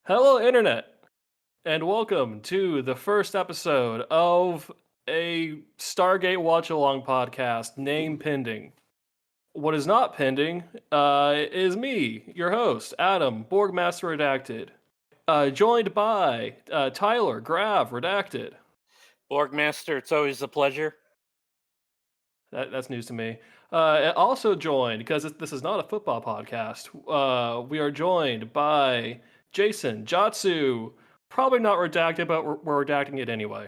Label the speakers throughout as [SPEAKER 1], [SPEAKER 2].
[SPEAKER 1] Hello, Internet, and welcome to the first episode of a Stargate Watch Along podcast, name pending. What is not pending is me, your host, Adam, Borgmaster Redacted, joined by Tyler, Grav, Redacted.
[SPEAKER 2] Borgmaster, it's always a pleasure.
[SPEAKER 1] That's news to me. Also joined, because this is not a football podcast, we are joined by Jason, Jatzu, probably not redacted, but we're redacting it anyway.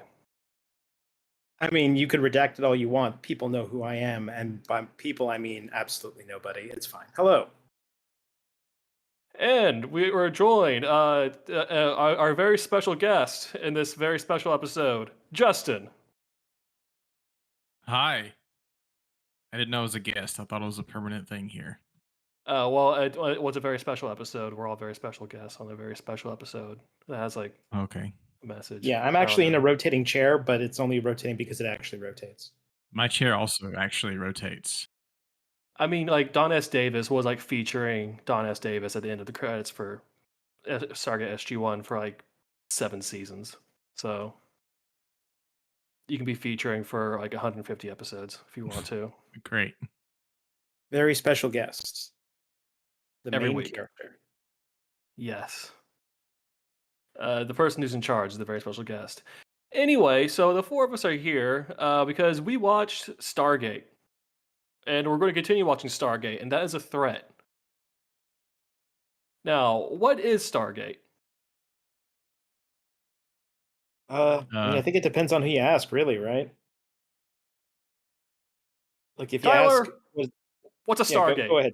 [SPEAKER 3] I mean, you could redact it all you want. People know who I am, and by people, I mean absolutely nobody. It's fine. Hello.
[SPEAKER 1] And we were joined, our very special guest in this very special episode, Justin.
[SPEAKER 4] Hi. I didn't know it was a guest. I thought it was a permanent thing here.
[SPEAKER 1] Well, it was a very special episode. We're all very special guests on a very special episode that has like
[SPEAKER 4] Okay.
[SPEAKER 1] a message.
[SPEAKER 3] Yeah, I'm actually in a rotating chair, but it's only rotating because it actually rotates.
[SPEAKER 4] My chair also actually rotates.
[SPEAKER 1] I mean, like Don S. Davis was like featuring Don S. Davis at the end of the credits for Stargate SG-1 for like 7 seasons. So you can be featuring for like 150 episodes if you want to.
[SPEAKER 4] Great.
[SPEAKER 3] Very special guests. The
[SPEAKER 1] Every
[SPEAKER 3] main
[SPEAKER 1] week.
[SPEAKER 3] character.
[SPEAKER 1] Yes. The person who's in charge is the very special guest. Anyway, so the four of us are here because we watched Stargate. And we're going to continue watching Stargate, and that is a threat. Now, what is Stargate?
[SPEAKER 3] I think it depends on who you ask, really, right? Like if you
[SPEAKER 1] Tyler,
[SPEAKER 3] ask,
[SPEAKER 1] what's a Stargate?
[SPEAKER 3] Go ahead.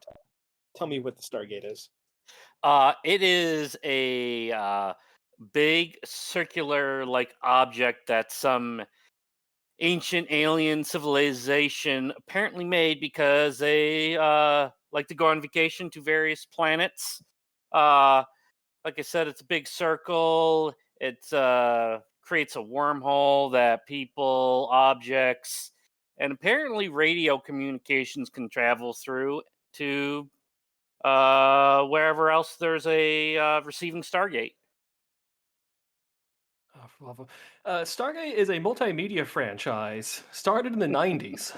[SPEAKER 3] Tell me what the Stargate is.
[SPEAKER 2] It is a big circular like object that some ancient alien civilization apparently made because they like to go on vacation to various planets. Like I said, it's a big circle. It creates a wormhole that people, objects, and apparently radio communications can travel through to wherever else there's a receiving Stargate.
[SPEAKER 1] Stargate is a multimedia franchise started in the 90s.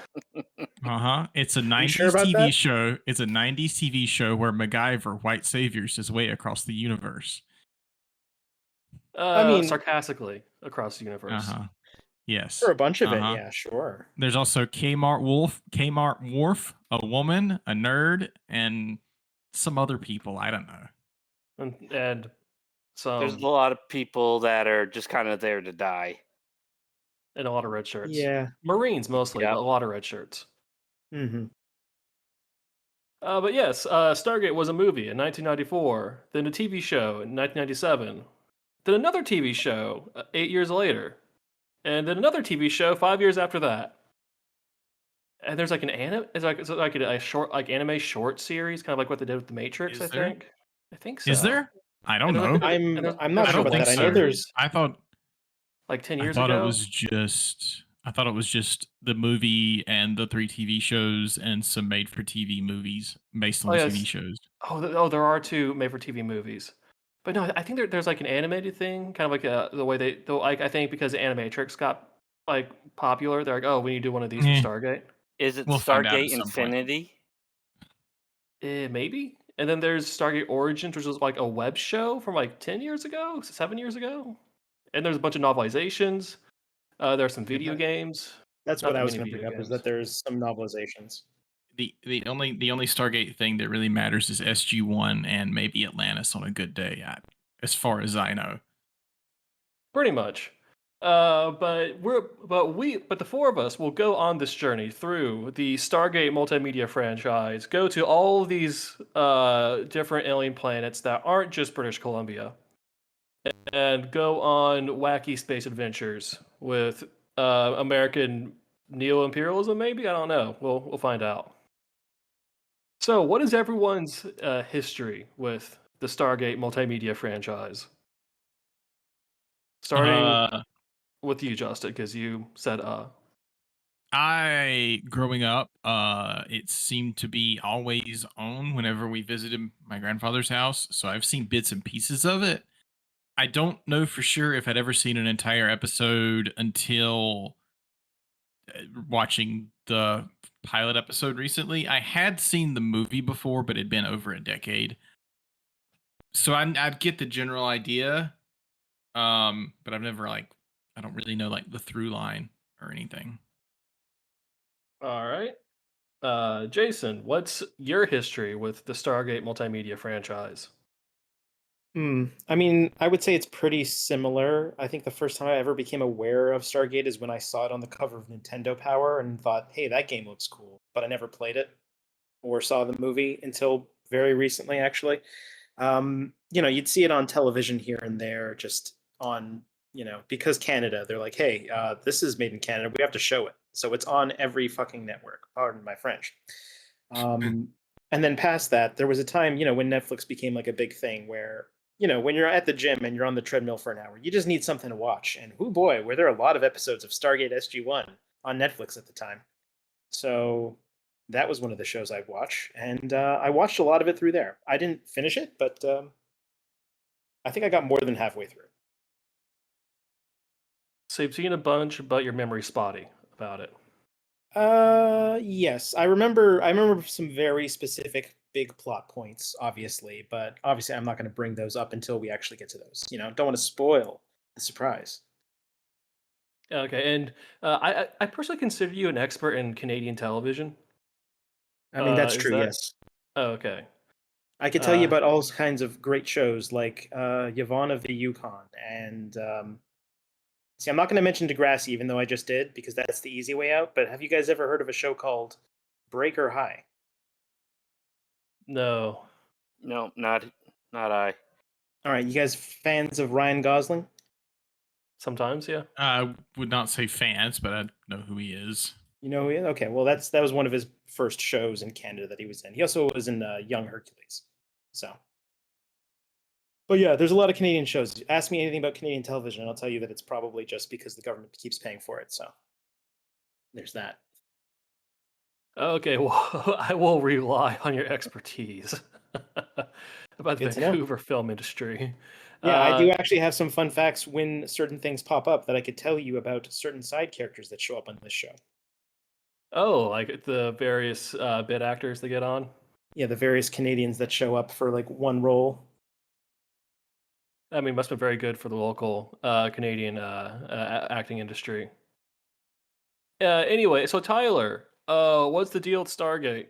[SPEAKER 4] It's a 90s
[SPEAKER 3] sure about
[SPEAKER 4] TV
[SPEAKER 3] that?
[SPEAKER 4] show. It's a 90s TV show where MacGyver, white saviors his way across the universe.
[SPEAKER 3] I mean-
[SPEAKER 1] sarcastically across the universe.
[SPEAKER 4] Yes.
[SPEAKER 3] For a bunch of it, yeah, sure.
[SPEAKER 4] There's also Kmart Worf, a woman, a nerd, and some other people. I don't know.
[SPEAKER 1] And some
[SPEAKER 2] There's a lot of people that are just kind of there to die.
[SPEAKER 1] and a lot of red shirts.
[SPEAKER 3] Yeah.
[SPEAKER 1] Marines mostly,
[SPEAKER 2] Yep.
[SPEAKER 1] but a lot of red shirts.
[SPEAKER 3] Mm-hmm.
[SPEAKER 1] But yes, Stargate was a movie in 1994, then a TV show in 1997, then another TV show 8 years later, and then another TV show 5 years after that. And there's like an anime, it's like a short, like anime short series, kind of like what they did with the Matrix.
[SPEAKER 4] Is there?
[SPEAKER 1] I think so.
[SPEAKER 4] Is there? I don't
[SPEAKER 1] And
[SPEAKER 4] know.
[SPEAKER 1] there's-
[SPEAKER 3] I'm not
[SPEAKER 4] I
[SPEAKER 3] sure
[SPEAKER 4] don't
[SPEAKER 3] about
[SPEAKER 4] think
[SPEAKER 3] that. I
[SPEAKER 4] so.
[SPEAKER 3] know there's
[SPEAKER 4] I thought
[SPEAKER 1] like 10
[SPEAKER 4] I
[SPEAKER 1] years
[SPEAKER 4] thought
[SPEAKER 1] ago.
[SPEAKER 4] it was just the movie and the 3 TV shows and some made for TV movies based on
[SPEAKER 1] Oh,
[SPEAKER 4] the
[SPEAKER 1] yes.
[SPEAKER 4] TV shows.
[SPEAKER 1] There are 2 made-for-TV movies. But no, I think there's like an animated thing, kind of like the way I think because Animatrix got like popular, they're like, oh, we need to do one of these
[SPEAKER 4] Eh.
[SPEAKER 1] for Stargate.
[SPEAKER 2] Is it
[SPEAKER 4] We'll find out at
[SPEAKER 2] Stargate
[SPEAKER 4] some point.
[SPEAKER 2] Infinity?
[SPEAKER 1] Maybe. And then there's Stargate Origins, which was like a web show from like 10 years ago, 7 years ago. And there's a bunch of novelizations. There are some video games.
[SPEAKER 3] that's
[SPEAKER 1] Not
[SPEAKER 3] what
[SPEAKER 1] that
[SPEAKER 3] I was
[SPEAKER 1] many
[SPEAKER 3] going to
[SPEAKER 1] video
[SPEAKER 3] bring up, is
[SPEAKER 1] games.
[SPEAKER 3] that there's some novelizations.
[SPEAKER 4] The only Stargate thing that really matters is SG-1 and maybe Atlantis on a good day, as far as I know.
[SPEAKER 1] Pretty much. But the four of us will go on this journey through the Stargate multimedia franchise, go to all of these different alien planets that aren't just British Columbia, and go on wacky space adventures with American neo-imperialism, maybe? I don't know. We'll find out. So, what is everyone's history with the Stargate multimedia franchise? Starting with you, Justin, because you said
[SPEAKER 4] Growing up, it seemed to be always on whenever we visited my grandfather's house. So I've seen bits and pieces of it. I don't know for sure if I'd ever seen an entire episode until watching the pilot episode recently. I had seen the movie before, but it'd been over a decade. So I'd get the general idea, but I've never I don't really know like the through line or anything.
[SPEAKER 1] All right. Jason, what's your history with the Stargate multimedia franchise?
[SPEAKER 3] I mean, I would say it's pretty similar. I think the first time I ever became aware of Stargate is when I saw it on the cover of Nintendo Power and thought, hey, that game looks cool. But I never played it or saw the movie until very recently, actually. You'd see it on television here and there, just on, because Canada, they're like, hey, this is made in Canada. We have to show it. So it's on every fucking network. Pardon my French. And then past that, there was a time, when Netflix became like a big thing where, when you're at the gym and you're on the treadmill for an hour, you just need something to watch. And oh boy, were there a lot of episodes of Stargate SG-1 on Netflix at the time. So that was one of the shows I'd watch. And I watched a lot of it through there. I didn't finish it, but I think I got more than halfway through.
[SPEAKER 1] So you've seen a bunch, but your memory's spotty about it.
[SPEAKER 3] Yes. I remember some very specific big plot points, obviously, but obviously I'm not going to bring those up until we actually get to those. Don't want to spoil the surprise.
[SPEAKER 1] Okay, and I personally consider you an expert in Canadian television.
[SPEAKER 3] I mean, that's
[SPEAKER 1] Is
[SPEAKER 3] true,
[SPEAKER 1] that?
[SPEAKER 3] yes.
[SPEAKER 1] Oh, okay.
[SPEAKER 3] I could tell you about all kinds of great shows like Yvonne of the Yukon and see, I'm not going to mention Degrassi, even though I just did, because that's the easy way out. But have you guys ever heard of a show called Breaker High?
[SPEAKER 2] No, not I.
[SPEAKER 3] All right, you guys fans of Ryan Gosling?
[SPEAKER 1] Sometimes, yeah.
[SPEAKER 4] I would not say fans, but I know who he is.
[SPEAKER 3] You know, okay. Well, that was one of his first shows in Canada that he was in. He also was in Young Hercules. So, but yeah, there's a lot of Canadian shows. Ask me anything about Canadian television, and I'll tell you that it's probably just because the government keeps paying for it. So, there's that.
[SPEAKER 1] Okay, well, I will rely on your expertise about the
[SPEAKER 3] Good to know.
[SPEAKER 1] Vancouver film industry.
[SPEAKER 3] Yeah, I do actually have some fun facts when certain things pop up that I could tell you about certain side characters that show up on this show.
[SPEAKER 1] Oh, like the various bit actors that get on?
[SPEAKER 3] Yeah, the various Canadians that show up for like one role.
[SPEAKER 1] I mean, must have been very good for the local Canadian acting industry. Anyway, so Tyler, what's the deal with Stargate?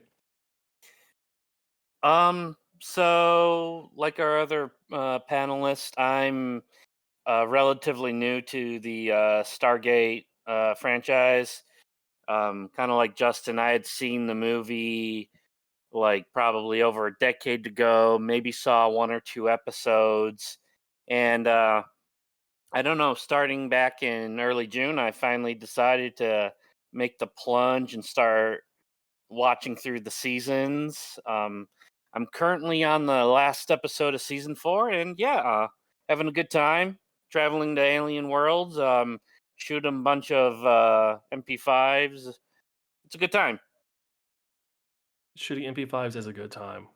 [SPEAKER 2] So like our other panelists, I'm relatively new to the Stargate franchise. Kind of like Justin, I had seen the movie like probably over a decade ago, maybe saw one or two episodes. And I don't know, starting back in early June, I finally decided to make the plunge and start watching through the seasons. I'm currently on the last episode of season 4, and yeah, having a good time traveling to alien worlds, shooting a bunch of MP5s. It's a good time.
[SPEAKER 1] Shooting MP5s is a good time.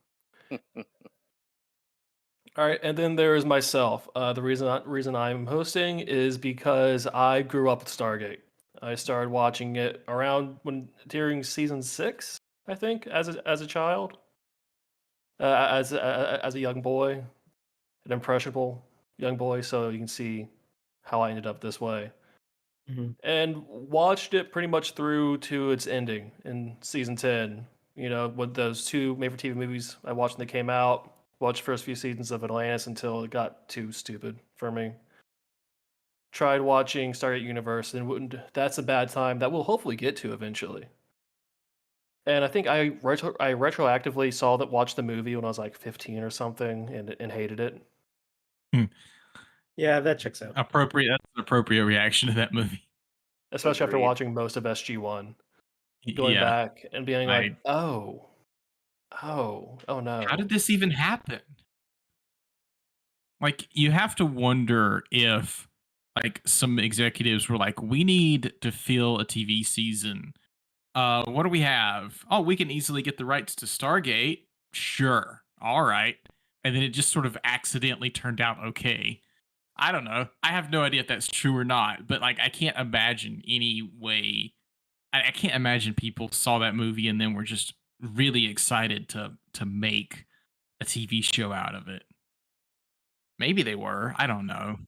[SPEAKER 1] All right, and then there is myself. The reason I'm hosting is because I grew up with Stargate. I started watching it around during season 6, I think, as a child, as a young boy, an impressionable young boy. So you can see how I ended up this way, and watched it pretty much through to its ending in season 10. With those two made-for-TV movies I watched when they came out. Watched the first few seasons of Atlantis until it got too stupid for me. Tried watching Stargate Universe, and that's a bad time that we'll hopefully get to eventually. And I think I retroactively watched the movie when I was like 15 or something, and hated it.
[SPEAKER 3] Yeah, that checks out.
[SPEAKER 4] Appropriate. That's an appropriate reaction to that movie.
[SPEAKER 1] Especially after
[SPEAKER 2] Agreed.
[SPEAKER 1] watching most of SG-1. Going back and being like, oh no.
[SPEAKER 4] How did this even happen? Like, you have to wonder if like some executives were like, we need to fill a TV season. What do we have? Oh, we can easily get the rights to Stargate. Sure. All right. And then it just sort of accidentally turned out okay. I don't know. I have no idea if that's true or not, but like I can't imagine any way. I can't imagine people saw that movie and then were just really excited to make a TV show out of it. Maybe they were. I don't know.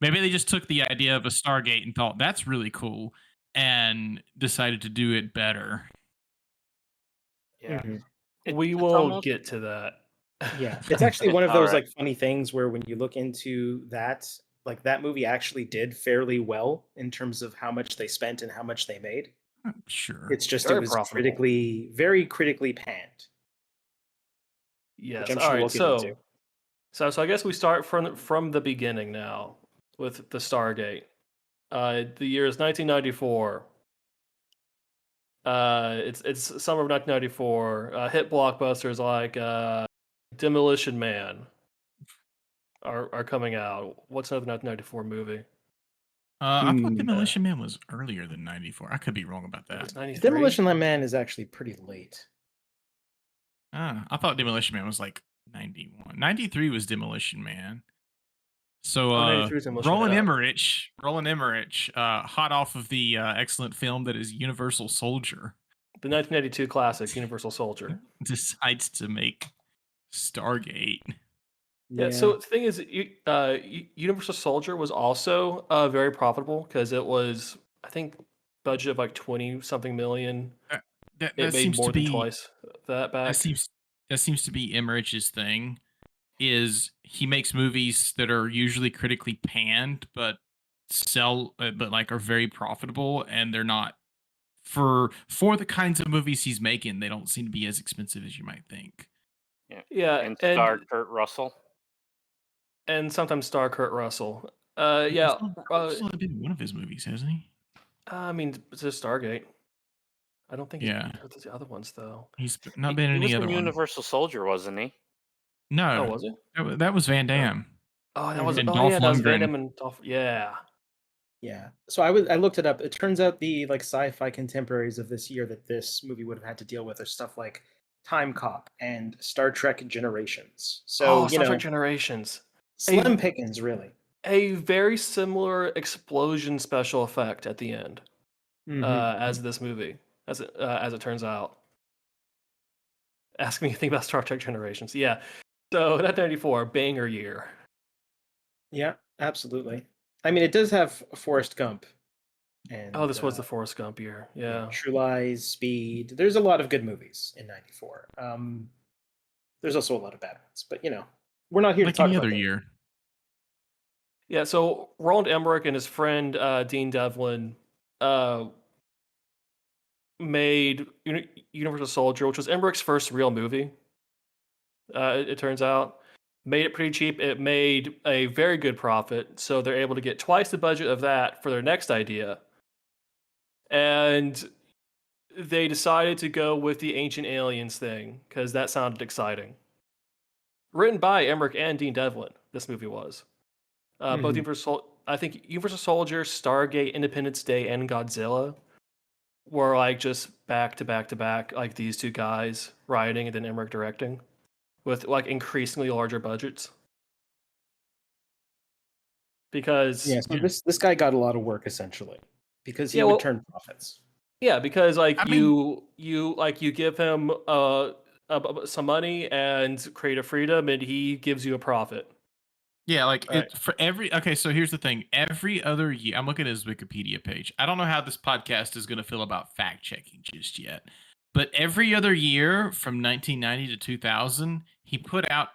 [SPEAKER 4] Maybe they just took the idea of a Stargate and thought that's really cool and decided to do it better.
[SPEAKER 2] Yeah.
[SPEAKER 3] Mhm.
[SPEAKER 1] We
[SPEAKER 2] It's
[SPEAKER 1] will
[SPEAKER 2] almost
[SPEAKER 1] get to that.
[SPEAKER 3] Yeah, it's actually one of
[SPEAKER 2] all
[SPEAKER 3] those
[SPEAKER 2] right.
[SPEAKER 3] like funny things where when you look into that, like that movie actually did fairly well in terms of how much they spent and how much they made.
[SPEAKER 4] Sure.
[SPEAKER 3] It's just it
[SPEAKER 1] Very
[SPEAKER 3] was
[SPEAKER 1] profitable.
[SPEAKER 3] very critically panned, which
[SPEAKER 1] Yes.
[SPEAKER 3] I'm
[SPEAKER 1] All
[SPEAKER 3] sure we'll
[SPEAKER 1] right.
[SPEAKER 3] get into.
[SPEAKER 1] So I guess we start from the beginning now with the Stargate. The year is 1994. It's summer of 1994. Hit blockbusters like Demolition Man are coming out. What's another 1994 movie?
[SPEAKER 4] I thought
[SPEAKER 3] Hmm.
[SPEAKER 1] Uh,
[SPEAKER 4] Demolition Man was earlier than 94. I could be wrong about
[SPEAKER 1] it
[SPEAKER 4] that.
[SPEAKER 1] was 93.
[SPEAKER 3] Demolition Man is actually pretty late.
[SPEAKER 4] I thought Demolition Man was like 91. 93 was Demolition Man. So
[SPEAKER 1] Oh, 93 is Demolition Man.
[SPEAKER 4] Roland Emmerich, hot off of the excellent film that is Universal Soldier,
[SPEAKER 1] The 1992 classic Universal Soldier.
[SPEAKER 4] decides to make Stargate.
[SPEAKER 1] Yeah.
[SPEAKER 3] Yeah.
[SPEAKER 1] So the thing is, Universal Soldier was also very profitable because it was, I think, budget of like 20 something million.
[SPEAKER 4] Uh, that
[SPEAKER 1] It
[SPEAKER 4] that
[SPEAKER 1] made
[SPEAKER 4] seems to
[SPEAKER 1] more than
[SPEAKER 4] be
[SPEAKER 1] twice that
[SPEAKER 4] that
[SPEAKER 1] back.
[SPEAKER 4] seems that seems to be Emmerich's thing. Is he makes movies that are usually critically panned, but but like are very profitable, and they're not for the kinds of movies he's making. They don't seem to be as expensive as you might think.
[SPEAKER 2] Yeah.
[SPEAKER 1] Yeah,
[SPEAKER 2] And star Kurt Russell.
[SPEAKER 1] and sometimes star Kurt Russell.
[SPEAKER 4] He's
[SPEAKER 1] Yeah.
[SPEAKER 4] only been in one of his movies, hasn't he?
[SPEAKER 1] I mean, it's just Stargate. I don't think he's
[SPEAKER 4] Yeah,
[SPEAKER 1] with the other ones though.
[SPEAKER 4] he's not been in
[SPEAKER 2] He
[SPEAKER 4] any
[SPEAKER 2] was
[SPEAKER 4] other
[SPEAKER 2] in
[SPEAKER 4] one.
[SPEAKER 2] Universal Soldier, wasn't he?
[SPEAKER 1] Oh,
[SPEAKER 4] No,
[SPEAKER 1] was he?
[SPEAKER 4] that was Van
[SPEAKER 1] Oh,
[SPEAKER 4] Damme
[SPEAKER 1] that was.
[SPEAKER 3] Mhm.
[SPEAKER 4] and
[SPEAKER 1] Oh
[SPEAKER 4] Dolph
[SPEAKER 1] yeah, that was Van
[SPEAKER 4] Lundgren.
[SPEAKER 1] Damme and Dolph. Yeah.
[SPEAKER 3] Yeah. So I looked it up. It turns out the like sci-fi contemporaries of this year that this movie would have had to deal with are stuff like Time Cop and Star Trek Generations. So,
[SPEAKER 1] Oh, Star Trek Generations.
[SPEAKER 3] slim pickings really.
[SPEAKER 1] A very similar explosion special effect at the end,
[SPEAKER 3] Mhm.
[SPEAKER 1] as this movie, as it turns out. Ask me anything about Star Trek Generations. Yeah. So 1994, banger year.
[SPEAKER 3] Yeah, absolutely. I mean, it does have Forrest Gump
[SPEAKER 1] Oh,
[SPEAKER 3] and
[SPEAKER 1] this was the Forrest Gump year. Yeah.
[SPEAKER 3] True Lies, Speed. There's a lot of good movies in '94. There's also a lot of bad ones, but we're not here to
[SPEAKER 4] Like
[SPEAKER 3] talk
[SPEAKER 4] any
[SPEAKER 3] about
[SPEAKER 4] other
[SPEAKER 3] that.
[SPEAKER 4] year.
[SPEAKER 1] Yeah. So Roland Emmerich and his friend Dean Devlin uh, made Universal Soldier, which was Emmerich's first real movie. It turns out, made it pretty cheap. It made a very good profit, so they're able to get twice the budget of that for their next idea. And they decided to go with the Ancient Aliens thing because that sounded exciting. Written by Emmerich and Dean Devlin, this movie was. Both
[SPEAKER 3] Mhm.
[SPEAKER 1] I think Universal Soldier, Stargate, Independence Day, and Godzilla were like just back to back to back, like these two guys writing and then Emmerich directing with like increasingly larger budgets. Because
[SPEAKER 3] Yeah, so
[SPEAKER 4] Yeah.
[SPEAKER 3] this guy got a lot of work essentially because he
[SPEAKER 1] yeah,
[SPEAKER 3] would
[SPEAKER 1] well,
[SPEAKER 3] turn profits.
[SPEAKER 1] yeah, because like
[SPEAKER 4] I mean,
[SPEAKER 1] you give him some money and creative freedom, and he gives you a profit.
[SPEAKER 4] yeah, like
[SPEAKER 1] Right.
[SPEAKER 4] it for every okay, so here's the thing. Every other year, I'm looking at his Wikipedia page. I don't know how this podcast is going to feel about fact checking just yet. But every other year from 1990 to 2000, he put out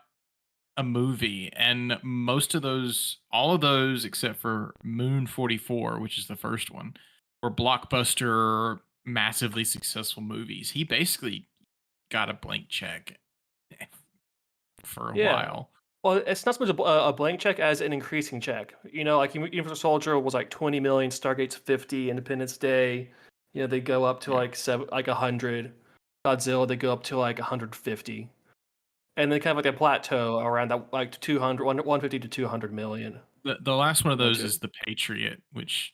[SPEAKER 4] a movie, and most of those, all of those except for Moon 44, which is the first one, were blockbuster, massively successful movies. He basically got a blank check for a
[SPEAKER 1] Yeah.
[SPEAKER 4] while.
[SPEAKER 1] Well, it's not so much a blank check as an increasing check. Like Universal Soldier was like 20 million, Stargate's 50, Independence Day, they go up to
[SPEAKER 4] Yeah.
[SPEAKER 1] like 100. Godzilla, they go up to like 150. And then kind of like a plateau around that like 200, 150 to 200 million
[SPEAKER 4] The last one of those
[SPEAKER 1] budget.
[SPEAKER 4] is The Patriot, which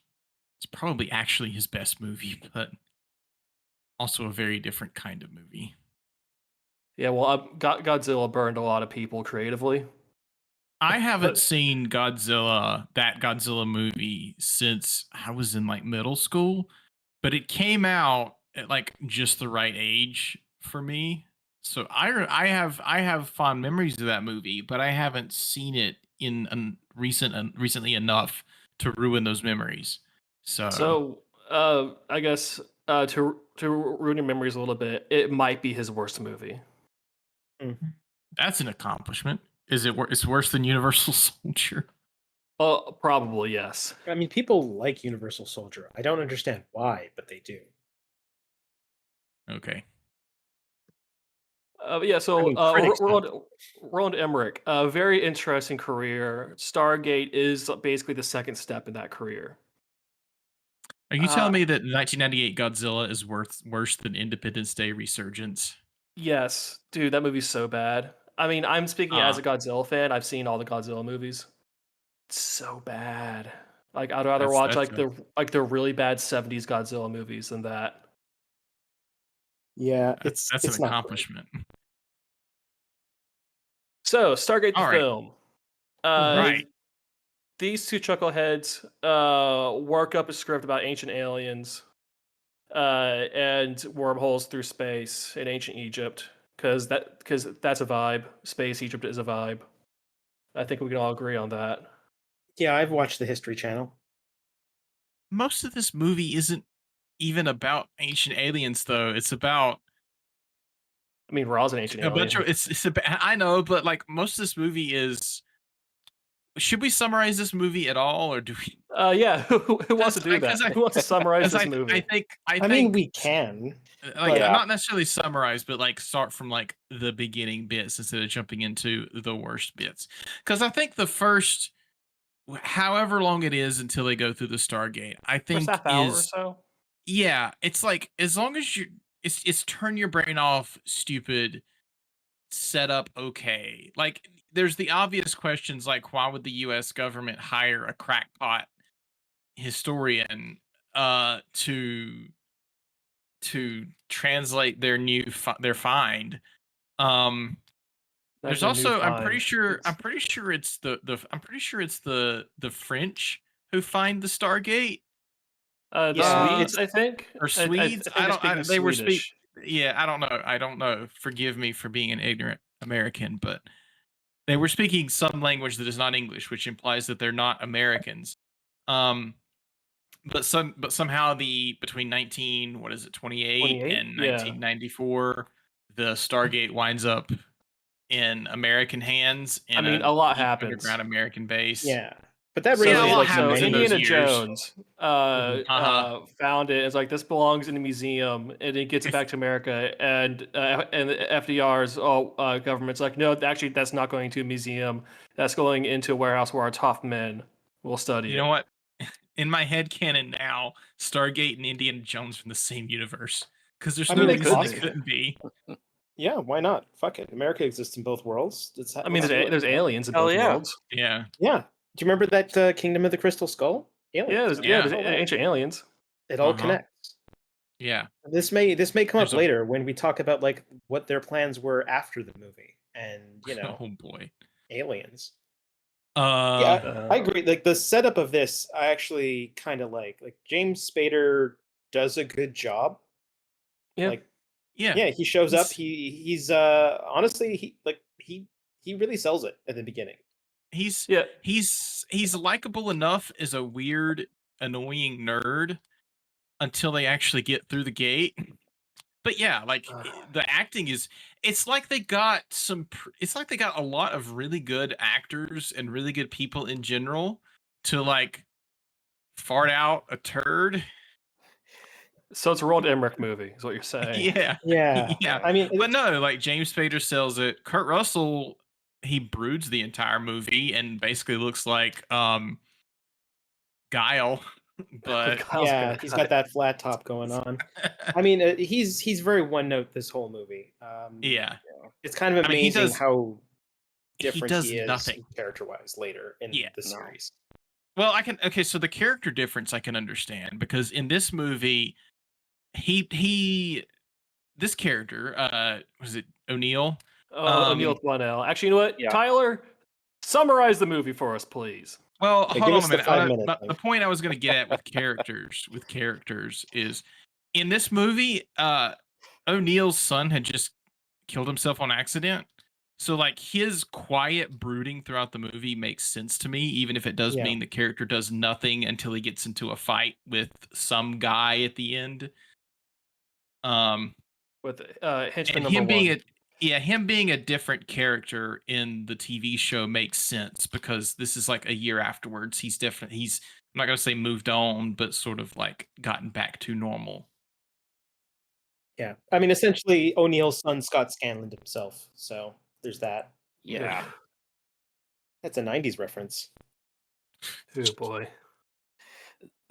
[SPEAKER 4] is probably actually his best movie, but also a very different kind of movie.
[SPEAKER 1] Yeah, well, Godzilla burned a lot of people creatively.
[SPEAKER 4] I haven't
[SPEAKER 1] But-
[SPEAKER 4] seen that Godzilla movie since I was in like middle school, but it came out at like just the right age for me. So I have fond memories of that movie, but I haven't seen it in recently enough to ruin those memories.
[SPEAKER 1] So, I guess to ruin your memories a little bit, it might be his worst movie.
[SPEAKER 4] That's an accomplishment. Is it? It's worse than Universal Soldier.
[SPEAKER 1] Probably yes.
[SPEAKER 3] I mean, people like Universal Soldier. I don't understand why, but they do.
[SPEAKER 4] Okay.
[SPEAKER 1] Yeah. So,
[SPEAKER 3] I mean, critics
[SPEAKER 1] Roland Emmerich, a very interesting career. Stargate is basically the second step in that career.
[SPEAKER 4] Are you telling me that 1998 Godzilla is worse than Independence Day Resurgence?
[SPEAKER 1] Yes, dude, that movie's so bad. I mean, I'm speaking as a Godzilla fan. I've seen all the Godzilla movies. It's so bad. Like, I'd rather watch
[SPEAKER 4] That's
[SPEAKER 1] the really bad '70s Godzilla movies than that.
[SPEAKER 3] Yeah,
[SPEAKER 4] that's
[SPEAKER 3] it's
[SPEAKER 4] an
[SPEAKER 3] not great.
[SPEAKER 4] accomplishment.
[SPEAKER 1] So, Stargate the
[SPEAKER 4] All right.
[SPEAKER 1] film.
[SPEAKER 4] Right.
[SPEAKER 1] These two chuckleheads work up a script about ancient aliens and wormholes through space in ancient Egypt because that's a vibe. Space Egypt is a vibe. I think we can all agree on that.
[SPEAKER 3] Yeah, I've watched the History Channel.
[SPEAKER 4] Most of this movie isn't even about ancient aliens, though. It's about
[SPEAKER 1] I mean, Ra's an ancient
[SPEAKER 4] a
[SPEAKER 1] alien.
[SPEAKER 4] bunch of. It's about. I know, but like most of this movie is. Should we summarize this movie at all, or do we?
[SPEAKER 1] Yeah, who wants to do that? Who wants to summarize this movie?
[SPEAKER 4] I
[SPEAKER 3] mean,
[SPEAKER 4] think
[SPEAKER 3] we can.
[SPEAKER 4] like
[SPEAKER 3] but-
[SPEAKER 4] not necessarily summarize, but like start from like the beginning bits instead of jumping into the worst bits. Because I think the first, however long it is until they go through the Stargate, I think
[SPEAKER 1] First half hour or
[SPEAKER 4] is
[SPEAKER 1] so.
[SPEAKER 4] yeah. It's like as long as it's turn your brain off, stupid. Set up okay. Like there's the obvious questions like why would the US government hire a crackpot historian to translate their their find. There's
[SPEAKER 1] That's a new
[SPEAKER 4] also I'm
[SPEAKER 1] find.
[SPEAKER 4] pretty sure it's the French who find the Stargate
[SPEAKER 1] The
[SPEAKER 3] Yeah,
[SPEAKER 1] Swedes, I think,
[SPEAKER 4] or Swedes. I
[SPEAKER 1] think
[SPEAKER 4] don't. They were speak.
[SPEAKER 1] Swedish.
[SPEAKER 4] Yeah, I don't know. I don't know. Forgive me for being an ignorant American, but they were speaking some language that is not English, which implies that they're not Americans. But somehow between 28 and 1994, the Stargate winds up in American hands in
[SPEAKER 1] I mean, a lot
[SPEAKER 4] deep
[SPEAKER 1] happens.
[SPEAKER 4] underground American base.
[SPEAKER 3] Yeah, but that
[SPEAKER 1] So,
[SPEAKER 3] really
[SPEAKER 4] Yeah, a
[SPEAKER 3] is
[SPEAKER 4] lot
[SPEAKER 3] like
[SPEAKER 4] happens in
[SPEAKER 1] Indiana
[SPEAKER 4] those years.
[SPEAKER 1] Jones
[SPEAKER 4] Uh-huh.
[SPEAKER 1] found it. It's like this belongs in a museum, and it gets it back to America. And FDR's government's like, no, actually, that's not going to a museum. That's going into a warehouse where our top men will study
[SPEAKER 4] You
[SPEAKER 1] it.
[SPEAKER 4] know what? In my head canon now, Stargate and Indiana Jones from the same universe. Because there's
[SPEAKER 3] I
[SPEAKER 4] no
[SPEAKER 3] mean, they
[SPEAKER 4] reason
[SPEAKER 1] could
[SPEAKER 4] they
[SPEAKER 1] be.
[SPEAKER 4] couldn't be.
[SPEAKER 3] Yeah, why not? Fuck it. America exists in both worlds.
[SPEAKER 1] I mean, there's aliens in
[SPEAKER 2] Hell
[SPEAKER 1] both
[SPEAKER 2] yeah.
[SPEAKER 1] worlds.
[SPEAKER 4] Yeah.
[SPEAKER 3] Yeah. Do you remember that Kingdom of the Crystal Skull? Aliens.
[SPEAKER 1] There's
[SPEAKER 3] all that.
[SPEAKER 1] ancient aliens.
[SPEAKER 3] It all
[SPEAKER 4] Uh-huh.
[SPEAKER 3] connects.
[SPEAKER 4] Yeah.
[SPEAKER 3] This may come
[SPEAKER 4] There's
[SPEAKER 3] up later when we talk about like what their plans were after the movie, and
[SPEAKER 4] Oh boy.
[SPEAKER 3] aliens.
[SPEAKER 4] Uh,
[SPEAKER 3] Yeah, I agree. Like the setup of this, I actually kind of like. Like James Spader does a good job.
[SPEAKER 1] Yeah.
[SPEAKER 3] Like,
[SPEAKER 4] yeah.
[SPEAKER 3] he shows up.
[SPEAKER 4] He's-
[SPEAKER 3] He's honestly he really sells it at the beginning.
[SPEAKER 4] He's
[SPEAKER 1] Yeah.
[SPEAKER 4] he's likable enough as a weird, annoying nerd until they actually get through the gate. But yeah, like the acting is it's like they got it's like they got a lot of really good actors and really good people in general to like fart out a turd.
[SPEAKER 1] So it's a Roland Emmerich movie, is what you're saying.
[SPEAKER 4] Yeah.
[SPEAKER 3] Yeah,
[SPEAKER 4] Yeah.
[SPEAKER 3] I mean,
[SPEAKER 4] But no, like James Spader sells it. Kurt Russell, he broods the entire movie and basically looks like Guile. But
[SPEAKER 1] Kyle's
[SPEAKER 3] yeah,
[SPEAKER 1] good.
[SPEAKER 3] he's got that flat top going on. I mean, he's very one note this whole movie.
[SPEAKER 4] yeah.
[SPEAKER 3] It's kind of
[SPEAKER 4] I mean, he
[SPEAKER 3] amazing
[SPEAKER 4] does-
[SPEAKER 3] how different
[SPEAKER 4] does
[SPEAKER 3] he is
[SPEAKER 4] nothing.
[SPEAKER 3] character-wise later in
[SPEAKER 4] Yeah.
[SPEAKER 3] the
[SPEAKER 2] No.
[SPEAKER 3] series.
[SPEAKER 4] Well, so the character difference I can understand because in this movie, this character, was it O'Neill?
[SPEAKER 1] O'Neill with one L. Actually, you know what?
[SPEAKER 2] Yeah.
[SPEAKER 1] Tyler, Summarize the movie for us, please.
[SPEAKER 4] Well,
[SPEAKER 3] Yeah,
[SPEAKER 4] hold
[SPEAKER 3] give
[SPEAKER 4] on
[SPEAKER 3] us
[SPEAKER 4] a
[SPEAKER 3] the
[SPEAKER 4] minute.
[SPEAKER 3] 5-minute
[SPEAKER 4] The
[SPEAKER 3] thing.
[SPEAKER 4] point I was going to get at with characters is in this movie, O'Neill's son had just killed himself on accident. So like his quiet brooding throughout the movie makes sense to me, even if it does
[SPEAKER 3] Yeah.
[SPEAKER 4] mean the character does nothing until he gets into a fight with some guy at the end.
[SPEAKER 1] With
[SPEAKER 4] And
[SPEAKER 1] henchman number
[SPEAKER 4] him
[SPEAKER 1] one.
[SPEAKER 4] him being a different character in the TV show makes sense because this is like a year afterwards. He's different. He's I'm not gonna say moved on, but sort of like gotten back to normal.
[SPEAKER 3] Yeah. I mean, essentially, O'Neill's son Scott Scanloned himself. So there's that.
[SPEAKER 2] Yeah.
[SPEAKER 3] That's a 90s reference.
[SPEAKER 1] Oh boy.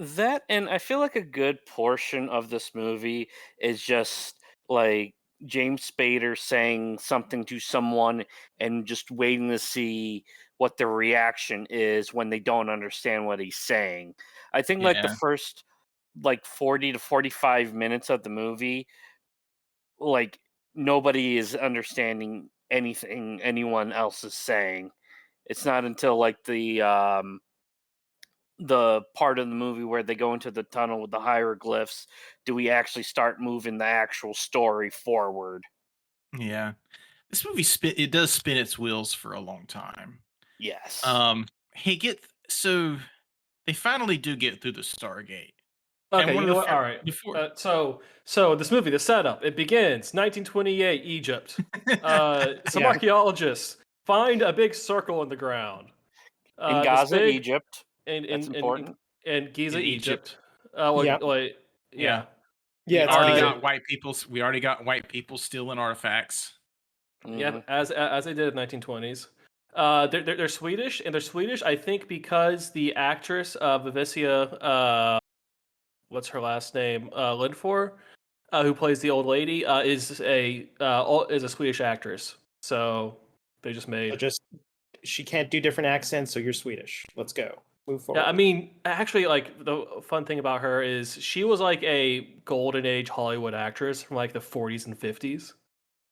[SPEAKER 2] That, and I feel like a good portion of this movie is just like James Spader saying something to someone and just waiting to see what the reaction is when they don't understand what he's saying. I think like the
[SPEAKER 4] Yeah.
[SPEAKER 2] first like 40 to 45 minutes of the movie, like nobody is understanding anything anyone else is saying. It's not until like the part of the movie where they go into the tunnel with the hieroglyphs do we actually start moving the actual story forward.
[SPEAKER 4] Yeah. This movie it does spin its wheels for a long time.
[SPEAKER 2] Yes.
[SPEAKER 4] Hey, so they finally do get through the Stargate.
[SPEAKER 1] Okay,
[SPEAKER 4] And
[SPEAKER 1] you
[SPEAKER 4] one of
[SPEAKER 1] know
[SPEAKER 4] the
[SPEAKER 1] what? All right.
[SPEAKER 4] before
[SPEAKER 1] So this movie, the setup, it begins 1928 Egypt. Some
[SPEAKER 3] Yeah.
[SPEAKER 1] archaeologists find a big circle in the ground.
[SPEAKER 2] In
[SPEAKER 1] This
[SPEAKER 2] Gaza,
[SPEAKER 1] big
[SPEAKER 2] Egypt.
[SPEAKER 1] in
[SPEAKER 2] That's important.
[SPEAKER 1] Giza,
[SPEAKER 4] In
[SPEAKER 1] Egypt.
[SPEAKER 4] Egypt.
[SPEAKER 3] Yeah.
[SPEAKER 1] Wait, yeah.
[SPEAKER 3] Yeah, it's
[SPEAKER 4] already
[SPEAKER 3] Giza.
[SPEAKER 4] got white people. We already got white people stealing artifacts.
[SPEAKER 1] Yeah,
[SPEAKER 2] Mhm.
[SPEAKER 1] as they did in 1920s. They're Swedish, and they're Swedish, I think, because the actress Vivicia, what's her last name, Lindfor, who plays the old lady, is a Swedish actress. So they just
[SPEAKER 3] So
[SPEAKER 1] made.
[SPEAKER 3] just she can't do different accents, so you're Swedish. Let's go. Move forward.
[SPEAKER 1] Yeah, I mean, actually, like the fun thing about her is she was like a golden age Hollywood actress from like the 40s and 50s.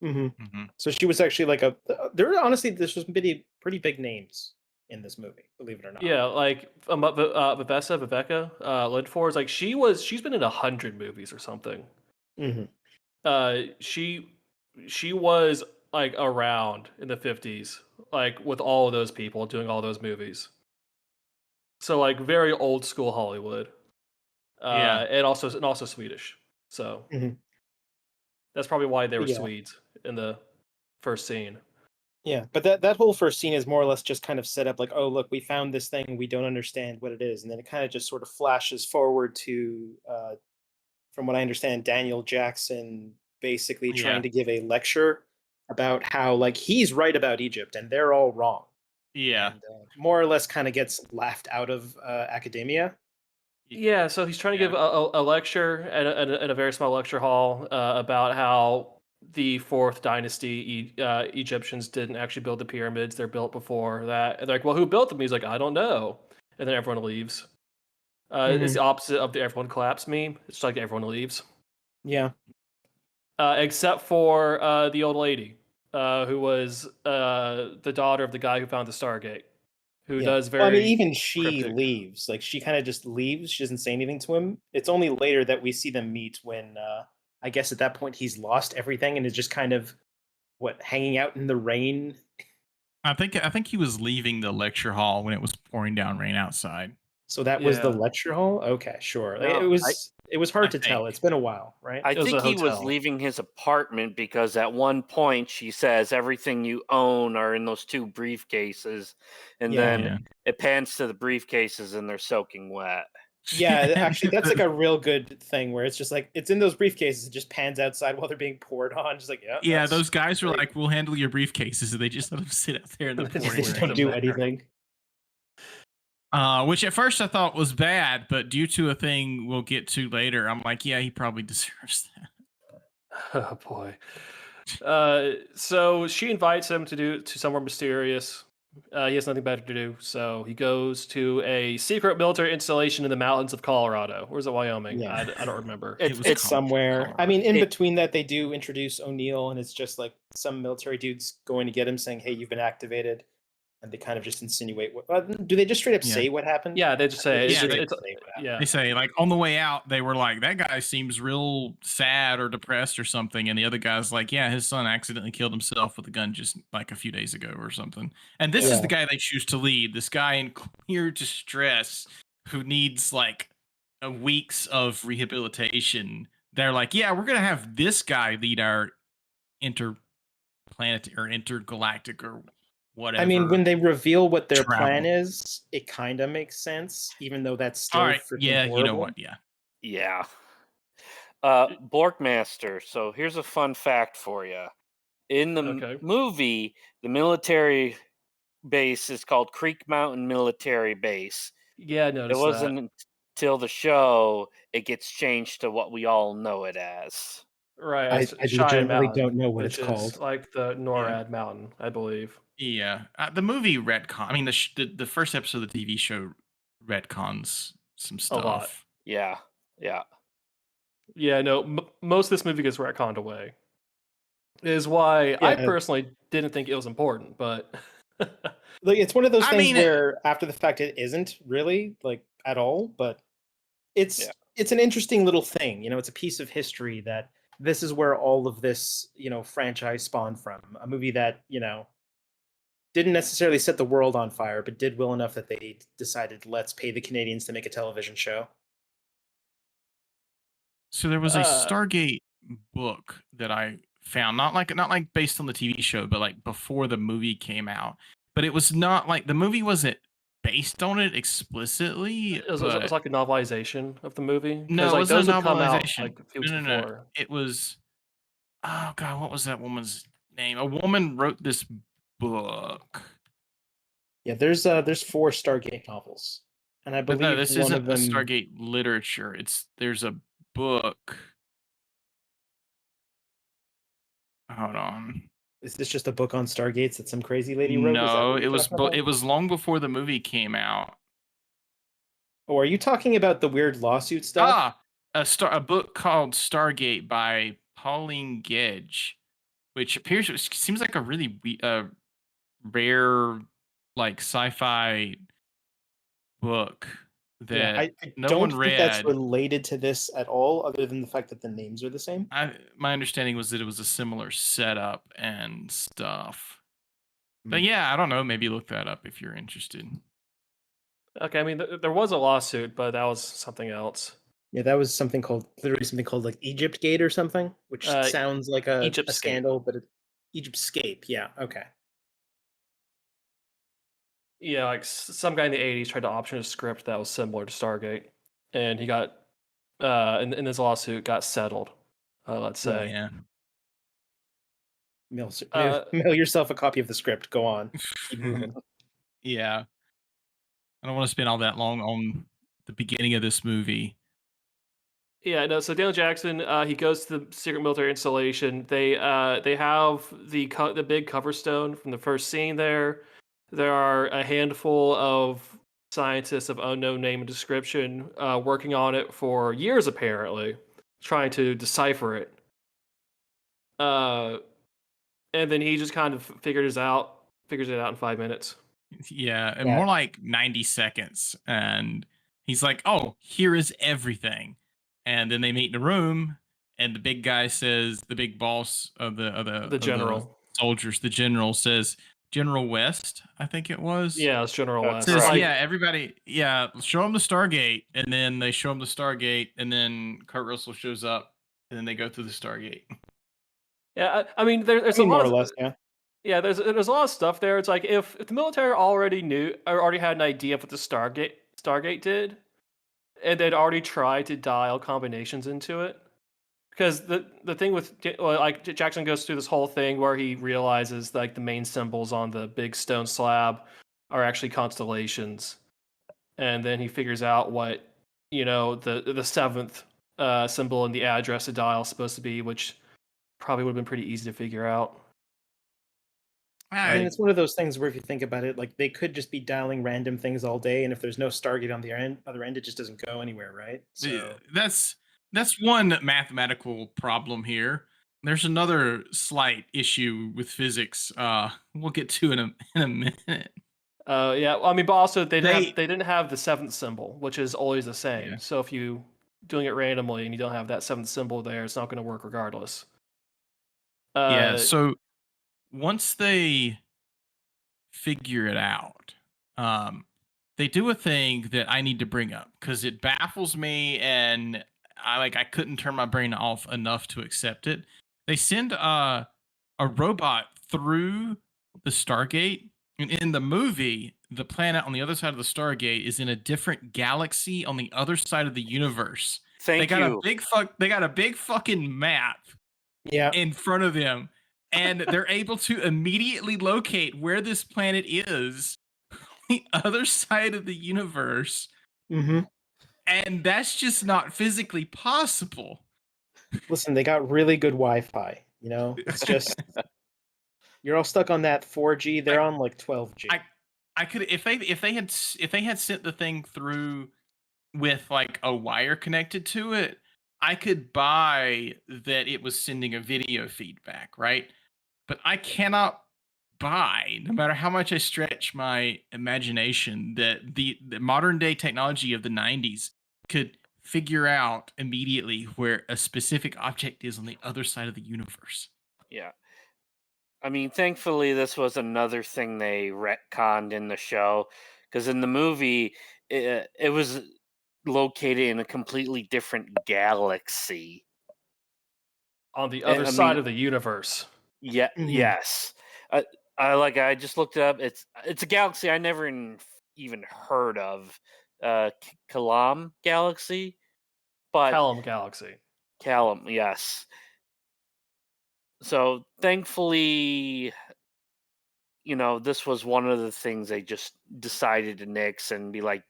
[SPEAKER 4] Mm-hmm.
[SPEAKER 3] So she was actually like there's some pretty big names in this movie, believe it or not.
[SPEAKER 1] Yeah, like Viveka Lindfors, like she's been in 100 movies or something.
[SPEAKER 3] Mhm.
[SPEAKER 1] She was like around in the 50s, like with all of those people doing all those movies. So like very old school Hollywood,
[SPEAKER 4] Yeah.
[SPEAKER 1] and also Swedish. So
[SPEAKER 3] Mhm.
[SPEAKER 1] that's probably why they were
[SPEAKER 3] Yeah.
[SPEAKER 1] Swedes in the first scene.
[SPEAKER 3] Yeah, but that whole first scene is more or less just kind of set up like, oh look, we found this thing, we don't understand what it is, and then it kind of just sort of flashes forward to, from what I understand, Daniel Jackson basically trying
[SPEAKER 4] Yeah.
[SPEAKER 3] to give a lecture about how like he's right about Egypt and they're all wrong,
[SPEAKER 4] Yeah.
[SPEAKER 3] and more or less kind of gets laughed out of academia.
[SPEAKER 1] Yeah, so he's trying to give a lecture at a very small lecture hall about how the fourth dynasty Egyptians didn't actually build the pyramids; they're built before that. And they're like, "Well, who built them?" He's like, "I don't know," and then everyone leaves. It's the opposite of the everyone claps meme. It's like everyone leaves,
[SPEAKER 3] Yeah,
[SPEAKER 1] except for the old lady, who was the daughter of the guy who found the Stargate, who
[SPEAKER 3] yeah.
[SPEAKER 1] does
[SPEAKER 3] Well, I mean,
[SPEAKER 1] very
[SPEAKER 3] even she
[SPEAKER 1] cryptic.
[SPEAKER 3] leaves. Like she kind of just leaves. She doesn't say anything to him. It's only later that we see them meet when I guess at that point he's lost everything and is just kind of hanging out in the rain.
[SPEAKER 4] I think he was leaving the lecture hall when it was pouring down rain outside.
[SPEAKER 3] So that was the
[SPEAKER 1] Yeah.
[SPEAKER 3] lecture hall? Okay, sure.
[SPEAKER 2] No,
[SPEAKER 3] It was hard
[SPEAKER 4] I
[SPEAKER 3] to tell.
[SPEAKER 4] think.
[SPEAKER 3] It's been a while, right?
[SPEAKER 2] I
[SPEAKER 1] It was
[SPEAKER 2] think
[SPEAKER 1] a
[SPEAKER 2] he was
[SPEAKER 1] hotel.
[SPEAKER 2] leaving his apartment because at one point she says everything you own are in those two briefcases, and
[SPEAKER 3] Yeah.
[SPEAKER 2] then
[SPEAKER 4] Yeah.
[SPEAKER 2] it pans to the briefcases and they're soaking wet.
[SPEAKER 3] Yeah, actually that's like a real good thing where it's just like it's in those briefcases, it just pans outside while they're being poured on. Just like, yeah.
[SPEAKER 4] Yeah,
[SPEAKER 3] that's
[SPEAKER 4] those guys were
[SPEAKER 3] great.
[SPEAKER 4] like, "We'll handle your briefcases," and they just let them sit out there in the
[SPEAKER 1] They just
[SPEAKER 3] They
[SPEAKER 4] pouring
[SPEAKER 3] just
[SPEAKER 1] put
[SPEAKER 3] don't
[SPEAKER 1] him
[SPEAKER 3] do
[SPEAKER 1] there.
[SPEAKER 3] anything.
[SPEAKER 4] Which at first I thought was bad, but due to a thing we'll get to later, I'm like, yeah, he probably deserves that.
[SPEAKER 1] Oh boy. So she invites him to somewhere mysterious. He has nothing better to do, so he goes to a secret military installation in the mountains of Colorado. Where's it, Wyoming?
[SPEAKER 3] Yeah.
[SPEAKER 1] I don't remember.
[SPEAKER 4] It was
[SPEAKER 3] It's
[SPEAKER 4] called
[SPEAKER 3] somewhere.
[SPEAKER 4] Colorado.
[SPEAKER 3] I mean, in between that, they do introduce O'Neill, and it's just like some military dudes going to get him, saying, "Hey, you've been activated." and they kind of just insinuate. Do they just straight up
[SPEAKER 4] Yeah.
[SPEAKER 3] say what happened?
[SPEAKER 1] Yeah, they just say
[SPEAKER 4] Yeah,
[SPEAKER 3] Straight
[SPEAKER 1] it's
[SPEAKER 3] up say what happened.
[SPEAKER 1] yeah.
[SPEAKER 4] They say, like, on the way out, they were like, that guy seems real sad or depressed or something. And the other guy's like, yeah, his son accidentally killed himself with a gun just like a few days ago or something. And this is
[SPEAKER 3] Yeah.
[SPEAKER 4] the guy they choose to lead, this guy in clear distress who needs like weeks of rehabilitation. They're like, yeah, we're going to have this guy lead our interplanetary or intergalactic or whatever.
[SPEAKER 3] I mean, when they reveal what their plan
[SPEAKER 4] travel.
[SPEAKER 3] is, it kind of makes sense, even though that's still
[SPEAKER 4] All right,
[SPEAKER 3] freaking
[SPEAKER 4] yeah,
[SPEAKER 3] horrible.
[SPEAKER 4] you know what? Yeah.
[SPEAKER 2] Yeah. Borgmaster. So here's a fun fact for you. In the
[SPEAKER 1] Okay.
[SPEAKER 2] movie, the military base is called Creek Mountain Military Base.
[SPEAKER 1] Yeah, I
[SPEAKER 2] It
[SPEAKER 1] noticed
[SPEAKER 2] wasn't until the show it gets changed to what we all know it as.
[SPEAKER 1] that. Right,
[SPEAKER 3] I
[SPEAKER 1] it's Cheyenne
[SPEAKER 3] legitimately
[SPEAKER 1] Mountain,
[SPEAKER 3] don't know what
[SPEAKER 1] which
[SPEAKER 3] it's
[SPEAKER 1] is
[SPEAKER 3] called.
[SPEAKER 1] like the NORAD mountain, I believe.
[SPEAKER 4] Yeah, the movie retcon. I mean, the first episode of the TV show retcons some stuff.
[SPEAKER 1] lot.
[SPEAKER 2] Yeah. Yeah.
[SPEAKER 1] Yeah, no, most of this movie gets retconned away. Is why I
[SPEAKER 3] Yeah.
[SPEAKER 1] personally didn't think it was important, but
[SPEAKER 3] Like, it's one of those
[SPEAKER 4] I
[SPEAKER 3] things
[SPEAKER 4] mean,
[SPEAKER 3] where after the fact it isn't really like at all, but it's an interesting little thing. You know, it's a piece of history that this is where all of this, you know, franchise spawned from. A movie that, you know, didn't necessarily set the world on fire, but did well enough that they decided, let's pay the Canadians to make a television show.
[SPEAKER 4] so there was a
[SPEAKER 1] Uh,
[SPEAKER 4] Stargate book that I found, not like based on the TV show, but like before the movie came out. But it was not like the movie wasn't based on it explicitly.
[SPEAKER 1] it was
[SPEAKER 4] but
[SPEAKER 1] like a novelization of the movie.
[SPEAKER 4] no, it
[SPEAKER 1] like
[SPEAKER 4] wasn't
[SPEAKER 1] those
[SPEAKER 4] a
[SPEAKER 1] would come out
[SPEAKER 4] novelization.
[SPEAKER 1] like a few
[SPEAKER 4] No,
[SPEAKER 1] weeks
[SPEAKER 4] no, no.
[SPEAKER 1] before.
[SPEAKER 4] It was, oh god, what was that woman's name? A woman wrote this book.
[SPEAKER 3] Yeah, there's 4 Stargate novels, and I
[SPEAKER 4] But
[SPEAKER 3] believe
[SPEAKER 4] no, this
[SPEAKER 3] one
[SPEAKER 4] isn't
[SPEAKER 3] of them.
[SPEAKER 4] a Stargate literature. There's a book. Hold on.
[SPEAKER 3] Is this just a book on Stargates that some crazy lady wrote? Is that
[SPEAKER 4] No,
[SPEAKER 3] what
[SPEAKER 4] it
[SPEAKER 3] you're
[SPEAKER 4] was
[SPEAKER 3] talking about?
[SPEAKER 4] it was long before the movie came out.
[SPEAKER 3] Oh, are you talking about the weird lawsuit stuff?
[SPEAKER 4] A book called Stargate by Pauline Gedge, which seems like a really rare like sci-fi book that
[SPEAKER 3] Yeah, I
[SPEAKER 4] no
[SPEAKER 3] don't
[SPEAKER 4] one
[SPEAKER 3] think that's
[SPEAKER 4] read.
[SPEAKER 3] related to this at all, other than the fact that the names are the same.
[SPEAKER 4] My understanding was that it was a similar setup and stuff. But
[SPEAKER 3] Hmm.
[SPEAKER 4] yeah, I don't know. Maybe look that up if you're interested.
[SPEAKER 1] Okay, I mean there was a lawsuit, but that was something else.
[SPEAKER 3] Yeah, that was literally something called like Egypt Gate or something, which sounds like a
[SPEAKER 1] Egyptscape.
[SPEAKER 3] scandal, but Egyptscape. Yeah, okay.
[SPEAKER 1] Yeah, like some guy in the '80s tried to option a script that was similar to Stargate, and he got in his lawsuit got settled. Let's say.
[SPEAKER 4] Yeah.
[SPEAKER 3] Mail yourself a copy of the script. Go on. Keep moving.
[SPEAKER 4] Yeah. I don't want to spend all that long on the beginning of this movie.
[SPEAKER 1] Yeah, no. So Daniel Jackson, he goes to the secret military installation. They have the big cover stone from the first scene there. There are a handful of scientists of unknown name and description working on it for years, apparently, trying to decipher it. And then he just kind of figures it out in 5 minutes.
[SPEAKER 4] Yeah, and
[SPEAKER 3] Yeah.
[SPEAKER 4] more like 90 seconds. And he's like, "Oh, here is everything." And then they meet in a room, and the big guy says, the big boss of
[SPEAKER 1] The general.
[SPEAKER 4] soldiers, the general says, General West, I think it was.
[SPEAKER 1] Yeah, it's General West.
[SPEAKER 4] Says,
[SPEAKER 1] Like,
[SPEAKER 4] yeah, everybody, yeah, show him the Stargate, and then they show him the Stargate, and then Kurt Russell shows up, and then they go through the Stargate.
[SPEAKER 1] Yeah, I mean, there's
[SPEAKER 3] I mean,
[SPEAKER 1] a lot
[SPEAKER 3] more or
[SPEAKER 1] of
[SPEAKER 3] less, yeah.
[SPEAKER 1] yeah, there's a lot of stuff there. It's like if the military already knew or already had an idea of what the Stargate did, and they'd already tried to dial combinations into it. Because the thing with like Jackson goes through this whole thing where he realizes like the main symbols on the big stone slab are actually constellations, and then he figures out what the seventh symbol in the address to dial is supposed to be, which probably would have been pretty easy to figure out.
[SPEAKER 3] I mean, it's one of those things where if you think about it, like they could just be dialing random things all day, and if there's no Stargate on the other end, it just doesn't go anywhere, right? So
[SPEAKER 4] That's one mathematical problem here. There's another slight issue with physics. We'll get to in a minute.
[SPEAKER 1] Yeah. Well, I mean, but also they didn't have the seventh symbol, which is always the same.
[SPEAKER 4] Yeah.
[SPEAKER 1] So if you doing it randomly and you don't have that seventh symbol there, it's not going to work regardless.
[SPEAKER 4] Yeah. So once they figure it out, they do a thing that I need to bring up because it baffles me, and I couldn't turn my brain off enough to accept it. They send a robot through the Stargate, and in the movie, the planet on the other side of the Stargate is in a different galaxy on the other side of the universe.
[SPEAKER 2] Thank you.
[SPEAKER 4] They got a big fucking map
[SPEAKER 3] Yeah.
[SPEAKER 4] in front of them, and they're able to immediately locate where this planet is on the other side of the universe.
[SPEAKER 3] Mm-hmm.
[SPEAKER 4] And that's just not physically possible.
[SPEAKER 3] Listen, they got really good Wi-Fi. You know, it's just you're all stuck on that 4G. They're on like 12G.
[SPEAKER 4] I could if they had sent the thing through with like a wire connected to it, I could buy that it was sending a video feedback, right? But I cannot buy, no matter how much I stretch my imagination, that the modern day technology of the 90s could figure out immediately where a specific object is on the other side of the universe.
[SPEAKER 2] Yeah. I mean, thankfully, this was another thing they retconned in the show, because in the movie, it was located in a completely different galaxy.
[SPEAKER 1] On the other
[SPEAKER 2] I
[SPEAKER 1] side
[SPEAKER 2] mean-
[SPEAKER 1] of the universe.
[SPEAKER 2] Yeah.
[SPEAKER 3] Mhm.
[SPEAKER 2] Yes. I just looked it up. It's a galaxy I never even heard of. Kalam Galaxy, but
[SPEAKER 1] Callum Galaxy.
[SPEAKER 2] Callum, yes. So thankfully, this was one of the things they just decided to nix and be like,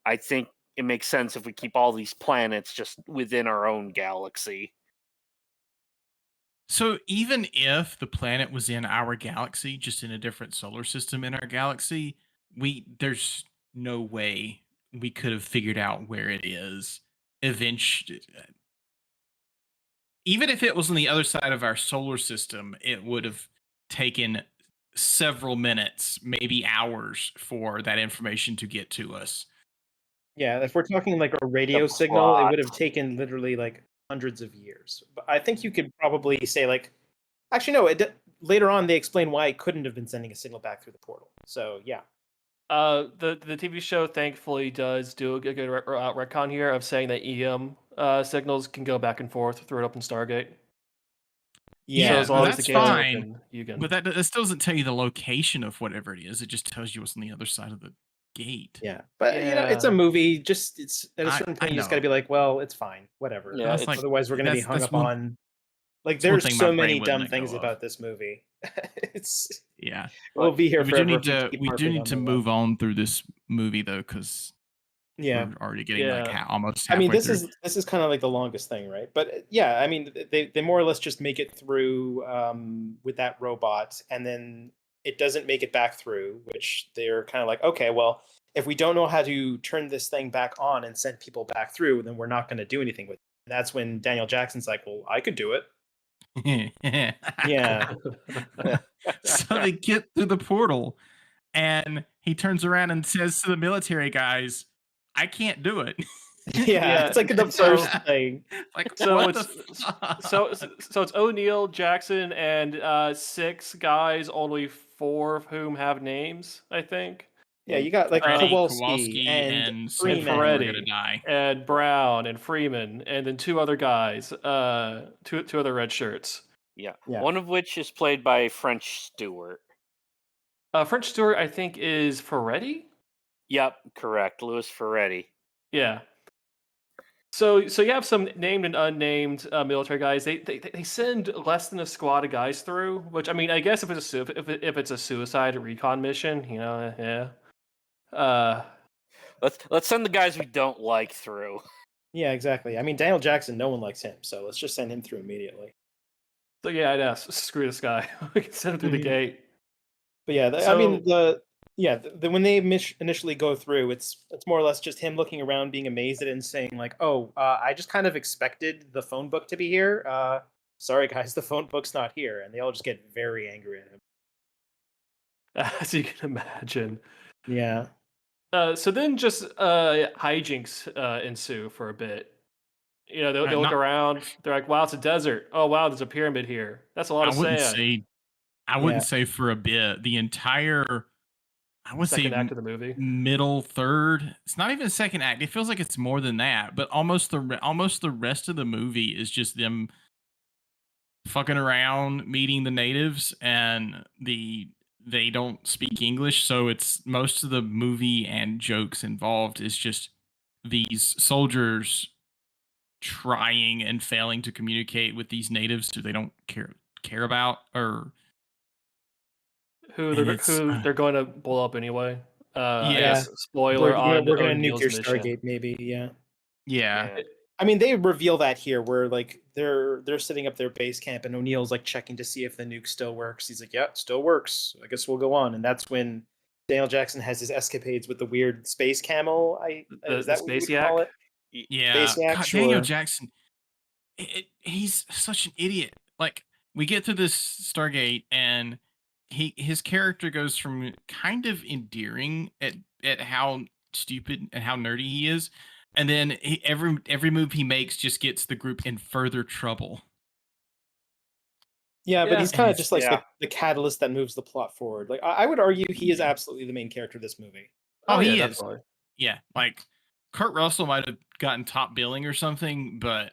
[SPEAKER 2] I think it makes sense if we keep all these planets just within our own galaxy.
[SPEAKER 4] So even if the planet was in our galaxy, just in a different solar system in our galaxy, there's no way we could have figured out where it is. Eventually, even if it was on the other side of our solar system, it would have taken several minutes, maybe hours, for that information to get to us.
[SPEAKER 3] Yeah, if we're talking like a radio signal, it
[SPEAKER 2] plot.
[SPEAKER 3] would have taken literally like hundreds of years. But I think you could probably say like, actually no, later on they explain why it couldn't have been sending a signal back through the portal. So yeah.
[SPEAKER 1] The TV show thankfully does do a good retcon here of saying that EM signals can go back and forth through an open Stargate.
[SPEAKER 3] Yeah,
[SPEAKER 1] So as long as the
[SPEAKER 4] that's
[SPEAKER 1] gate's
[SPEAKER 4] fine.
[SPEAKER 1] open, you can.
[SPEAKER 4] But that still doesn't tell you the location of whatever it is. It just tells you what's on the other side of the gate.
[SPEAKER 3] yeah. But it's a
[SPEAKER 1] Yeah.
[SPEAKER 3] movie. Just it's at a
[SPEAKER 4] I-
[SPEAKER 3] certain
[SPEAKER 4] I
[SPEAKER 3] point you just got to
[SPEAKER 4] know.
[SPEAKER 3] be like, well, it's fine, whatever.
[SPEAKER 2] Yeah,
[SPEAKER 4] That's like-
[SPEAKER 3] Otherwise, we're going to be hung
[SPEAKER 4] that's
[SPEAKER 3] up
[SPEAKER 4] one-
[SPEAKER 3] on. Like,
[SPEAKER 4] that's one
[SPEAKER 3] there's
[SPEAKER 4] thing my
[SPEAKER 3] so
[SPEAKER 4] brain
[SPEAKER 3] many
[SPEAKER 4] wouldn't
[SPEAKER 3] dumb
[SPEAKER 4] let
[SPEAKER 3] things
[SPEAKER 4] go of.
[SPEAKER 3] about this movie. It's
[SPEAKER 4] Yeah.
[SPEAKER 3] we'll be here
[SPEAKER 4] We
[SPEAKER 3] forever.
[SPEAKER 4] do need
[SPEAKER 3] if we
[SPEAKER 4] to
[SPEAKER 3] keep
[SPEAKER 4] we do
[SPEAKER 3] harping
[SPEAKER 4] need
[SPEAKER 3] on
[SPEAKER 4] to
[SPEAKER 3] the
[SPEAKER 4] move
[SPEAKER 3] one.
[SPEAKER 4] on through this movie though, because
[SPEAKER 3] Yeah.
[SPEAKER 4] we're already getting like
[SPEAKER 1] Yeah.
[SPEAKER 4] almost
[SPEAKER 3] I
[SPEAKER 4] halfway
[SPEAKER 3] mean, this
[SPEAKER 4] through.
[SPEAKER 3] is kind of like the longest thing, right? But yeah, I mean, they more or less just make it through with that robot, and then it doesn't make it back through, which they're kind of like, okay, well, if we don't know how to turn this thing back on and send people back through, then we're not going to do anything with it. And that's when Daniel Jackson's like, well, I could do it. Yeah.
[SPEAKER 4] So they get through the portal, and he turns around and says to the military guys, "I can't do it."
[SPEAKER 3] Yeah, it's like the
[SPEAKER 1] so-
[SPEAKER 3] first thing.
[SPEAKER 4] Like,
[SPEAKER 1] So
[SPEAKER 4] what
[SPEAKER 1] it's-
[SPEAKER 4] the fuck?
[SPEAKER 1] So it's O'Neill, Jackson, and 6 guys, only 4 of whom have names, I think.
[SPEAKER 3] Yeah, you got like
[SPEAKER 4] Freddie,
[SPEAKER 3] Kowalski and
[SPEAKER 4] Smith
[SPEAKER 3] Freeman.
[SPEAKER 4] are
[SPEAKER 1] Freddie.
[SPEAKER 4] gonna die.
[SPEAKER 1] And Brown and Freeman, and then 2 other guys, two other red shirts.
[SPEAKER 2] Yeah.
[SPEAKER 3] Yeah.
[SPEAKER 2] One of which is played by French Stewart.
[SPEAKER 1] French Stewart, I think, is Ferretti.
[SPEAKER 2] Yep, correct. Louis Ferretti.
[SPEAKER 1] Yeah. So you have some named and unnamed military guys. They send less than a squad of guys through, which I mean, I guess if it's a suicide recon mission, yeah.
[SPEAKER 2] Let's send the guys we don't like through.
[SPEAKER 3] Yeah, exactly. I mean, Daniel Jackson, no one likes him, so let's just send him through immediately.
[SPEAKER 1] So yeah, I guess screw this guy. We can send him through the
[SPEAKER 3] Mhm.
[SPEAKER 1] gate.
[SPEAKER 3] But yeah, I mean when they initially go through, it's more or less just him looking around, being amazed at it, and saying like, "Oh, I just kind of expected the phone book to be here. Sorry guys, the phone book's not here," and they all just get very angry at him.
[SPEAKER 1] as you can imagine.
[SPEAKER 3] Yeah.
[SPEAKER 1] So then just hijinks ensue for a bit. You know, they look
[SPEAKER 4] Not,
[SPEAKER 1] around. They're like, "Wow, it's a desert. Oh, wow, there's a pyramid here. That's a lot
[SPEAKER 4] I
[SPEAKER 1] of
[SPEAKER 4] wouldn't
[SPEAKER 1] sand."
[SPEAKER 4] say. I
[SPEAKER 3] Yeah.
[SPEAKER 4] wouldn't say for a bit. The entire, I would say
[SPEAKER 1] Second act of the movie.
[SPEAKER 4] middle third. It's not even a second act. It feels like it's more than that. But almost the rest of the movie is just them fucking around, meeting the natives, and they don't speak English, so it's most of the movie and jokes involved is just these soldiers trying and failing to communicate with these natives who they don't care about, or
[SPEAKER 1] Who
[SPEAKER 4] and it's
[SPEAKER 1] they're going to blow up anyway. I
[SPEAKER 3] Yeah.
[SPEAKER 1] guess spoiler on
[SPEAKER 3] We're gonna nuke
[SPEAKER 1] O'Neill's
[SPEAKER 3] your
[SPEAKER 1] mission.
[SPEAKER 3] Stargate, maybe. Yeah.
[SPEAKER 4] yeah.
[SPEAKER 3] I mean, they reveal that here, where like they're setting up their base camp, and O'Neill's like checking to see if the nuke still works. He's like, "Yeah, it still works. I guess we'll go on." And that's when Daniel Jackson has his escapades with the weird space camel. Is
[SPEAKER 1] The
[SPEAKER 3] that what
[SPEAKER 1] space
[SPEAKER 3] you call
[SPEAKER 1] yak.
[SPEAKER 3] it?
[SPEAKER 4] Yeah,
[SPEAKER 3] Space yak,
[SPEAKER 4] God, Daniel
[SPEAKER 3] sure.
[SPEAKER 4] Jackson, he's such an idiot. Like, we get to this Stargate, and his character goes from kind of endearing at how stupid and how nerdy he is, and then every move he makes just gets the group in further trouble.
[SPEAKER 3] Yeah, but
[SPEAKER 1] Yeah.
[SPEAKER 3] he's kind of
[SPEAKER 4] He's-
[SPEAKER 3] just like
[SPEAKER 2] yeah.
[SPEAKER 3] the catalyst that moves the plot forward. Like I would argue he is absolutely the main character of this movie.
[SPEAKER 4] Oh,
[SPEAKER 1] yeah,
[SPEAKER 4] he is.
[SPEAKER 1] definitely.
[SPEAKER 4] Yeah, like Kurt Russell might have gotten top billing or something, but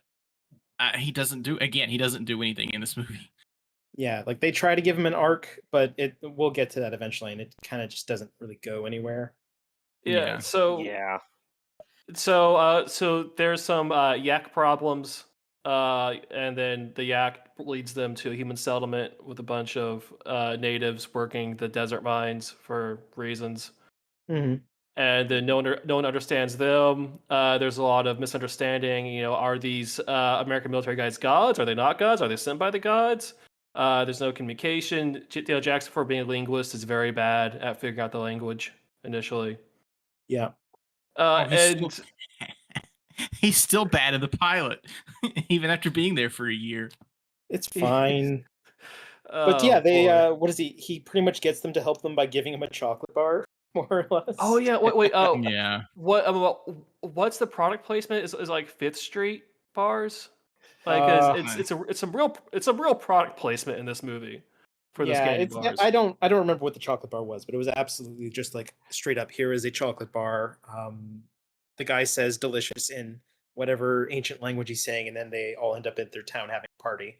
[SPEAKER 4] he doesn't do anything in this movie.
[SPEAKER 3] Yeah, like they try to give him an arc, but we'll get to that eventually, and it kind of just doesn't really go anywhere.
[SPEAKER 1] Yeah.
[SPEAKER 4] Yeah.
[SPEAKER 1] So
[SPEAKER 2] Yeah.
[SPEAKER 1] so there's some yak problems, and then the yak leads them to a human settlement with a bunch of natives working the desert mines for reasons.
[SPEAKER 3] Mm-hmm.
[SPEAKER 1] And then no one understands them. There's a lot of misunderstanding. You know, are these American military guys gods? Are they not gods? Are they sent by the gods? There's no communication. Jackson, for being a linguist, is very bad at figuring out the language initially.
[SPEAKER 3] Yeah.
[SPEAKER 1] And
[SPEAKER 4] He's still bad at the pilot, even after being there for a year.
[SPEAKER 3] It's fine. But yeah, they
[SPEAKER 1] boy.
[SPEAKER 3] what is he? He pretty much gets them to help them by giving him a chocolate bar, more or less.
[SPEAKER 1] Oh yeah, wait. Oh,
[SPEAKER 4] Yeah.
[SPEAKER 1] what's the product placement? Is like Fifth Street bars? Like, 'cause it's some real product placement in this movie for those
[SPEAKER 3] yeah,
[SPEAKER 1] candy
[SPEAKER 3] it's
[SPEAKER 1] bars.
[SPEAKER 3] I don't remember what the chocolate bar was, but it was absolutely just like straight up. Here is a chocolate bar. The guy says delicious in whatever ancient language he's saying, and then they all end up at their town having a party.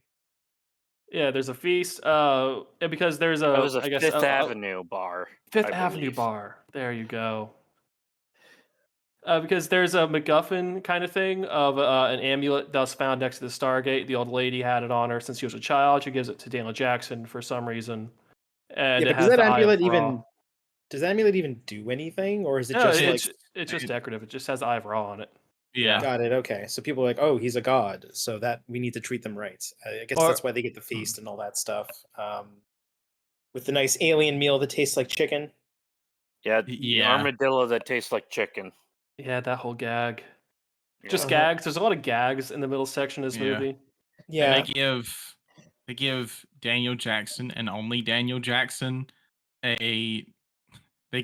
[SPEAKER 1] Yeah, there's a feast. And because there's
[SPEAKER 2] That was a
[SPEAKER 1] I guess
[SPEAKER 2] Fifth Avenue bar.
[SPEAKER 1] Fifth
[SPEAKER 2] I
[SPEAKER 1] Avenue
[SPEAKER 2] believe.
[SPEAKER 1] bar. There you go. Because there's a MacGuffin kind of thing of an amulet that was found next to the Stargate. The old lady had it on her since she was a child. She gives it to Daniel Jackson for some reason, and
[SPEAKER 3] Yeah,
[SPEAKER 1] it
[SPEAKER 3] but does
[SPEAKER 1] has
[SPEAKER 3] that
[SPEAKER 1] the Eye of
[SPEAKER 3] amulet
[SPEAKER 1] Ra.
[SPEAKER 3] even do anything, or is it
[SPEAKER 1] No,
[SPEAKER 3] just like
[SPEAKER 1] it's just decorative. It just has the Eye of Ra on it.
[SPEAKER 4] Yeah.
[SPEAKER 3] got it? Okay, so people are like, oh, he's a god, so that we need to treat them right. I guess
[SPEAKER 1] Or-
[SPEAKER 3] that's why they get the feast and all that stuff. With the nice alien meal that tastes like chicken.
[SPEAKER 2] Yeah, the
[SPEAKER 4] Yeah.
[SPEAKER 2] armadillo that tastes like chicken.
[SPEAKER 1] Yeah, that whole gag.
[SPEAKER 2] Yeah.
[SPEAKER 1] Just gags. There's a lot of gags in the middle section of this
[SPEAKER 4] Yeah.
[SPEAKER 1] movie.
[SPEAKER 3] Yeah,
[SPEAKER 4] And they give Daniel Jackson, and only Daniel Jackson, they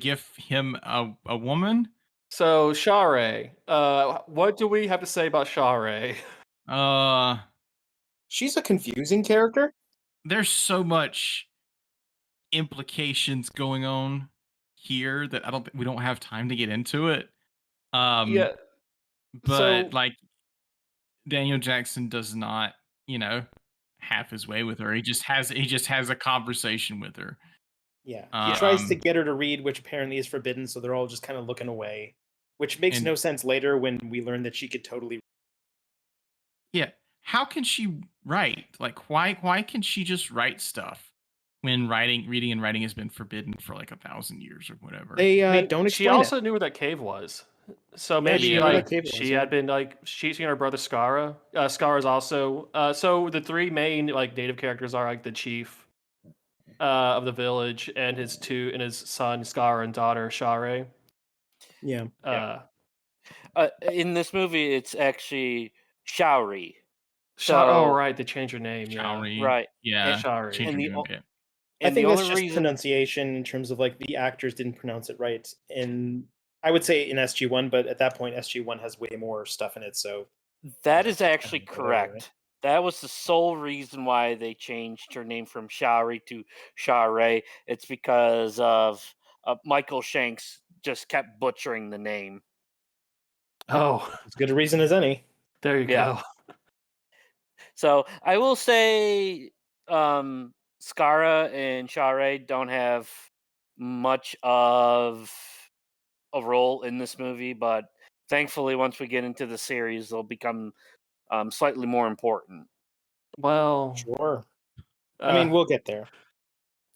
[SPEAKER 4] give him a woman.
[SPEAKER 1] So Share, what do we have to say about Share?
[SPEAKER 3] she's a confusing character.
[SPEAKER 4] There's so much implications going on here that I don't think we don't have time to get into it.
[SPEAKER 1] Yeah.
[SPEAKER 4] But
[SPEAKER 1] so-
[SPEAKER 4] like Daniel Jackson does not, have his way with her. He just has a conversation with her.
[SPEAKER 3] Yeah, he tries to
[SPEAKER 4] Um,
[SPEAKER 3] get her to read, which apparently is forbidden, so they're all just kind of looking away, which makes
[SPEAKER 4] And-
[SPEAKER 3] no sense later when we learn that she could totally.
[SPEAKER 4] Yeah. How can she write? Like, why can she just write stuff when reading and writing has been forbidden for like 1,000 years or whatever?
[SPEAKER 3] They
[SPEAKER 1] I mean,
[SPEAKER 3] don't explain
[SPEAKER 1] she also
[SPEAKER 3] it.
[SPEAKER 1] knew where that cave was. So
[SPEAKER 3] Yeah,
[SPEAKER 1] maybe
[SPEAKER 4] she knew where
[SPEAKER 1] like
[SPEAKER 3] that cave was,
[SPEAKER 1] she
[SPEAKER 3] yeah.
[SPEAKER 1] had been like chasing her brother Skara. Skara's also so the three main like native characters are like the chief of the village and his son Skara and daughter Share.
[SPEAKER 3] Yeah,
[SPEAKER 2] In this movie, it's actually Shaori.
[SPEAKER 1] Oh
[SPEAKER 2] So-
[SPEAKER 1] right, they changed her name. Yeah.
[SPEAKER 4] Showry.
[SPEAKER 2] Right.
[SPEAKER 4] Yeah.
[SPEAKER 1] Shari.
[SPEAKER 4] Change her
[SPEAKER 2] And the
[SPEAKER 4] name a
[SPEAKER 2] o-
[SPEAKER 4] bit.
[SPEAKER 3] I
[SPEAKER 2] And the
[SPEAKER 3] think that's
[SPEAKER 2] only
[SPEAKER 3] just
[SPEAKER 2] reason
[SPEAKER 3] pronunciation in terms of like the actors didn't pronounce it right in, I would say in SG-1, but at that point SG-1 has way more stuff in it, so
[SPEAKER 2] that
[SPEAKER 3] it's
[SPEAKER 2] is actually
[SPEAKER 3] kind of whatever, right?
[SPEAKER 2] correct. That was the sole reason why they changed her name from Shari to Share. It's because of Michael Shanks just kept butchering the name.
[SPEAKER 1] Oh,
[SPEAKER 3] As good a reason as any.
[SPEAKER 1] there you
[SPEAKER 2] Yeah.
[SPEAKER 1] go.
[SPEAKER 2] So I will say, Skara and Share don't have much of a role in this movie, but thankfully, once we get into the series, they'll become slightly more important.
[SPEAKER 1] Well,
[SPEAKER 3] Sure. I mean, we'll get there.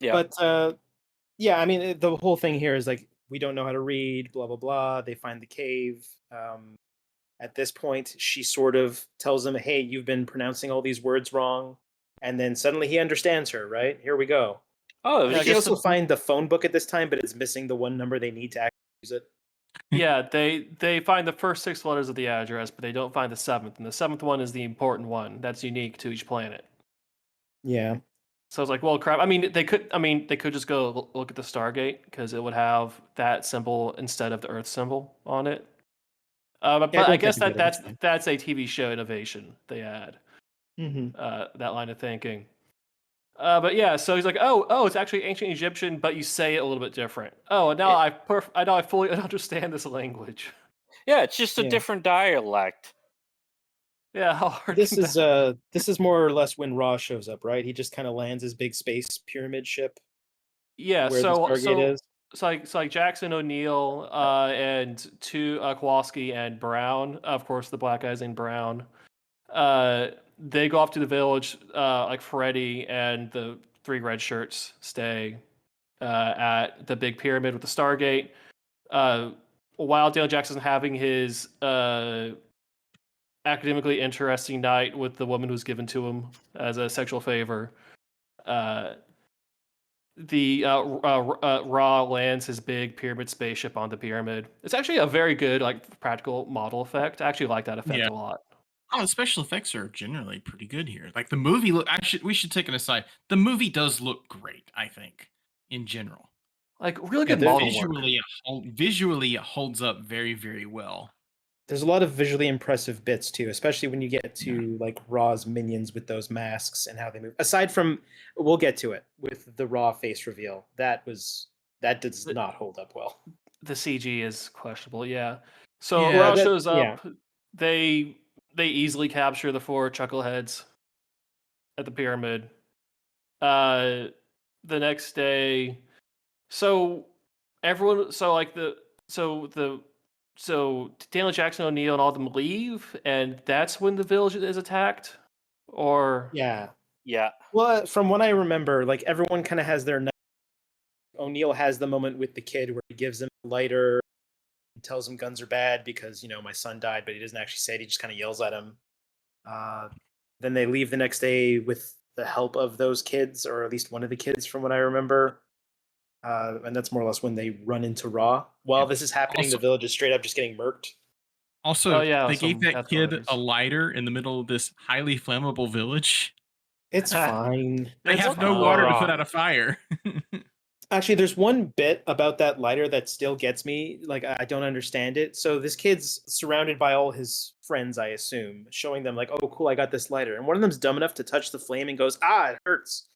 [SPEAKER 2] Yeah.
[SPEAKER 3] But yeah, I mean, the whole thing here is like we don't know how to read, blah blah blah. They find the cave. At this point, she sort of tells him, "Hey, you've been pronouncing all these words wrong," and then suddenly he understands her. Right, here we go.
[SPEAKER 2] Oh, it was
[SPEAKER 3] They
[SPEAKER 2] just
[SPEAKER 3] also find the phone book at this time, but it's missing the one number they need to actually use it.
[SPEAKER 1] yeah, they find the first 6 letters of the address, but they don't find the seventh, and the seventh one is the important one that's unique to each planet.
[SPEAKER 3] Yeah.
[SPEAKER 1] So it's like, well, crap. I mean, they could. I mean, they could just go look at the Stargate because it would have that symbol instead of the Earth symbol on it. But,
[SPEAKER 3] Yeah, I
[SPEAKER 1] but I
[SPEAKER 3] don't
[SPEAKER 1] guess
[SPEAKER 3] think
[SPEAKER 1] that's
[SPEAKER 3] it is.
[SPEAKER 1] that's a TV show innovation they add
[SPEAKER 3] Mhm.
[SPEAKER 1] that line of thinking. But yeah, so he's like, oh, it's actually ancient Egyptian, but you say it a little bit different. Oh, and now I fully understand this language.
[SPEAKER 2] yeah, it's just a
[SPEAKER 3] Yeah.
[SPEAKER 2] different dialect.
[SPEAKER 1] Yeah, how hard
[SPEAKER 3] This
[SPEAKER 1] can
[SPEAKER 3] is
[SPEAKER 1] that?
[SPEAKER 3] this is more or less when Ra shows up, right? He just kind of lands his big space pyramid ship
[SPEAKER 1] Yeah,
[SPEAKER 3] where the Stargate is.
[SPEAKER 1] so like Jackson O'Neill and two Kowalski and Brown, of course the black guys named Brown. They go off to the village. Like Freddy and the three red shirts stay at the big pyramid with the Stargate. While Daniel Jackson's having his academically interesting night with the woman who's given to him as a sexual favor. The Ra lands his big pyramid spaceship on the pyramid. It's actually a very good like practical model effect. I actually like that effect
[SPEAKER 4] Yeah.
[SPEAKER 1] a lot.
[SPEAKER 4] Oh, the special effects are generally pretty good here. Like the movie look we should take an aside. The movie does look great, I think, in general.
[SPEAKER 1] Like really
[SPEAKER 3] Yeah,
[SPEAKER 1] good model work.
[SPEAKER 4] Visually it holds up very, very well.
[SPEAKER 3] There's a lot of visually impressive bits too, especially when you get
[SPEAKER 4] Yeah.
[SPEAKER 3] to like Ra's minions with those masks and how they move. Aside from, we'll get to it with the Ra face reveal. That does
[SPEAKER 1] The-
[SPEAKER 3] not hold up well.
[SPEAKER 1] The CG is questionable. Yeah. So
[SPEAKER 4] Yeah,
[SPEAKER 1] Ra
[SPEAKER 3] that-
[SPEAKER 1] shows
[SPEAKER 3] yeah.
[SPEAKER 1] up. They easily capture the four chuckleheads at the pyramid. The next day, so everyone, so Daniel Jackson O'Neill and all of them leave, and that's when the village is attacked, or
[SPEAKER 3] Yeah.
[SPEAKER 2] Yeah.
[SPEAKER 3] Well, from what I remember, like everyone kind of has their. O'Neill has the moment with the kid where he gives him a lighter, and tells him guns are bad because my son died, but he doesn't actually say it. He just kind of yells at him. Then they leave the next day with the help of those kids, or at least one of the kids, from what I remember. And that's more or less when they run into Raw. While
[SPEAKER 4] Yep.
[SPEAKER 3] this is happening,
[SPEAKER 4] Also-
[SPEAKER 3] the village is straight up just getting murked.
[SPEAKER 4] Also,
[SPEAKER 1] Oh, yeah,
[SPEAKER 4] they gave
[SPEAKER 1] some
[SPEAKER 4] that
[SPEAKER 1] death
[SPEAKER 4] kid
[SPEAKER 1] relays.
[SPEAKER 4] a lighter in the middle of this highly flammable village.
[SPEAKER 3] It's fine.
[SPEAKER 4] They
[SPEAKER 1] It's
[SPEAKER 4] have no
[SPEAKER 1] fine.
[SPEAKER 4] water to put out a fire.
[SPEAKER 3] Actually, there's one bit about that lighter that still gets me. Like, I don't understand it. So this kid's surrounded by all his friends, I assume, showing them like, "Oh, cool, I got this lighter." And one of them's dumb enough to touch the flame and goes, "Ah, it hurts."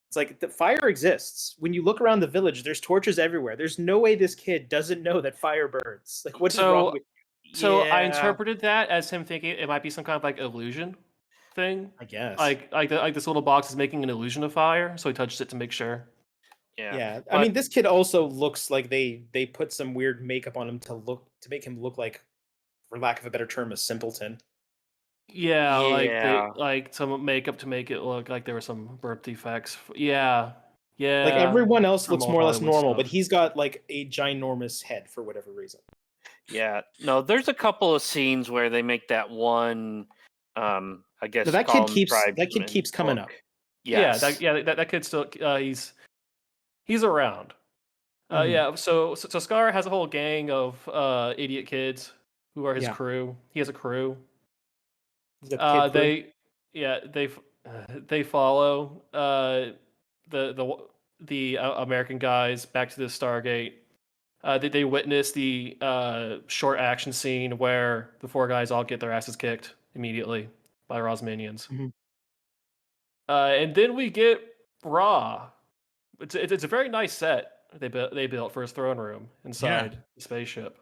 [SPEAKER 3] It's like the fire exists. When you look around the village, there's torches everywhere. There's no way this kid doesn't know that fire burns. Like, what is wrong with?
[SPEAKER 1] So I
[SPEAKER 2] Yeah.
[SPEAKER 1] interpreted that as him thinking it might be some kind of like illusion thing.
[SPEAKER 3] I guess.
[SPEAKER 1] Like this little box is making an illusion of fire, so he touches it to make sure.
[SPEAKER 3] Yeah, I
[SPEAKER 2] But-
[SPEAKER 3] mean, this kid also looks like they put some weird makeup on him to make him look like, for lack of a better term, a simpleton.
[SPEAKER 1] Yeah, like
[SPEAKER 2] Yeah.
[SPEAKER 1] some makeup to make it look like there were some birth defects. Yeah, yeah.
[SPEAKER 3] Like everyone else
[SPEAKER 1] from
[SPEAKER 3] looks
[SPEAKER 1] old
[SPEAKER 3] more or less
[SPEAKER 1] Hollywood
[SPEAKER 3] normal,
[SPEAKER 1] stuff.
[SPEAKER 3] but he's got like a ginormous head for whatever reason.
[SPEAKER 2] Yeah. No, there's a couple of scenes where they make that one. I guess
[SPEAKER 3] But that
[SPEAKER 2] call
[SPEAKER 3] kid
[SPEAKER 2] him
[SPEAKER 3] keeps
[SPEAKER 2] tribesman
[SPEAKER 3] coming
[SPEAKER 2] look.
[SPEAKER 3] up.
[SPEAKER 2] Yes.
[SPEAKER 1] That kid still he's around.
[SPEAKER 3] Mhm.
[SPEAKER 1] Yeah. So Scar has a whole gang of idiot kids who are his
[SPEAKER 3] Yeah.
[SPEAKER 1] crew. He has a crew.
[SPEAKER 3] He's got the kid crew.
[SPEAKER 1] They follow the the American guys back to the Stargate. They witness the short action scene where the four guys all get their asses kicked immediately by Ra's minions.
[SPEAKER 3] Mhm.
[SPEAKER 1] And then we get Ra. It's a very nice set they built for his throne room inside the spaceship.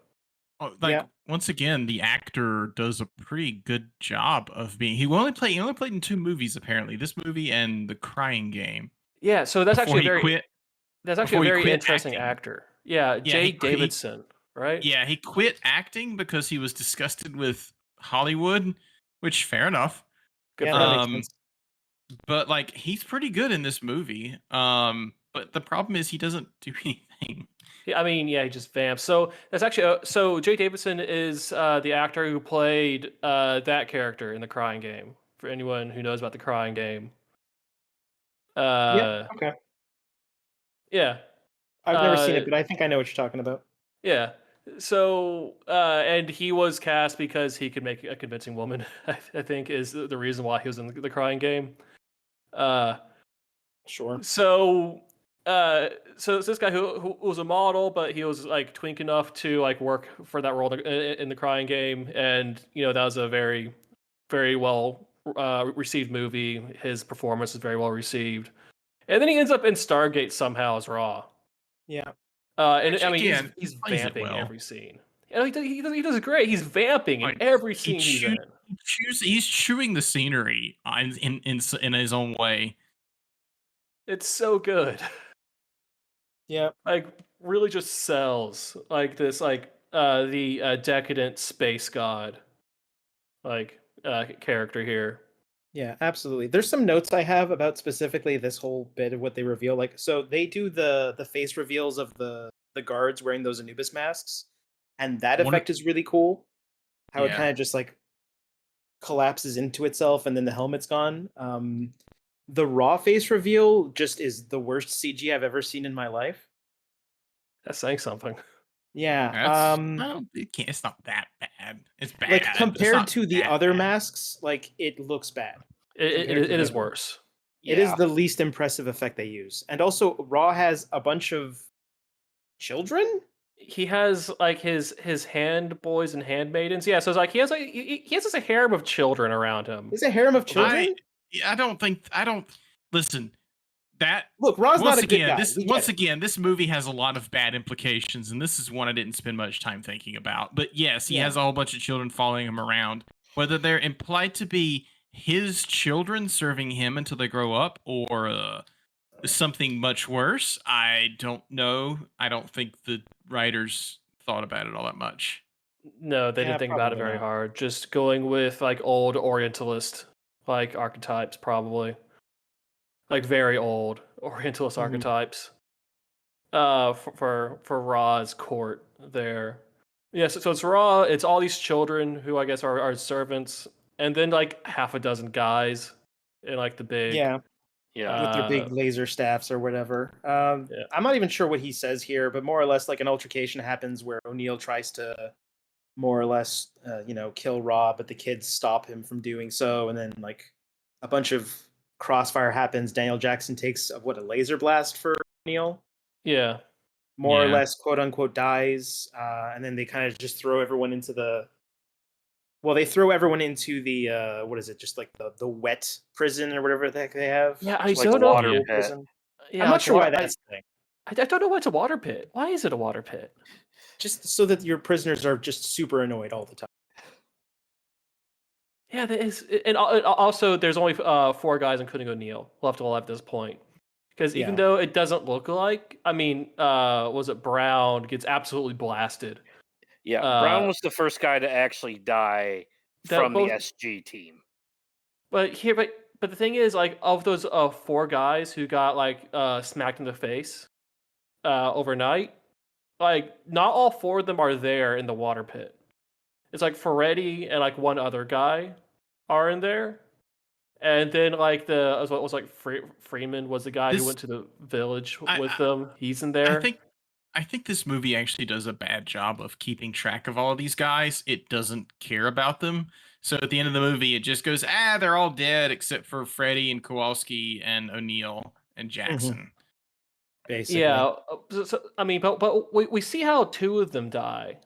[SPEAKER 4] Oh,
[SPEAKER 3] Yeah.
[SPEAKER 4] once again, the actor does a pretty good job of being. He only played in 2 movies apparently. This movie and The Crying Game.
[SPEAKER 1] Yeah, so that's
[SPEAKER 4] Before
[SPEAKER 1] actually
[SPEAKER 4] he quit.
[SPEAKER 1] that's actually a
[SPEAKER 4] Before he
[SPEAKER 1] very
[SPEAKER 4] quit
[SPEAKER 1] interesting
[SPEAKER 4] acting.
[SPEAKER 1] actor. Yeah,
[SPEAKER 4] Yeah,
[SPEAKER 1] Jay
[SPEAKER 4] he
[SPEAKER 1] Davidson, right?
[SPEAKER 4] Yeah, he quit acting because he was disgusted with Hollywood, which fair enough.
[SPEAKER 1] Good
[SPEAKER 3] Yeah,
[SPEAKER 1] for
[SPEAKER 3] that
[SPEAKER 1] him.
[SPEAKER 3] makes sense.
[SPEAKER 4] But like he's pretty good in this movie. But the problem is he doesn't do anything.
[SPEAKER 1] Yeah, I mean, yeah, he just vamps. So that's actually so Jay Davidson is the actor who played that character in the Crying Game. For anyone who knows about the Crying Game,
[SPEAKER 3] Yeah.
[SPEAKER 1] uh,
[SPEAKER 3] Okay.
[SPEAKER 1] yeah,
[SPEAKER 3] I've never seen it,
[SPEAKER 1] uh,
[SPEAKER 3] but I think I know what you're talking about.
[SPEAKER 1] yeah. So and he was cast because he could make a convincing woman. I think is the reason why he was in the Crying Game. Uh,
[SPEAKER 3] Sure.
[SPEAKER 1] So, so it's this guy who was a model, but he was like twink enough to like work for that role in the Crying Game, and that was a very, very well received movie. His performance is very well received, and then he ends up in Stargate somehow as Raw.
[SPEAKER 3] Yeah.
[SPEAKER 1] And
[SPEAKER 4] Which,
[SPEAKER 1] I mean,
[SPEAKER 4] again,
[SPEAKER 1] he's
[SPEAKER 4] he plays it
[SPEAKER 1] vamping
[SPEAKER 4] well.
[SPEAKER 1] every scene. He does great. He's vamping in
[SPEAKER 4] Like,
[SPEAKER 1] every
[SPEAKER 4] he
[SPEAKER 1] scene he's in.
[SPEAKER 4] he's chewing the scenery in his own way.
[SPEAKER 1] It's so good.
[SPEAKER 3] Yeah.
[SPEAKER 1] Like really just sells like this the decadent space god character here.
[SPEAKER 3] Yeah, absolutely. There's some notes I have about specifically this whole bit of what they reveal. Like, so they do the face reveals of the guards wearing those Anubis masks, and that
[SPEAKER 4] One of-
[SPEAKER 3] effect is really cool. How it
[SPEAKER 4] Yeah.
[SPEAKER 3] kind of just like collapses into itself, and then the helmet's gone. The raw face reveal just is the worst CG I've ever seen in my life.
[SPEAKER 1] That's saying something.
[SPEAKER 3] Yeah.
[SPEAKER 4] I don't. It's not that bad. It's bad.
[SPEAKER 3] Like
[SPEAKER 4] It's
[SPEAKER 3] compared
[SPEAKER 4] not
[SPEAKER 3] to the
[SPEAKER 4] that
[SPEAKER 3] other
[SPEAKER 4] bad.
[SPEAKER 3] masks, like it looks bad.
[SPEAKER 1] It
[SPEAKER 3] compared to
[SPEAKER 1] is
[SPEAKER 3] the-
[SPEAKER 1] worse.
[SPEAKER 3] It is the least impressive effect they use. And also Raw has a bunch of children?
[SPEAKER 1] He has like his hand boys and handmaidens. Yeah, so it's like he has this a harem of children around him.
[SPEAKER 3] Is a harem of children?
[SPEAKER 4] I don't listen. That
[SPEAKER 3] Look, Raw's
[SPEAKER 4] once
[SPEAKER 3] not a good
[SPEAKER 4] again,
[SPEAKER 3] guy.
[SPEAKER 4] this
[SPEAKER 3] We get
[SPEAKER 4] once
[SPEAKER 3] it.
[SPEAKER 4] again, this movie has a lot of bad implications, and this is one I didn't spend much time thinking about. But yes, he
[SPEAKER 3] Yeah.
[SPEAKER 4] has a whole bunch of children following him around. Whether they're implied to be his children serving him until they grow up, or something much worse, I don't know. I don't think the writers thought about it all that much.
[SPEAKER 1] No, they
[SPEAKER 3] Yeah,
[SPEAKER 1] didn't think about it
[SPEAKER 3] probably
[SPEAKER 1] very
[SPEAKER 3] not.
[SPEAKER 1] hard. Just going with like old Orientalist like archetypes, probably like very old Orientalist
[SPEAKER 3] Mhm.
[SPEAKER 1] archetypes. For Ra's court there. Yeah, so it's Ra. It's all these children who I guess are servants, and then like half a dozen guys in like the big
[SPEAKER 3] Yeah,
[SPEAKER 2] Yeah.
[SPEAKER 3] with their big laser staffs or whatever.
[SPEAKER 1] Yeah.
[SPEAKER 3] I'm not even sure what he says here, but more or less like an altercation happens where O'Neill tries to more or less kill Raw, but the kids stop him from doing so, and then like a bunch of crossfire happens. Daniel Jackson takes a laser blast for O'Neill.
[SPEAKER 1] Yeah.
[SPEAKER 3] More or
[SPEAKER 4] Yeah.
[SPEAKER 3] less, quote unquote, dies, and then they kind of just throw everyone into the. Well, they throw everyone into the what is it? Just like the wet prison or whatever the heck they have.
[SPEAKER 1] Yeah, I
[SPEAKER 2] Like
[SPEAKER 1] don't
[SPEAKER 2] a
[SPEAKER 1] know.
[SPEAKER 2] water
[SPEAKER 3] Cool
[SPEAKER 2] pit.
[SPEAKER 3] prison.
[SPEAKER 1] Yeah,
[SPEAKER 3] I'm not
[SPEAKER 1] like
[SPEAKER 3] sure why
[SPEAKER 1] water-
[SPEAKER 3] that's the thing.
[SPEAKER 1] I don't know why it's a water pit. Why is it a water pit?
[SPEAKER 3] Just so that your prisoners are just super annoyed all the time.
[SPEAKER 1] Yeah, that is, and also there's only 4 guys, including O'Neill, left alive at this point. Because even
[SPEAKER 3] Yeah.
[SPEAKER 1] though it doesn't look like, I mean, was it Brown gets absolutely blasted.
[SPEAKER 2] Yeah.
[SPEAKER 1] Uh,
[SPEAKER 2] Brown was the first guy to actually die
[SPEAKER 1] That
[SPEAKER 2] from
[SPEAKER 1] both-
[SPEAKER 2] the SG team.
[SPEAKER 1] But the thing is, like, of those 4 guys who got like smacked in the face overnight, like not all 4 of them are there in the water pit. It's like Ferretti and like one other guy are in there, and then like what was like Freeman was the guy who
[SPEAKER 4] This-
[SPEAKER 1] went to the village
[SPEAKER 4] I-
[SPEAKER 1] with them. He's in there.
[SPEAKER 4] I think this movie actually does a bad job of keeping track of all of these guys. It doesn't care about them. So at the end of the movie, it just goes, they're all dead except for Freddie and Kowalski and O'Neill and Jackson.
[SPEAKER 3] basically.
[SPEAKER 1] Yeah, I mean, but we see how two of them die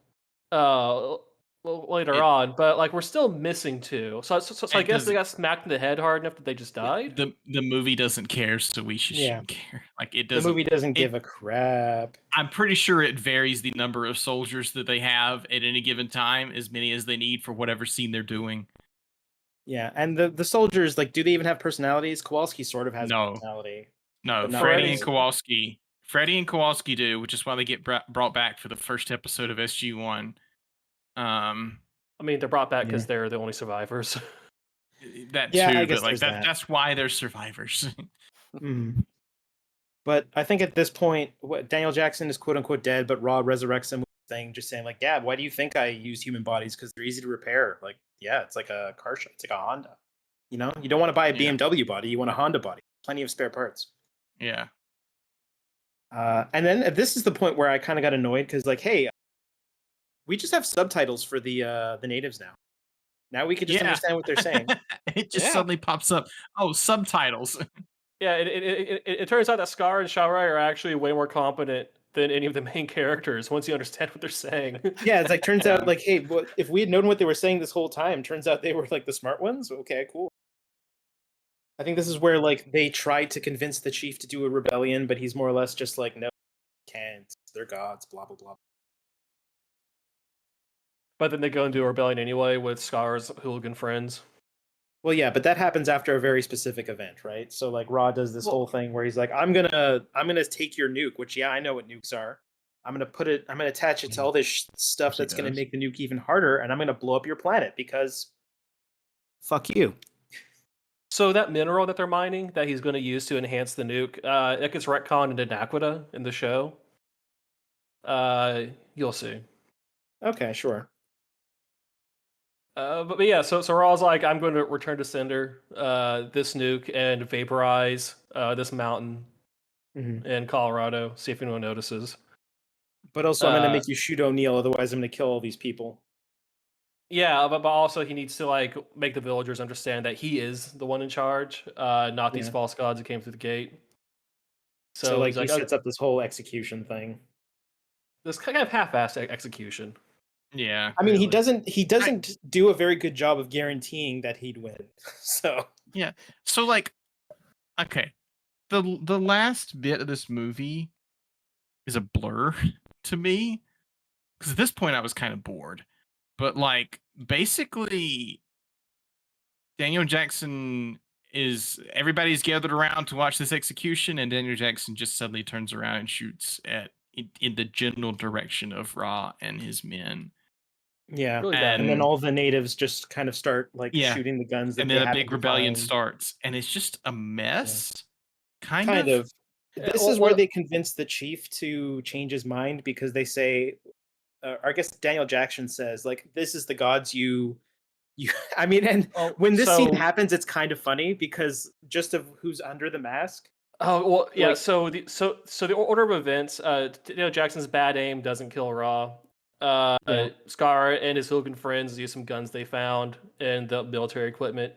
[SPEAKER 1] uh, later
[SPEAKER 4] It-
[SPEAKER 1] on, but like we're still missing two. So I
[SPEAKER 4] It
[SPEAKER 1] guess they
[SPEAKER 4] doesn't.
[SPEAKER 1] got smacked in the head hard enough that they just died.
[SPEAKER 4] The movie doesn't care, so we
[SPEAKER 3] Yeah.
[SPEAKER 4] shouldn't care. Like it
[SPEAKER 3] The
[SPEAKER 4] doesn't.
[SPEAKER 3] movie doesn't
[SPEAKER 4] it-
[SPEAKER 3] give a crap.
[SPEAKER 4] I'm pretty sure it varies the number of soldiers that they have at any given time, as many as they need for whatever scene they're doing.
[SPEAKER 3] Yeah, and the soldiers, like, do they even have personalities? Kowalski sort of has a
[SPEAKER 4] No.
[SPEAKER 3] personality.
[SPEAKER 4] No,
[SPEAKER 3] But not
[SPEAKER 4] Freddie and
[SPEAKER 1] really.
[SPEAKER 4] Kowalski. Freddie and Kowalski do, which is why they get brought back for the first episode of SG-1.
[SPEAKER 1] I mean, they're brought back because
[SPEAKER 3] Yeah.
[SPEAKER 1] they're the only survivors.
[SPEAKER 4] That
[SPEAKER 3] Yeah,
[SPEAKER 4] too,
[SPEAKER 3] I guess
[SPEAKER 4] but like
[SPEAKER 3] there's that.
[SPEAKER 4] that's why they're survivors.
[SPEAKER 3] Mhm. But I think at this point, Daniel Jackson is quote unquote dead, but Raw resurrects him with a thing, just saying like, "Yeah, why do you think I use human bodies? Because they're easy to repair. Like, yeah, it's like a car shop. It's like a Honda. You know, you don't want to buy a
[SPEAKER 4] Yeah.
[SPEAKER 3] BMW body. You want a Honda body. Plenty of spare parts."
[SPEAKER 4] Yeah.
[SPEAKER 3] And then this is the point where I kind of got annoyed because, like, hey, we just have subtitles for the natives now. Now we can just
[SPEAKER 4] Yeah.
[SPEAKER 3] understand what they're saying.
[SPEAKER 4] It just
[SPEAKER 2] Yeah.
[SPEAKER 4] suddenly pops up. Oh, subtitles.
[SPEAKER 1] Yeah, it turns out that Scar and Shaurai are actually way more competent than any of the main characters once you understand what they're saying.
[SPEAKER 3] Yeah, it's like turns
[SPEAKER 2] Yeah.
[SPEAKER 3] out like, hey, if we had known what they were saying this whole time, turns out they were like the smart ones. Okay, cool. I think this is where like they tried to convince the chief to do a rebellion, but he's more or less just like, no, can't. They're gods. Blah blah blah.
[SPEAKER 1] But then they go and do a rebellion anyway with Scar's hooligan friends.
[SPEAKER 3] Well, yeah, but that happens after a very specific event, right? So like Raw does this whole thing where he's like, I'm gonna take your nuke, which yeah, I know what nukes are. I'm gonna attach it to all this stuff
[SPEAKER 4] course he
[SPEAKER 3] that's gonna
[SPEAKER 4] does.
[SPEAKER 3] make the nuke even harder, and I'm gonna blow up your planet because fuck you.
[SPEAKER 1] So that mineral that they're mining that he's going to use to enhance the nuke, it gets retconned into Naquita in the show. You'll see.
[SPEAKER 3] Okay, sure.
[SPEAKER 1] But yeah, so Raw's like, I'm going to return to Cinder, this nuke, and vaporize this mountain
[SPEAKER 3] Mhm.
[SPEAKER 1] in Colorado. See if anyone notices.
[SPEAKER 3] But also, I'm gonna
[SPEAKER 1] Uh,
[SPEAKER 3] make you shoot O'Neill, otherwise I'm gonna kill all these people.
[SPEAKER 1] Yeah, but also he needs to like make the villagers understand that he is the one in charge, not these
[SPEAKER 3] Yeah.
[SPEAKER 1] false gods who came through the gate.
[SPEAKER 3] So like
[SPEAKER 1] he's
[SPEAKER 3] he
[SPEAKER 1] like,
[SPEAKER 3] sets up this whole execution thing.
[SPEAKER 1] this kind of half-assed execution.
[SPEAKER 4] Yeah.
[SPEAKER 3] I mean, he
[SPEAKER 1] Really.
[SPEAKER 3] doesn't do a very good job of guaranteeing that he'd win. So
[SPEAKER 4] Yeah. So like, okay, the last bit of this movie is a blur to me because at this point I was kind of bored. But like, basically, Daniel Jackson is everybody's gathered around to watch this execution, and Daniel Jackson just suddenly turns around and shoots in the general direction of Ra and his men.
[SPEAKER 3] yeah,
[SPEAKER 1] Really bad.
[SPEAKER 3] and then
[SPEAKER 4] And
[SPEAKER 3] all the natives just kind of start like
[SPEAKER 4] Yeah.
[SPEAKER 3] shooting the guns that
[SPEAKER 4] and
[SPEAKER 3] they
[SPEAKER 4] then a
[SPEAKER 3] happen
[SPEAKER 4] big
[SPEAKER 3] to
[SPEAKER 4] rebellion
[SPEAKER 3] find.
[SPEAKER 4] starts, and it's just a mess. Kind
[SPEAKER 3] Kind
[SPEAKER 4] of.
[SPEAKER 3] of. This
[SPEAKER 1] well-
[SPEAKER 3] is where
[SPEAKER 1] well-
[SPEAKER 3] they convince the chief to change his mind because they say, I guess Daniel Jackson says, like, this is the gods you. I mean, and
[SPEAKER 1] Oh,
[SPEAKER 3] when this scene
[SPEAKER 1] so-
[SPEAKER 3] happens, it's kind of funny because just of who's under the mask.
[SPEAKER 1] Oh well, yeah.
[SPEAKER 3] Like-
[SPEAKER 1] So the order of events. Jackson's bad aim doesn't kill Ra.
[SPEAKER 3] Yeah.
[SPEAKER 1] Scar and his hooligan friends use some guns they found and the military equipment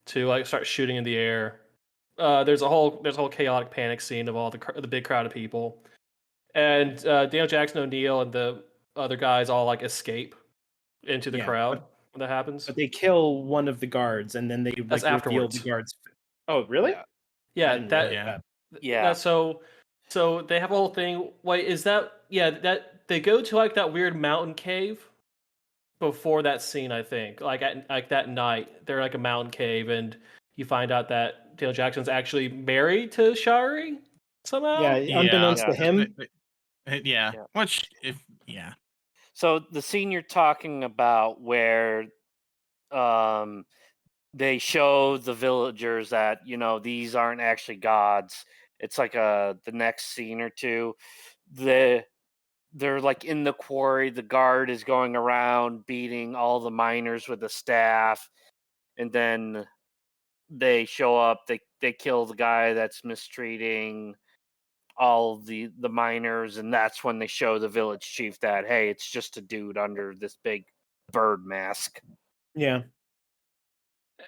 [SPEAKER 1] to like start shooting in the air. There's a whole chaotic panic scene of all the big crowd of people, and Daniel Jackson, O'Neill, and the other guys all like escape into the
[SPEAKER 3] Yeah,
[SPEAKER 1] crowd when that happens.
[SPEAKER 3] But they kill one of the guards, and then they
[SPEAKER 1] That's
[SPEAKER 3] like reveal
[SPEAKER 1] afterwards.
[SPEAKER 3] the guards. Oh, really?
[SPEAKER 2] Yeah.
[SPEAKER 1] Yeah,
[SPEAKER 3] I didn't
[SPEAKER 1] that
[SPEAKER 3] realize
[SPEAKER 4] Yeah.
[SPEAKER 3] that.
[SPEAKER 2] Yeah.
[SPEAKER 1] So they have a whole thing. Wait, is that that they go to like that weird mountain cave before that scene? I think like at like that night they're like a mountain cave, and you find out that Daniel Jackson's actually married to Shari somehow.
[SPEAKER 3] Yeah, unbeknownst to
[SPEAKER 2] Yeah.
[SPEAKER 3] him.
[SPEAKER 4] Yeah.
[SPEAKER 2] Yeah.
[SPEAKER 4] Which, if yeah,
[SPEAKER 2] So the scene you're talking about where they show the villagers that, these aren't actually gods. It's like the next scene or two. They're like in the quarry, the guard is going around beating all the miners with a staff, and then they show up, they kill the guy that's mistreating all the miners, and that's when they show the village chief that, hey, it's just a dude under this big bird mask.
[SPEAKER 3] Yeah.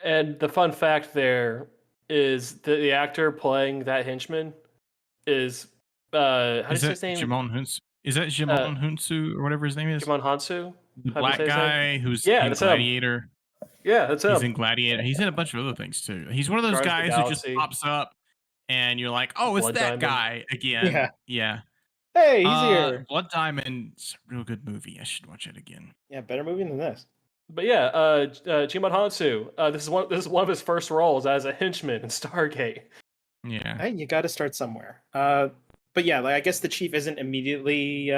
[SPEAKER 1] And the fun fact there is that the actor playing that henchman is How do you
[SPEAKER 4] Is
[SPEAKER 1] say
[SPEAKER 4] that
[SPEAKER 1] his name?
[SPEAKER 4] Jimon Hunsu? Is that
[SPEAKER 1] Uh,
[SPEAKER 4] Jimon Hunsu or whatever his name is?
[SPEAKER 1] Jimon Hansu.
[SPEAKER 4] The
[SPEAKER 1] How do you say
[SPEAKER 4] black
[SPEAKER 1] his name?
[SPEAKER 4] guy who's
[SPEAKER 1] Yeah,
[SPEAKER 4] in
[SPEAKER 1] that's him.
[SPEAKER 4] Gladiator.
[SPEAKER 1] Yeah, that's
[SPEAKER 4] He's
[SPEAKER 1] him.
[SPEAKER 4] in Gladiator. He's in a bunch of other things too. He's one of those
[SPEAKER 1] Guardians of the
[SPEAKER 4] guys who just
[SPEAKER 1] Galaxy.
[SPEAKER 4] pops up and you're like, oh, it's
[SPEAKER 1] Blood
[SPEAKER 4] that
[SPEAKER 1] Diamond.
[SPEAKER 4] guy again.
[SPEAKER 3] Yeah.
[SPEAKER 4] Yeah.
[SPEAKER 3] Hey, he's here.
[SPEAKER 4] Blood Diamond's a real good movie. I should watch it again.
[SPEAKER 3] Yeah, better movie than this.
[SPEAKER 1] But yeah, Jimon Hansu. This is one of his first roles as a henchman in Stargate.
[SPEAKER 4] Yeah.
[SPEAKER 3] Hey, you got to start somewhere. But yeah, like I guess the chief isn't immediately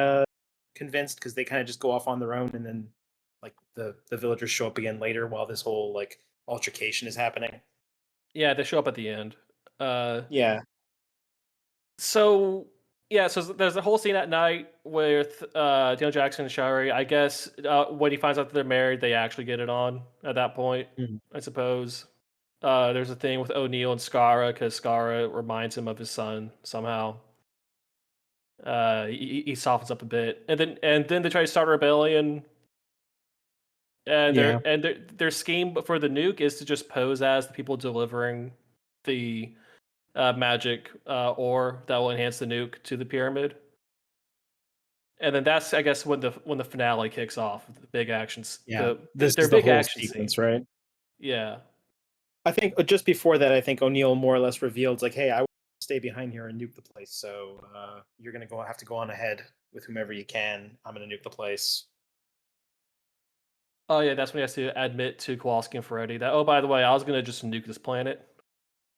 [SPEAKER 3] convinced because they kind of just go off on their own, and then like the villagers show up again later while this whole like altercation is happening.
[SPEAKER 1] Yeah, they show up at the end.
[SPEAKER 3] Yeah.
[SPEAKER 1] So there's a whole scene at night with Daniel Jackson and Shari. I guess when he finds out that they're married, they actually get it on at that point.
[SPEAKER 3] Mhm.
[SPEAKER 1] I suppose. There's a thing with O'Neill and Skara because Skara reminds him of his son somehow. He softens up a bit, and then they try to start a rebellion. And their scheme for the nuke is to just pose as the people delivering the magic ore that will enhance the nuke to the pyramid. And then that's, I guess, when the finale kicks off, the big actions.
[SPEAKER 3] Yeah.
[SPEAKER 1] This
[SPEAKER 3] This is the whole sequence, right?
[SPEAKER 1] Yeah.
[SPEAKER 3] I think just before that, I think O'Neill more or less revealed like, "Hey, I want to stay behind here and nuke the place. So you're gonna have to go on ahead with whomever you can. I'm gonna nuke the place."
[SPEAKER 1] Oh yeah, that's when he has to admit to Kowalski and Ferretti that, oh, by the way, I was gonna just nuke this planet.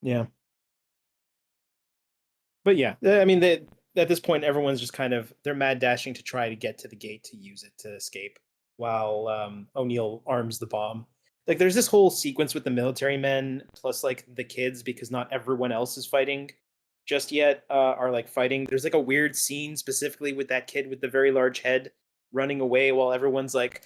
[SPEAKER 3] Yeah. But yeah, I mean, at this point, everyone's just kind of they're mad dashing to try to get to the gate to use it to escape, while O'Neill arms the bomb. Like, there's this whole sequence with the military men plus like the kids because not everyone else is fighting just yet. Are like fighting. There's like a weird scene specifically with that kid with the very large head running away while everyone's like,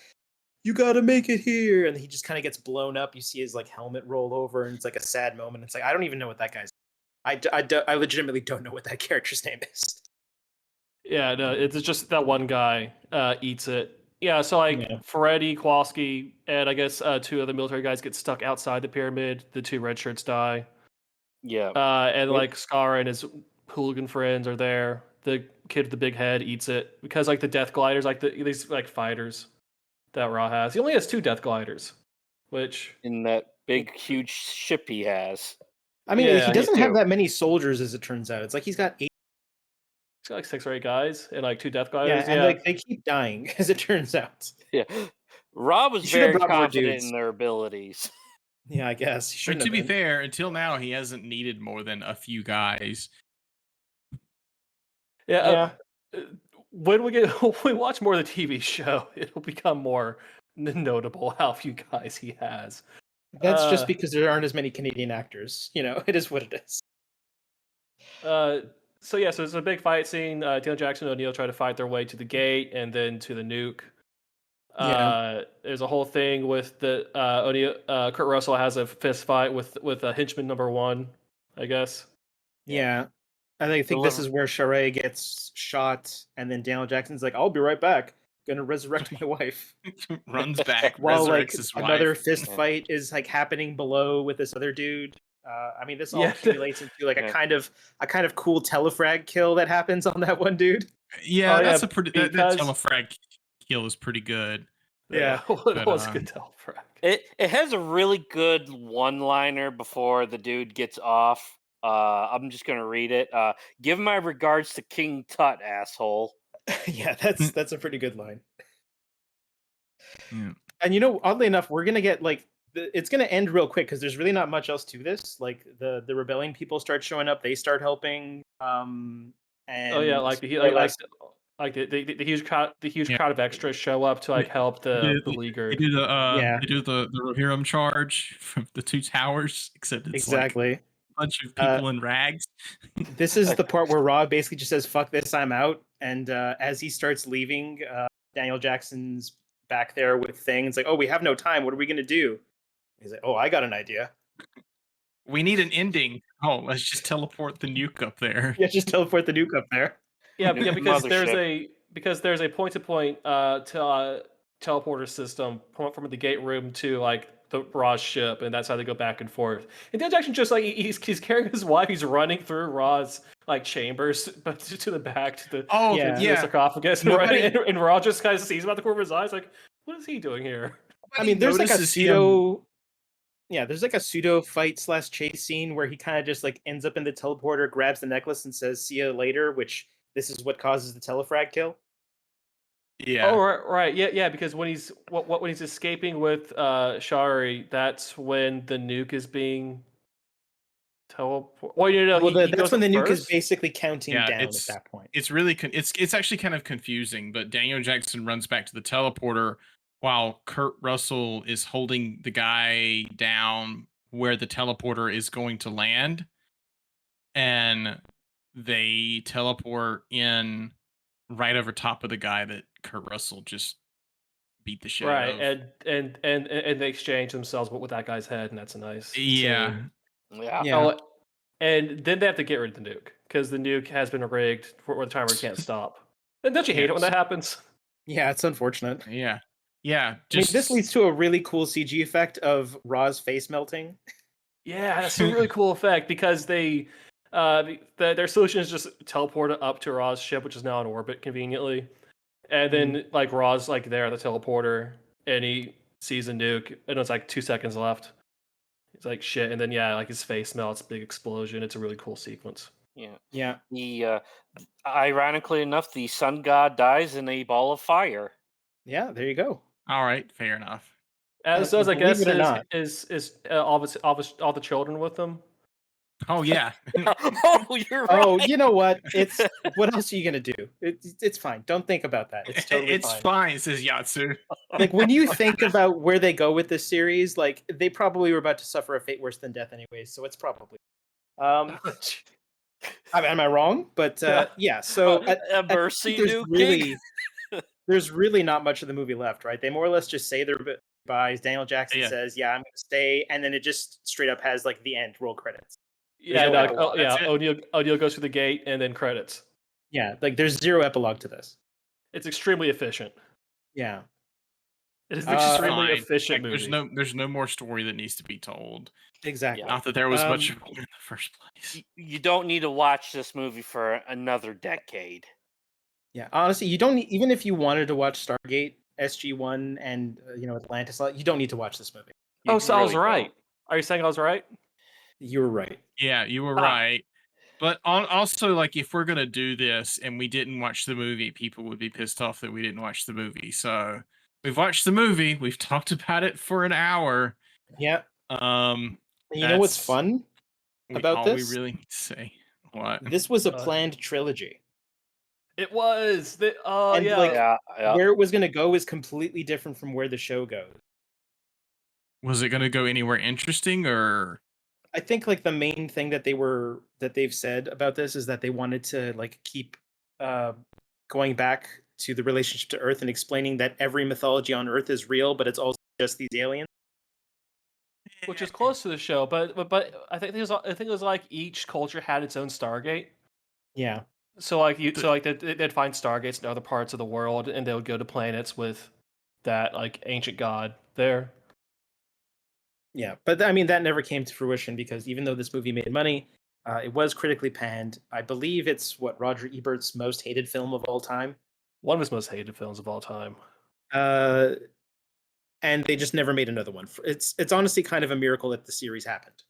[SPEAKER 3] "You gotta make it here," and he just kind of gets blown up. You see his like helmet roll over, and it's like a sad moment. It's like I don't even know what that guy's. I legitimately don't know what that character's name is.
[SPEAKER 1] Yeah, no, it's just that one guy eats it. Yeah, so like
[SPEAKER 3] Yeah.
[SPEAKER 1] Ferretti, Kowalski, and I guess two other military guys get stuck outside the pyramid. The two red shirts die.
[SPEAKER 2] Yeah.
[SPEAKER 1] And like Scar and his hooligan friends are there. The kid with the big head eats it because like the death gliders, like these like fighters that Ra has. He only has 2 death gliders, which
[SPEAKER 2] In that big, huge ship he has.
[SPEAKER 3] I mean,
[SPEAKER 1] Yeah,
[SPEAKER 3] he doesn't
[SPEAKER 2] me
[SPEAKER 3] have
[SPEAKER 2] too.
[SPEAKER 3] that many soldiers, as it turns out. It's like he's got 8.
[SPEAKER 1] he's got like 6 or 8 guys and like 2 death
[SPEAKER 3] Yeah,
[SPEAKER 1] gliders.
[SPEAKER 3] and like they keep dying, as it turns out.
[SPEAKER 2] Yeah. Rob was
[SPEAKER 3] You should have
[SPEAKER 2] very
[SPEAKER 3] brought more
[SPEAKER 2] confident
[SPEAKER 3] dudes.
[SPEAKER 2] in their abilities.
[SPEAKER 3] Yeah, I guess he
[SPEAKER 4] But
[SPEAKER 3] shouldn't
[SPEAKER 4] to
[SPEAKER 3] have
[SPEAKER 4] be
[SPEAKER 3] been.
[SPEAKER 4] fair, until now he hasn't needed more than a few guys.
[SPEAKER 1] Yeah. When we watch more of the TV show, it'll become more notable how few guys he has.
[SPEAKER 3] That's just because there aren't as many Canadian actors. You know, it is what it is.
[SPEAKER 1] So it's a big fight scene. Daniel Jackson and O'Neill try to fight their way to the gate and then to the nuke. There's a whole thing with the O'Neill. Kurt Russell has a fist fight with henchman number 1, I guess.
[SPEAKER 3] Yeah. And I think this is where Sharai gets shot, and then Daniel Jackson's like, "I'll be right back. Gonna resurrect my wife."
[SPEAKER 4] Runs back,
[SPEAKER 3] While like
[SPEAKER 4] resurrects his
[SPEAKER 3] another
[SPEAKER 4] wife.
[SPEAKER 3] fist fight is like happening below with this other dude. I mean, this all accumulates into like a kind of cool telefrag kill that happens on that one dude.
[SPEAKER 4] Yeah,
[SPEAKER 1] Oh,
[SPEAKER 4] that's
[SPEAKER 1] yeah,
[SPEAKER 4] a pretty that
[SPEAKER 1] because-
[SPEAKER 4] telefrag kill is pretty good.
[SPEAKER 3] Yeah.
[SPEAKER 1] It was a good telefrag.
[SPEAKER 2] It has a really good one-liner before the dude gets off. I'm just gonna read it. Give my regards to King Tut, asshole.
[SPEAKER 3] Yeah, that's a pretty good line.
[SPEAKER 4] Yeah.
[SPEAKER 3] And you know, oddly enough, we're gonna get like it's gonna end real quick because there's really not much else to this. Like the rebellion people start showing up, they start helping. And
[SPEAKER 1] Oh yeah, like the huge crowd of extras show up to like help the
[SPEAKER 4] They
[SPEAKER 1] beleaguered.
[SPEAKER 4] do the
[SPEAKER 3] Yeah.
[SPEAKER 4] they do the Rohirrim charge from the 2 towers, except it's like
[SPEAKER 3] exactly.
[SPEAKER 4] a bunch of people in rags.
[SPEAKER 3] This is the part where Rob basically just says, "Fuck this, I'm out." And as he starts leaving, Daniel Jackson's back there with things like, "Oh, we have no time. What are we gonna do?" He's like, "Oh, I got an idea."
[SPEAKER 4] We need an ending. Oh, let's just teleport the nuke up there.
[SPEAKER 3] Yeah, just teleport the nuke up there.
[SPEAKER 1] Yeah, because
[SPEAKER 2] Mothership.
[SPEAKER 1] there's a point to point to teleporter system from the gate room to like the Ra's ship, and that's how they go back and forth. And Daniel Jackson just like he's carrying his wife, he's running through Ra's like chambers, but to the back to the
[SPEAKER 4] Oh
[SPEAKER 3] Yeah.
[SPEAKER 1] to the sarcophagus,
[SPEAKER 4] Nobody-
[SPEAKER 1] and Ra just kind of sees him out the corner of his eyes, like, what is he doing here?
[SPEAKER 3] I mean, there's like a
[SPEAKER 4] notices him-
[SPEAKER 3] pseudo. Yeah, there's like a pseudo fight / chase scene where he kind of just like ends up in the teleporter, grabs the necklace, and says "see you later," which this is what causes the telefrag kill.
[SPEAKER 4] Yeah.
[SPEAKER 1] Oh right, yeah, because when he's when he's escaping with Shari, that's when the nuke is being teleport. Well, you know,
[SPEAKER 3] Well,
[SPEAKER 1] he
[SPEAKER 3] that's
[SPEAKER 1] goes
[SPEAKER 3] when the nuke is
[SPEAKER 1] first.
[SPEAKER 3] basically counting
[SPEAKER 4] Yeah,
[SPEAKER 3] down at
[SPEAKER 4] it's-
[SPEAKER 3] that point.
[SPEAKER 4] It's really it's actually kind of confusing, but Daniel Jackson runs back to the teleporter while Kurt Russell is holding the guy down where the teleporter is going to land, and they teleport in right over top of the guy that Kurt Russell just beat the shit
[SPEAKER 1] Right,
[SPEAKER 4] out of.
[SPEAKER 1] and they exchange themselves with that guy's head, and that's a nice
[SPEAKER 4] Yeah.
[SPEAKER 1] scene.
[SPEAKER 2] Yeah.
[SPEAKER 3] Yeah.
[SPEAKER 1] Oh, and then they have to get rid of the nuke because the nuke has been rigged for the timer can't stop. And don't you hate it when
[SPEAKER 4] Yes.
[SPEAKER 1] that happens?
[SPEAKER 3] Yeah, it's unfortunate.
[SPEAKER 4] Yeah.
[SPEAKER 3] I
[SPEAKER 4] Just
[SPEAKER 3] mean, this leads to a really cool CG effect of Ra's face melting.
[SPEAKER 1] Yeah, that's a really cool effect because they, their solution is just teleport it up to Ra's ship, which is now in orbit conveniently, and then like Ra's like there at the teleporter, and he sees a nuke, and it's like 2 seconds left. He's like shit, and then yeah, like his face melts, big explosion. It's a really cool sequence.
[SPEAKER 2] Yeah.
[SPEAKER 3] Yeah.
[SPEAKER 2] The ironically enough, the sun god dies in a ball of fire.
[SPEAKER 3] Yeah, there you go.
[SPEAKER 4] all right, fair enough.
[SPEAKER 1] As I
[SPEAKER 3] believe
[SPEAKER 1] guess
[SPEAKER 3] it or not.
[SPEAKER 1] is all the children with them.
[SPEAKER 4] Oh yeah.
[SPEAKER 2] Oh, you're
[SPEAKER 3] Oh,
[SPEAKER 2] right.
[SPEAKER 3] you know what? It's what else are you gonna do? It's fine. Don't think about that. It's totally
[SPEAKER 4] It's fine, says Yatsu.
[SPEAKER 3] Like when you think about where they go with this series, like they probably were about to suffer a fate worse than death anyways, so it's probably am I wrong? But yeah, so
[SPEAKER 2] A mercy
[SPEAKER 3] there's
[SPEAKER 2] nuking.
[SPEAKER 3] really there's really not much of the movie left, right? They more or less just say their goodbyes. Daniel Jackson
[SPEAKER 4] Yeah.
[SPEAKER 3] says, "Yeah, I'm gonna stay," and then it just straight up has like the end roll credits.
[SPEAKER 1] Yeah,
[SPEAKER 3] no
[SPEAKER 1] no,
[SPEAKER 3] epilogue.
[SPEAKER 1] yeah.
[SPEAKER 4] That's it.
[SPEAKER 1] O'Neill goes through the gate and then credits.
[SPEAKER 3] Yeah, like there's zero epilogue to this.
[SPEAKER 1] It's extremely efficient.
[SPEAKER 3] Yeah.
[SPEAKER 1] It is an
[SPEAKER 3] Uh,
[SPEAKER 1] extremely
[SPEAKER 4] Fine.
[SPEAKER 1] efficient
[SPEAKER 4] Like,
[SPEAKER 1] movie.
[SPEAKER 4] there's no more story that needs to be told.
[SPEAKER 3] Exactly.
[SPEAKER 4] Not that there was much
[SPEAKER 3] Um,
[SPEAKER 4] of it in the first place.
[SPEAKER 2] You don't need to watch this movie for another decade.
[SPEAKER 3] Yeah, honestly, you don't even if you wanted to watch Stargate SG-1 and Atlantis, you don't need to watch this movie.
[SPEAKER 1] Oh,
[SPEAKER 2] You
[SPEAKER 1] so I was
[SPEAKER 2] really
[SPEAKER 1] right.
[SPEAKER 2] don't.
[SPEAKER 1] Are you saying I was right?
[SPEAKER 3] You were right.
[SPEAKER 4] Yeah, you were
[SPEAKER 1] Ah.
[SPEAKER 4] right. But also, like, if we're gonna do this and we didn't watch the movie, people would be pissed off that we didn't watch the movie. So we've watched the movie. We've talked about it for an hour.
[SPEAKER 3] Yeah.
[SPEAKER 4] Um,
[SPEAKER 3] And you know what's
[SPEAKER 4] that's
[SPEAKER 3] fun about
[SPEAKER 4] all
[SPEAKER 3] this?
[SPEAKER 4] we really need to say. What?
[SPEAKER 3] This was a
[SPEAKER 1] Uh,
[SPEAKER 3] planned trilogy.
[SPEAKER 1] It was. Oh
[SPEAKER 3] And,
[SPEAKER 1] yeah.
[SPEAKER 3] like,
[SPEAKER 2] Yeah.
[SPEAKER 3] Where it was going to go is completely different from where the show goes.
[SPEAKER 4] Was it gonna go anywhere interesting or?
[SPEAKER 3] I think like the main thing that they've said about this is that they wanted to like keep going back to the relationship to Earth and explaining that every mythology on Earth is real, but it's also just these aliens.
[SPEAKER 1] Which is close to the show, but I think it was like each culture had its own Stargate.
[SPEAKER 3] Yeah.
[SPEAKER 1] So like they'd find Stargates in other parts of the world, and they would go to planets with that like ancient god there.
[SPEAKER 3] Yeah, but I mean that never came to fruition because even though this movie made money, it was critically panned. I believe it's what Roger Ebert's most hated film of all time.
[SPEAKER 1] One of his most hated films of all time.
[SPEAKER 3] And they just never made another one. It's honestly kind of a miracle that the series happened,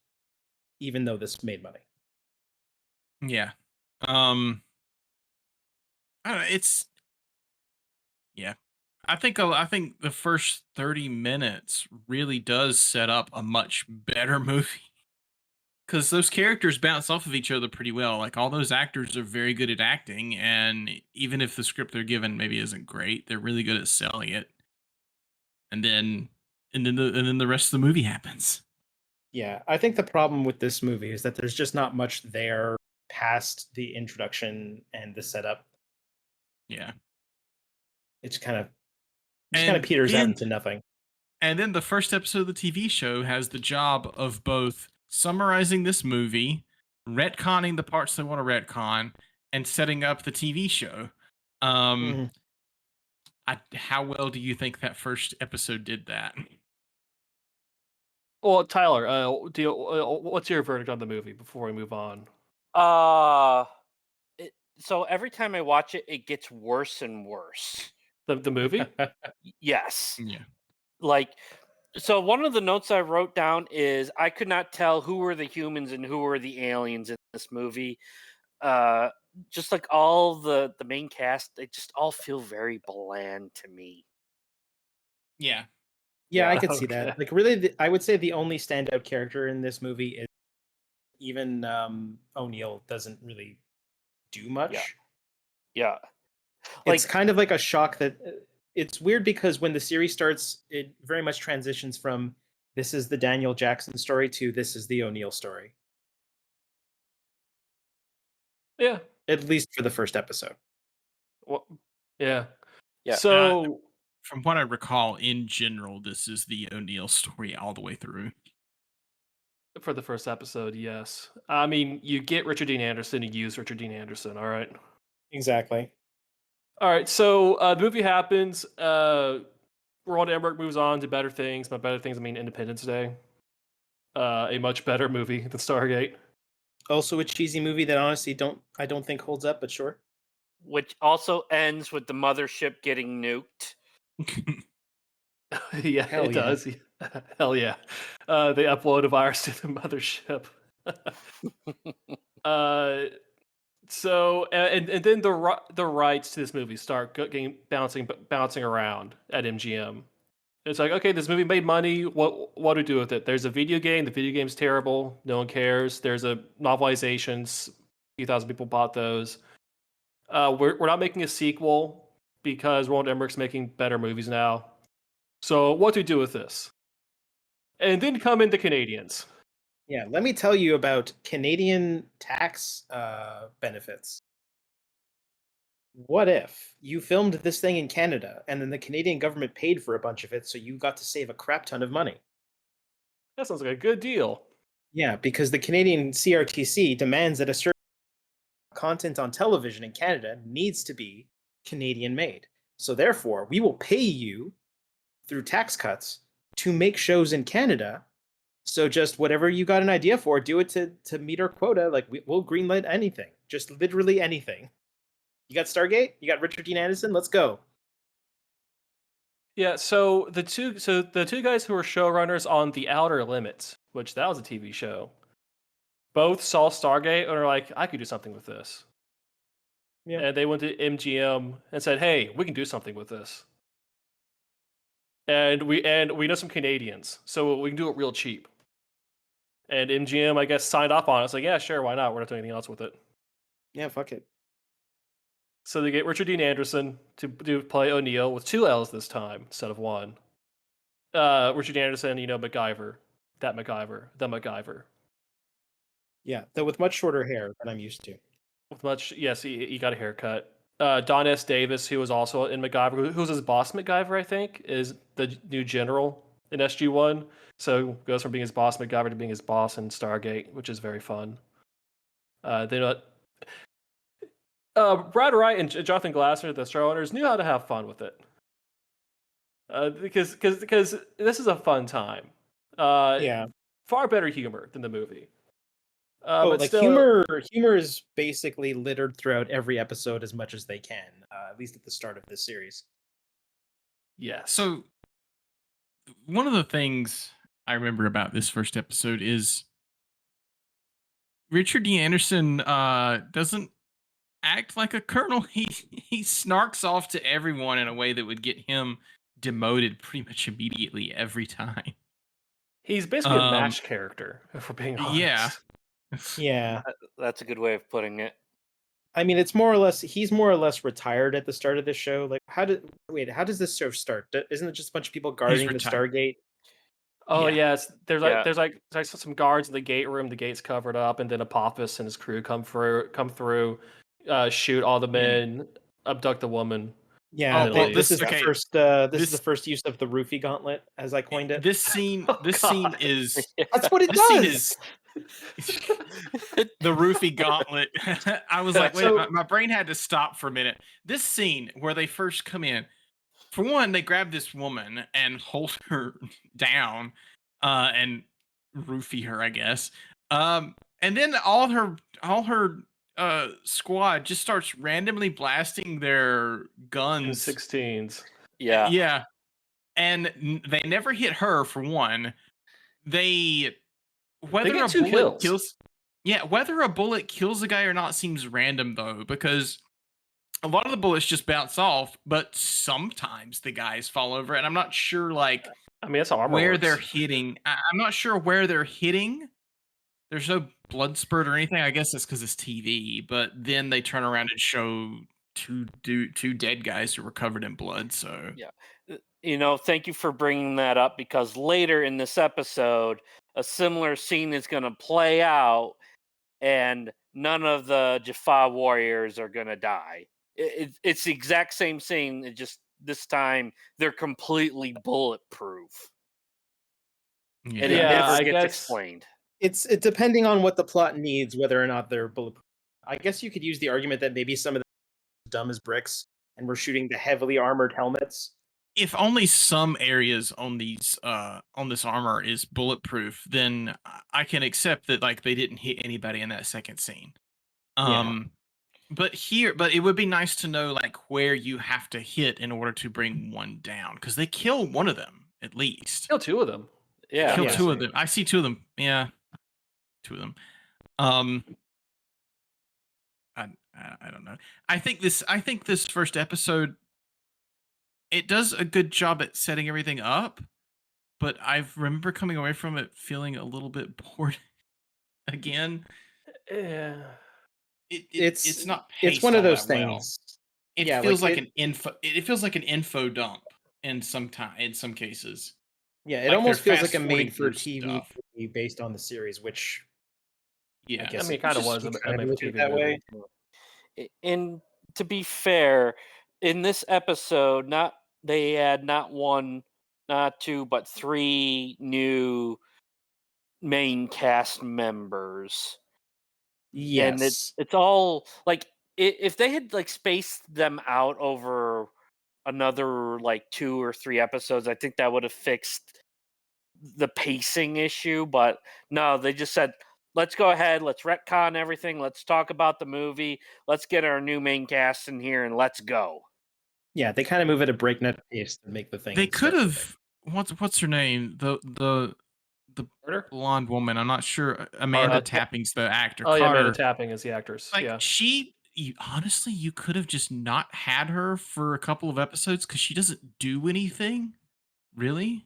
[SPEAKER 3] even though this made money.
[SPEAKER 4] Yeah. I don't know, it's yeah. I think the first 30 minutes really does set up a much better movie. Cuz those characters bounce off of each other pretty well. Like all those actors are very good at acting, and even if the script they're given maybe isn't great, they're really good at selling it. And then the rest of the movie happens.
[SPEAKER 3] Yeah, I think the problem with this movie is that there's just not much there past the introduction and the setup.
[SPEAKER 4] Yeah.
[SPEAKER 3] It's kind of
[SPEAKER 4] And
[SPEAKER 3] peters out
[SPEAKER 4] then-
[SPEAKER 3] into nothing.
[SPEAKER 4] And then the first episode of the TV show has the job of both summarizing this movie, retconning the parts they want to retcon, and setting up the TV show.
[SPEAKER 3] Mhm.
[SPEAKER 4] How well do you think that first episode did that?
[SPEAKER 1] Well, Tyler, what's your verdict on the movie before we move on?
[SPEAKER 2] Uh, so every time I watch it, it gets worse and worse.
[SPEAKER 1] The movie?
[SPEAKER 2] Yes.
[SPEAKER 4] Yeah.
[SPEAKER 2] Like, so one of the notes I wrote down is I could not tell who were the humans and who were the aliens in this movie. Just like all the main cast, they just all feel very bland to me.
[SPEAKER 4] Yeah.
[SPEAKER 3] Yeah,
[SPEAKER 2] Yeah.
[SPEAKER 3] I could see
[SPEAKER 1] Okay.
[SPEAKER 3] that. Like, really, I would say the only standout character in this movie is even O'Neill doesn't really do much.
[SPEAKER 2] Yeah. Like,
[SPEAKER 3] It's kind of like a shock that it's weird because when the series starts, it very much transitions from this is the Daniel Jackson story to this is the O'Neill story,
[SPEAKER 1] Yeah.
[SPEAKER 3] at least for the first episode.
[SPEAKER 1] Well, yeah.
[SPEAKER 2] Yeah.
[SPEAKER 1] So
[SPEAKER 4] From what I recall, in general, this is the O'Neill story all the way through.
[SPEAKER 1] for the first episode, yes. I mean, you get Richard Dean Anderson, you use Richard Dean Anderson, all right?
[SPEAKER 3] Exactly.
[SPEAKER 1] All right, so the movie happens. Roland Emmerich moves on to better things. By better things, I mean Independence Day. A much better movie than Stargate.
[SPEAKER 3] Also, a cheesy movie that honestly I don't think holds up, but sure.
[SPEAKER 2] which also ends with the mothership getting nuked.
[SPEAKER 1] Yeah,
[SPEAKER 3] Hell
[SPEAKER 1] it
[SPEAKER 3] yeah.
[SPEAKER 1] does. Hell yeah. They upload a virus to the mothership. So and then the rights to this movie start getting bouncing around at MGM. It's like, okay, this movie made money. What do we do with it? There's a video game. The video game's terrible. No one cares. There's a novelizations. A few thousand people bought those. We're not making a sequel because Roland Emmerich's making better movies now. So what do we do with this? And then come in the Canadians.
[SPEAKER 3] Yeah, let me tell you about Canadian tax benefits. What if you filmed this thing in Canada and then the Canadian government paid for a bunch of it so you got to save a crap ton of money?
[SPEAKER 1] That sounds like a good deal.
[SPEAKER 3] Yeah, because the Canadian CRTC demands that a certain content on television in Canada needs to be Canadian made. So therefore, we will pay you through tax cuts to make shows in Canada. So just whatever you got an idea for, do it to meet our quota. Like we'll greenlight anything, just literally anything. You got Stargate, you got Richard Dean Anderson. Let's go.
[SPEAKER 1] Yeah, so the two guys who were showrunners on The Outer Limits, which that was a TV show, both saw Stargate and are like, I could do something with this.
[SPEAKER 3] Yeah.
[SPEAKER 1] And they went to MGM and said, hey, we can do something with this. And we know some Canadians, so we can do it real cheap. And MGM, I guess, signed off on it. It's like, yeah, sure, why not? We're not doing anything else with it.
[SPEAKER 3] Yeah, fuck it.
[SPEAKER 1] So they get Richard Dean Anderson to play O'Neill with 2 L's this time instead of 1. Richard Dean Anderson, MacGyver. The MacGyver.
[SPEAKER 3] Yeah, though with much shorter hair than I'm used to.
[SPEAKER 1] With much, yes, he got a haircut. Don S. Davis, who was also in MacGyver, who's his boss MacGyver, I think, is the new general in SG-1. So goes from being his boss MacGyver to being his boss in Stargate, which is very fun. Brad Wright and Jonathan Glasser, the showrunners, knew how to have fun with it. Because this is a fun time.
[SPEAKER 3] Yeah.
[SPEAKER 1] Far better humor than the movie.
[SPEAKER 3] But
[SPEAKER 1] still,
[SPEAKER 3] humor is basically littered throughout every episode as much as they can, at least at the start of this series.
[SPEAKER 1] Yes.
[SPEAKER 4] So one of the things I remember about this first episode is Richard D. Anderson doesn't act like a colonel. He snarks off to everyone in a way that would get him demoted pretty much immediately every time.
[SPEAKER 1] He's basically a MASH character, if we're being honest.
[SPEAKER 4] Yeah.
[SPEAKER 3] Yeah.
[SPEAKER 2] That's a good way of putting it.
[SPEAKER 3] I mean, he's more or less retired at the start of this show. Like, how does this show start? Isn't it just a bunch of people guarding the
[SPEAKER 4] retired.
[SPEAKER 3] Stargate?
[SPEAKER 1] Oh
[SPEAKER 4] Yeah.
[SPEAKER 1] yes, there's some guards in the gate room. The gate's covered up, and then Apophis and his crew come through, shoot all the men, abduct the woman.
[SPEAKER 3] Yeah,
[SPEAKER 4] Oh, well,
[SPEAKER 3] this is
[SPEAKER 4] okay.
[SPEAKER 3] the first. This is the first use of the roofie gauntlet, as I coined it.
[SPEAKER 4] This scene
[SPEAKER 1] God.
[SPEAKER 4] is
[SPEAKER 3] That's what it
[SPEAKER 4] this scene
[SPEAKER 3] does.
[SPEAKER 4] is the roofie gauntlet. I was like, wait,
[SPEAKER 3] So-
[SPEAKER 4] my brain had to stop for a minute. This scene where they first come in, for one, they grab this woman and hold her down, and roofie her, I guess. And then all her squad just starts randomly blasting their guns.
[SPEAKER 1] M16s.
[SPEAKER 2] Yeah.
[SPEAKER 4] Yeah, and they never hit her for one. Whether
[SPEAKER 1] get
[SPEAKER 4] a
[SPEAKER 1] 2
[SPEAKER 4] bullet
[SPEAKER 1] kills.
[SPEAKER 4] kills, yeah, whether a bullet kills a guy or not seems random though, because a lot of the bullets just bounce off, but sometimes the guys fall over, and I'm not sure like
[SPEAKER 1] I mean, that's how armor
[SPEAKER 4] where they're
[SPEAKER 1] works.
[SPEAKER 4] hitting. I'm not sure where they're hitting. There's no blood spurt or anything. I guess that's because it's TV. But then they turn around and show two dead guys who were covered in blood. So
[SPEAKER 2] Yeah. Thank you for bringing that up, because later in this episode, a similar scene is going to play out, and none of the Jaffa warriors are going to die. It's the exact same scene. It just this time they're completely bulletproof, and it
[SPEAKER 1] Yeah,
[SPEAKER 2] never
[SPEAKER 1] I
[SPEAKER 2] gets
[SPEAKER 1] guess-
[SPEAKER 2] explained.
[SPEAKER 3] It's depending on what the plot needs, whether or not they're bulletproof. I guess you could use the argument that maybe some of them are dumb as bricks, and we're shooting the heavily armored helmets.
[SPEAKER 4] if only some areas on this armor is bulletproof, then I can accept that like they didn't hit anybody in that second scene. But it would be nice to know like where you have to hit in order to bring one down, because they kill one of them at least.
[SPEAKER 1] Kill 2 of them.
[SPEAKER 2] Yeah.
[SPEAKER 4] Kill
[SPEAKER 3] Yeah.
[SPEAKER 4] 2 of them. I see 2 of them. Yeah, 2 of them. I don't know. I think this first episode, it does a good job at setting everything up, but I remember coming away from it feeling a little bit bored again.
[SPEAKER 1] Yeah.
[SPEAKER 4] It's not.
[SPEAKER 3] It's one of
[SPEAKER 4] paced all
[SPEAKER 3] those
[SPEAKER 4] that well.
[SPEAKER 3] things.
[SPEAKER 4] It
[SPEAKER 3] Yeah,
[SPEAKER 4] feels
[SPEAKER 3] like
[SPEAKER 4] like an info. It feels like an info dump in some cases.
[SPEAKER 3] Yeah, it
[SPEAKER 4] Like
[SPEAKER 3] almost
[SPEAKER 4] they're
[SPEAKER 3] feels like a
[SPEAKER 4] fast-forwarding through
[SPEAKER 3] made-for-TV
[SPEAKER 4] stuff.
[SPEAKER 3] movie based on the series, which
[SPEAKER 4] Yeah,
[SPEAKER 3] I guess
[SPEAKER 1] I mean, it kind of
[SPEAKER 3] just-
[SPEAKER 1] was
[SPEAKER 3] you
[SPEAKER 1] a
[SPEAKER 3] kinda
[SPEAKER 1] made
[SPEAKER 3] look
[SPEAKER 1] for
[SPEAKER 3] at it
[SPEAKER 1] TV
[SPEAKER 3] that
[SPEAKER 1] movie.
[SPEAKER 3] way.
[SPEAKER 2] And to be fair, in this episode, they had not 1, not 2, but 3 new main cast members. And
[SPEAKER 3] Yes.
[SPEAKER 2] it's all like if they had like spaced them out over another like 2 or 3 episodes, I think that would have fixed the pacing issue. But no, they just said, let's go ahead, let's retcon everything, let's talk about the movie, let's get our new main cast in here, and let's go.
[SPEAKER 3] Yeah, they kind of move at a breakneck pace to make the thing.
[SPEAKER 4] they could
[SPEAKER 3] special.
[SPEAKER 4] have. What's her name? The
[SPEAKER 1] Carter?
[SPEAKER 4] blonde woman. I'm not sure. Amanda
[SPEAKER 1] Ta-
[SPEAKER 4] Tapping's the actor.
[SPEAKER 1] Oh, yeah, Amanda
[SPEAKER 4] Carter.
[SPEAKER 1] Tapping is the actress.
[SPEAKER 4] Like
[SPEAKER 1] yeah.
[SPEAKER 4] honestly, you could have just not had her for a couple of episodes because she doesn't do anything, really.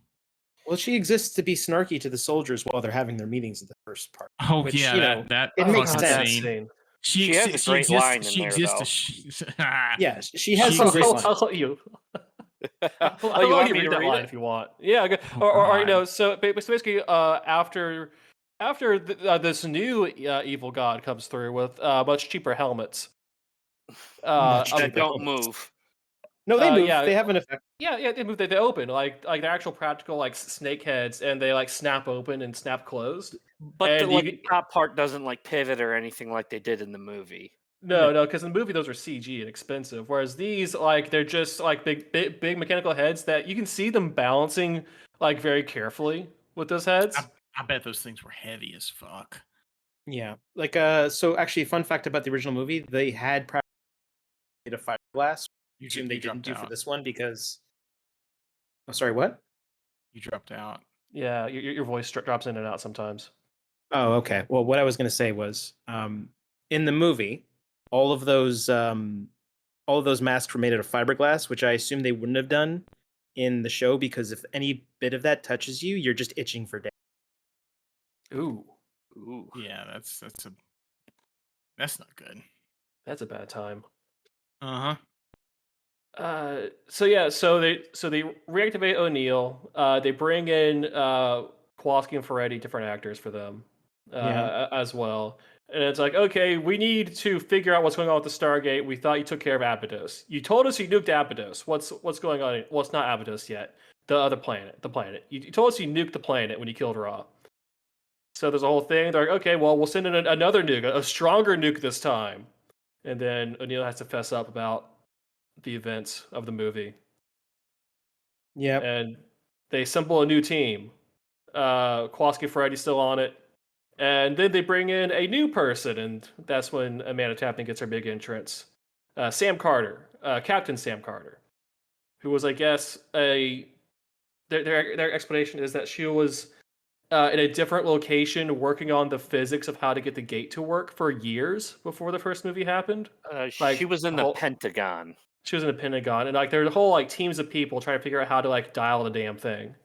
[SPEAKER 3] Well, she exists to be snarky to the soldiers while they're having their meetings in the first part.
[SPEAKER 4] Oh
[SPEAKER 3] Which,
[SPEAKER 4] yeah,
[SPEAKER 3] you know,
[SPEAKER 4] that
[SPEAKER 3] it makes
[SPEAKER 4] fucking
[SPEAKER 3] sense.
[SPEAKER 4] scene.
[SPEAKER 2] She has a great line in there, though.
[SPEAKER 3] Yeah, she has
[SPEAKER 4] She
[SPEAKER 3] some great
[SPEAKER 1] I'll
[SPEAKER 3] lines.
[SPEAKER 1] let you. I'll
[SPEAKER 2] Oh,
[SPEAKER 1] let
[SPEAKER 2] you want
[SPEAKER 1] you
[SPEAKER 2] me
[SPEAKER 1] read
[SPEAKER 2] to
[SPEAKER 1] that
[SPEAKER 2] read
[SPEAKER 1] line
[SPEAKER 2] it?
[SPEAKER 1] if you want. Yeah,
[SPEAKER 4] Oh,
[SPEAKER 1] or
[SPEAKER 4] God.
[SPEAKER 1] so basically, after this new evil god comes through with much cheaper helmets.
[SPEAKER 3] Much
[SPEAKER 2] That
[SPEAKER 3] cheaper
[SPEAKER 2] don't
[SPEAKER 3] helmets.
[SPEAKER 2] move.
[SPEAKER 3] No, they move.
[SPEAKER 1] yeah.
[SPEAKER 3] They have an effect.
[SPEAKER 1] Yeah, they move. They open like they're actual practical like snake heads, and they like snap open and snap closed.
[SPEAKER 2] But
[SPEAKER 1] And
[SPEAKER 2] the top part doesn't like pivot or anything like they did in the movie.
[SPEAKER 1] No, because in the movie those are CG and expensive, whereas these like they're just like big mechanical heads that you can see them balancing like very carefully with those heads.
[SPEAKER 4] I bet those things were heavy as fuck.
[SPEAKER 3] Yeah, like so. Actually, fun fact about the original movie: they had probably made a fiberglass.
[SPEAKER 4] You
[SPEAKER 3] Assume they didn't
[SPEAKER 4] dropped
[SPEAKER 3] do for
[SPEAKER 4] out.
[SPEAKER 3] this one because. Oh, sorry. What?
[SPEAKER 4] You dropped out.
[SPEAKER 1] Yeah, your voice drops in and out sometimes.
[SPEAKER 3] Oh, okay. Well, what I was going to say was, in the movie, all of those masks were made out of fiberglass, which I assume they wouldn't have done in the show because if any bit of that touches you, you're just itching for death.
[SPEAKER 1] Ooh,
[SPEAKER 4] Yeah, that's not good.
[SPEAKER 1] that's a bad time.
[SPEAKER 4] Uh-huh.
[SPEAKER 1] So they reactivate O'Neill. They bring in Kowalski and Ferretti, different actors for them, as well. And it's like, okay, we need to figure out what's going on with the Stargate. We thought you took care of Abydos. You told us you nuked Abydos. What's going on? Well, it's not Abydos yet. The other planet, the planet. You told us you nuked the planet when you killed Ra. So there's a whole thing. They're like, okay, well, we'll send in another nuke, a stronger nuke this time. And then O'Neill has to fess up about the events of the movie.
[SPEAKER 3] Yeah.
[SPEAKER 1] and they assemble a new team. Kowalski Freddy's still on it. And then they bring in a new person, and that's when Amanda Tapping gets her big entrance. Sam Carter, Captain Sam Carter, who was, I guess, their explanation is that she was in a different location working on the physics of how to get the gate to work for years before the first movie happened.
[SPEAKER 2] She was in the
[SPEAKER 1] whole-
[SPEAKER 2] Pentagon.
[SPEAKER 1] She was in the Pentagon, and like there were whole like teams of people trying to figure out how to like dial the damn thing.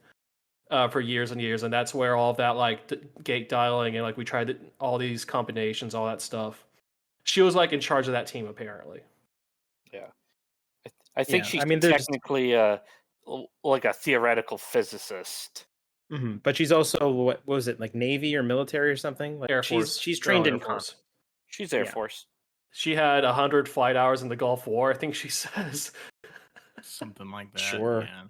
[SPEAKER 1] For years and years, and that's where all of that like gate dialing and like we tried all these combinations, all that stuff. She was like in charge of that team apparently.
[SPEAKER 2] Yeah, I think
[SPEAKER 3] Yeah,
[SPEAKER 2] she's
[SPEAKER 3] I mean, there's-
[SPEAKER 2] technically like a theoretical physicist.
[SPEAKER 3] But she's also what was it, like Navy or military or something? Like
[SPEAKER 1] Air Force.
[SPEAKER 3] she's trained
[SPEAKER 1] Air
[SPEAKER 3] in
[SPEAKER 1] Force.
[SPEAKER 2] She's Air
[SPEAKER 3] Yeah.
[SPEAKER 2] Force.
[SPEAKER 1] She had 100 flight hours in the Gulf War, I think she says.
[SPEAKER 4] Something like that.
[SPEAKER 3] Sure.
[SPEAKER 4] Yeah.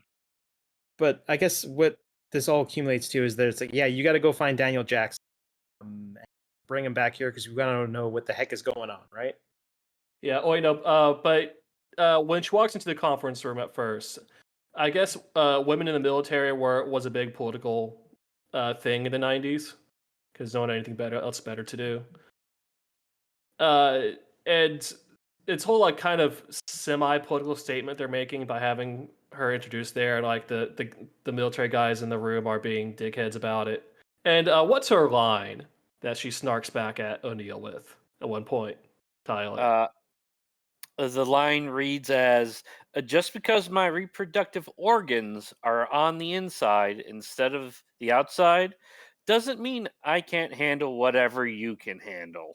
[SPEAKER 3] But I guess what this all accumulates to is that it's like, yeah, you got to go find Daniel Jackson, and bring him back here because we got to know what the heck is going on, right?
[SPEAKER 1] Yeah. Oh, but when she walks into the conference room at first, I guess women in the military was a big political thing in the 90s because no one had anything else better to do. And it's whole like kind of semi-political statement they're making by having her introduced there, and like the military guys in the room are being dickheads about it. And what's her line that she snarks back at O'Neill with at one point, Tyler?
[SPEAKER 2] The line reads as, just because my reproductive organs are on the inside instead of the outside, doesn't mean I can't handle whatever you can handle.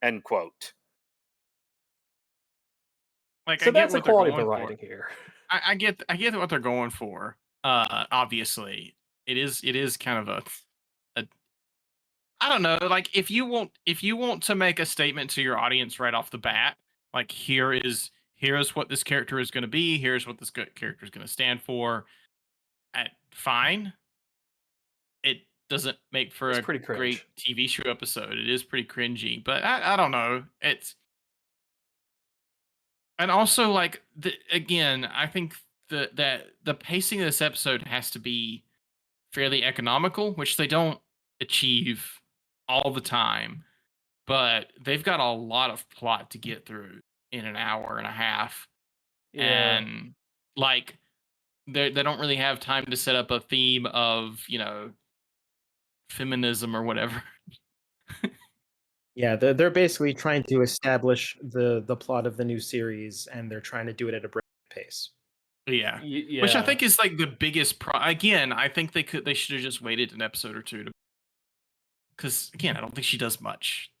[SPEAKER 2] End quote.
[SPEAKER 4] Like,
[SPEAKER 1] So
[SPEAKER 4] I get
[SPEAKER 1] that's the
[SPEAKER 4] what they're
[SPEAKER 1] quality of the
[SPEAKER 4] going for.
[SPEAKER 1] writing here.
[SPEAKER 4] I get what they're going for. Obviously, it is kind of a I don't know. Like, if you want to make a statement to your audience right off the bat, like here's what this character is going to be. Here's what this character is going to stand for. Fine. It doesn't make for
[SPEAKER 1] It's
[SPEAKER 4] a
[SPEAKER 1] pretty
[SPEAKER 4] great
[SPEAKER 1] cringe.
[SPEAKER 4] TV show episode. It is pretty cringy, but I don't know. And also, like, again, I think that the pacing of this episode has to be fairly economical, which they don't achieve all the time. But they've got a lot of plot to get through in an hour and a half,
[SPEAKER 1] Yeah.
[SPEAKER 4] and like they don't really have time to set up a theme of feminism or whatever.
[SPEAKER 3] Yeah, they're basically trying to establish the plot of the new series, and they're trying to do it at a breakneck pace.
[SPEAKER 4] Yeah.
[SPEAKER 1] Yeah.
[SPEAKER 4] Which I think is like the biggest again, I think they should have just waited an episode or two because again, I don't think she does much.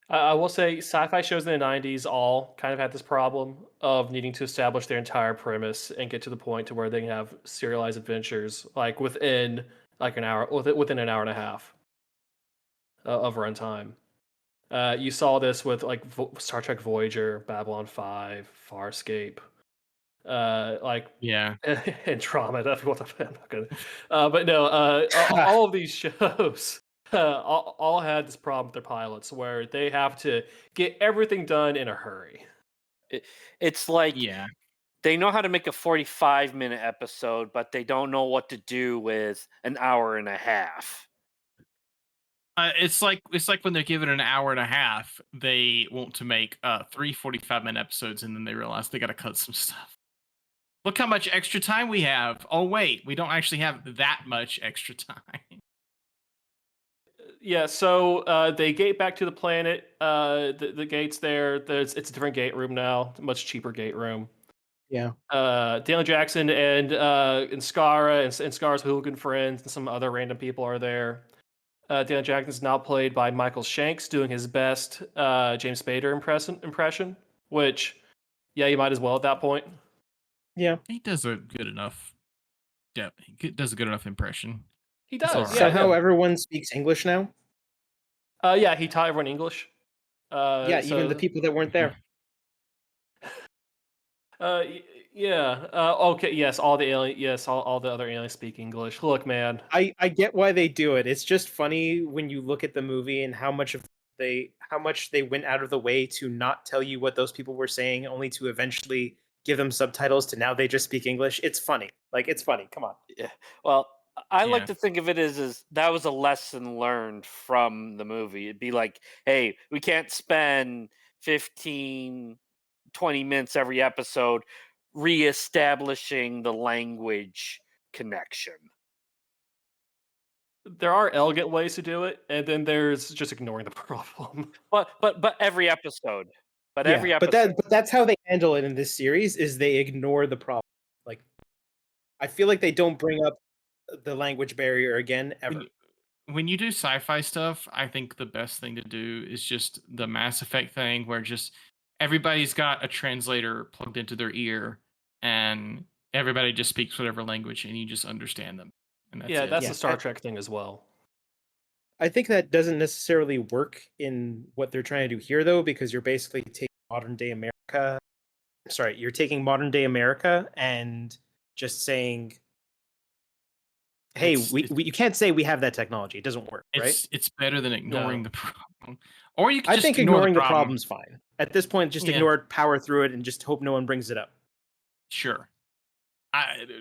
[SPEAKER 1] I will say sci-fi shows in the 90s all kind of had this problem of needing to establish their entire premise and get to the point to where they can have serialized adventures like within like an hour, within an hour and a half of runtime. You saw this with like Star Trek Voyager, Babylon 5, Farscape,
[SPEAKER 4] Yeah.
[SPEAKER 1] Andromeda. I'm not gonna, but no, all of these shows all had this problem with their pilots where they have to get everything done in a hurry.
[SPEAKER 2] It's like
[SPEAKER 4] Yeah.
[SPEAKER 2] they know how to make a 45-minute episode, but they don't know what to do with an hour and a half.
[SPEAKER 4] It's like when they're given an hour and a half, they want to make 3 45-minute episodes, and then they realize they got to cut some stuff. Look how much extra time we have. Oh wait, we don't actually have that much extra time.
[SPEAKER 1] Yeah, so they gate back to the planet. The gate's there. It's a different gate room now, much cheaper gate room.
[SPEAKER 3] Yeah.
[SPEAKER 1] Daniel Jackson and Skara and Skara's hooligan friends and some other random people are there. Daniel Jackson's now played by Michael Shanks, doing his best James Spader impression, which, yeah, you might as well at that point.
[SPEAKER 3] Yeah.
[SPEAKER 4] He does a good enough. Yeah, he does a good enough impression.
[SPEAKER 1] He
[SPEAKER 4] It's
[SPEAKER 1] does.
[SPEAKER 4] all right.
[SPEAKER 3] So
[SPEAKER 1] Yeah,
[SPEAKER 3] how everyone speaks English now?
[SPEAKER 1] yeah, he taught everyone English.
[SPEAKER 3] Yeah, even the people that weren't there.
[SPEAKER 1] Yeah. Okay. Yes. All the alien. Yes. All the other aliens speak English. Look, man.
[SPEAKER 3] I get why they do it. It's just funny when you look at the movie and how much they went out of the way to not tell you what those people were saying, only to eventually give them subtitles to now they just speak English. It's funny. Like, it's funny. Come on.
[SPEAKER 2] Yeah. Well, I like
[SPEAKER 4] Yeah.
[SPEAKER 2] to think of it as that was a lesson learned from the movie. It'd be like, hey, we can't spend 15, 20 minutes every episode reestablishing the language connection.
[SPEAKER 1] There are elegant ways to do it, and then there's just ignoring the problem.
[SPEAKER 2] But every episode. But
[SPEAKER 3] Yeah,
[SPEAKER 2] every episode.
[SPEAKER 3] but that's how they handle it in this series is they ignore the problem. Like, I feel like they don't bring up the language barrier again ever.
[SPEAKER 4] When you do sci-fi stuff, I think the best thing to do is just the Mass Effect thing, where just everybody's got a translator plugged into their ear, and everybody just speaks whatever language, and you just understand them, and that's
[SPEAKER 1] Yeah,
[SPEAKER 4] it.
[SPEAKER 1] that's
[SPEAKER 3] Yeah,
[SPEAKER 1] the Star Trek thing as well.
[SPEAKER 3] I think that doesn't necessarily work in what they're trying to do here, though, because you're basically taking modern day America. Sorry, you're taking modern day America and just saying, "Hey, you can't say we have that technology. It doesn't work, right?"
[SPEAKER 4] It's better than ignoring
[SPEAKER 1] No.
[SPEAKER 4] the problem, or you can
[SPEAKER 3] I
[SPEAKER 4] just
[SPEAKER 3] think
[SPEAKER 4] ignore
[SPEAKER 3] ignoring
[SPEAKER 4] the
[SPEAKER 3] the
[SPEAKER 4] problem.
[SPEAKER 3] problem's fine. At this point, just
[SPEAKER 4] Yeah.
[SPEAKER 3] ignore it, power through it, and just hope no one brings it up.
[SPEAKER 4] Sure.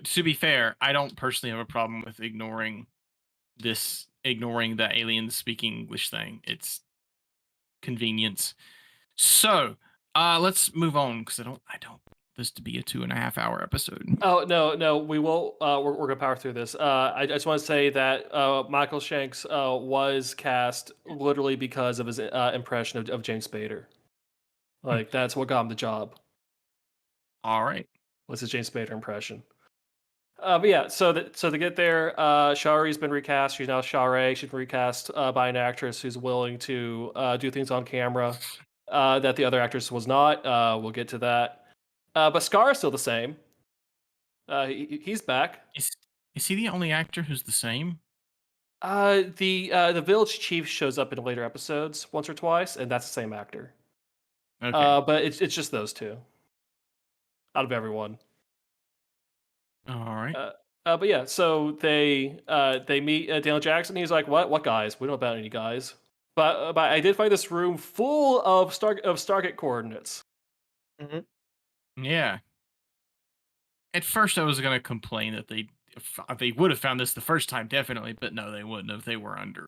[SPEAKER 4] To be fair, I don't personally have a problem with ignoring the aliens speaking English thing. It's convenience. So, let's move on because I don't want this to be a 2.5 hour episode.
[SPEAKER 1] Oh no, we will. We're gonna power through this. I just want to say that Michael Shanks was cast literally because of his impression of James Spader. Like that's what got him the job.
[SPEAKER 4] All right.
[SPEAKER 1] Was his James Spader impression? But yeah, so to get there, Shari's been recast. She's now Shari. She's been recast by an actress who's willing to do things on camera that the other actress was not. We'll get to that. But Scar is still the same. He's back.
[SPEAKER 4] Is he the only actor who's the same?
[SPEAKER 1] The village chief shows up in later episodes once or twice, and that's the same actor.
[SPEAKER 4] Okay.
[SPEAKER 1] But it's just those two out of everyone.
[SPEAKER 4] All right.
[SPEAKER 1] But yeah, so they meet Daniel Jackson. He's like, "What guys? We don't know about any guys." But I did find this room full of Stargate coordinates.
[SPEAKER 4] Yeah. At first, I was gonna complain that they would have found this the first time, definitely, but no, they wouldn't have. They were under.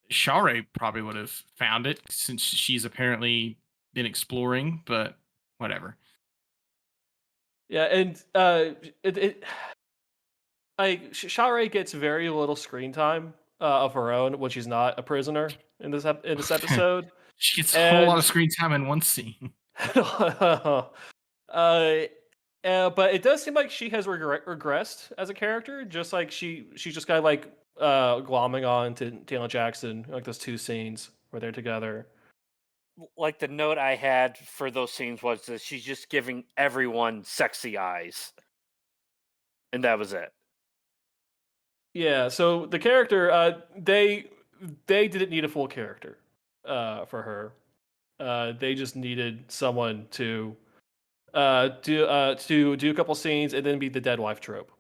[SPEAKER 4] Shari probably would have found it since she's apparently been exploring, but whatever.
[SPEAKER 1] Yeah, and Shari gets very little screen time of her own when she's not a prisoner in this episode.
[SPEAKER 4] She gets a whole lot of screen time in one scene.
[SPEAKER 1] But it does seem like she has regressed as a character. Just like she's just kind of like glomming on to Daniel Jackson, like those two scenes where they're together.
[SPEAKER 2] Like the note I had for those scenes was that she's just giving everyone sexy eyes, and that was it.
[SPEAKER 1] Yeah. So the character, they didn't need a full character for her. They just needed someone to do a couple scenes and then be the dead wife trope.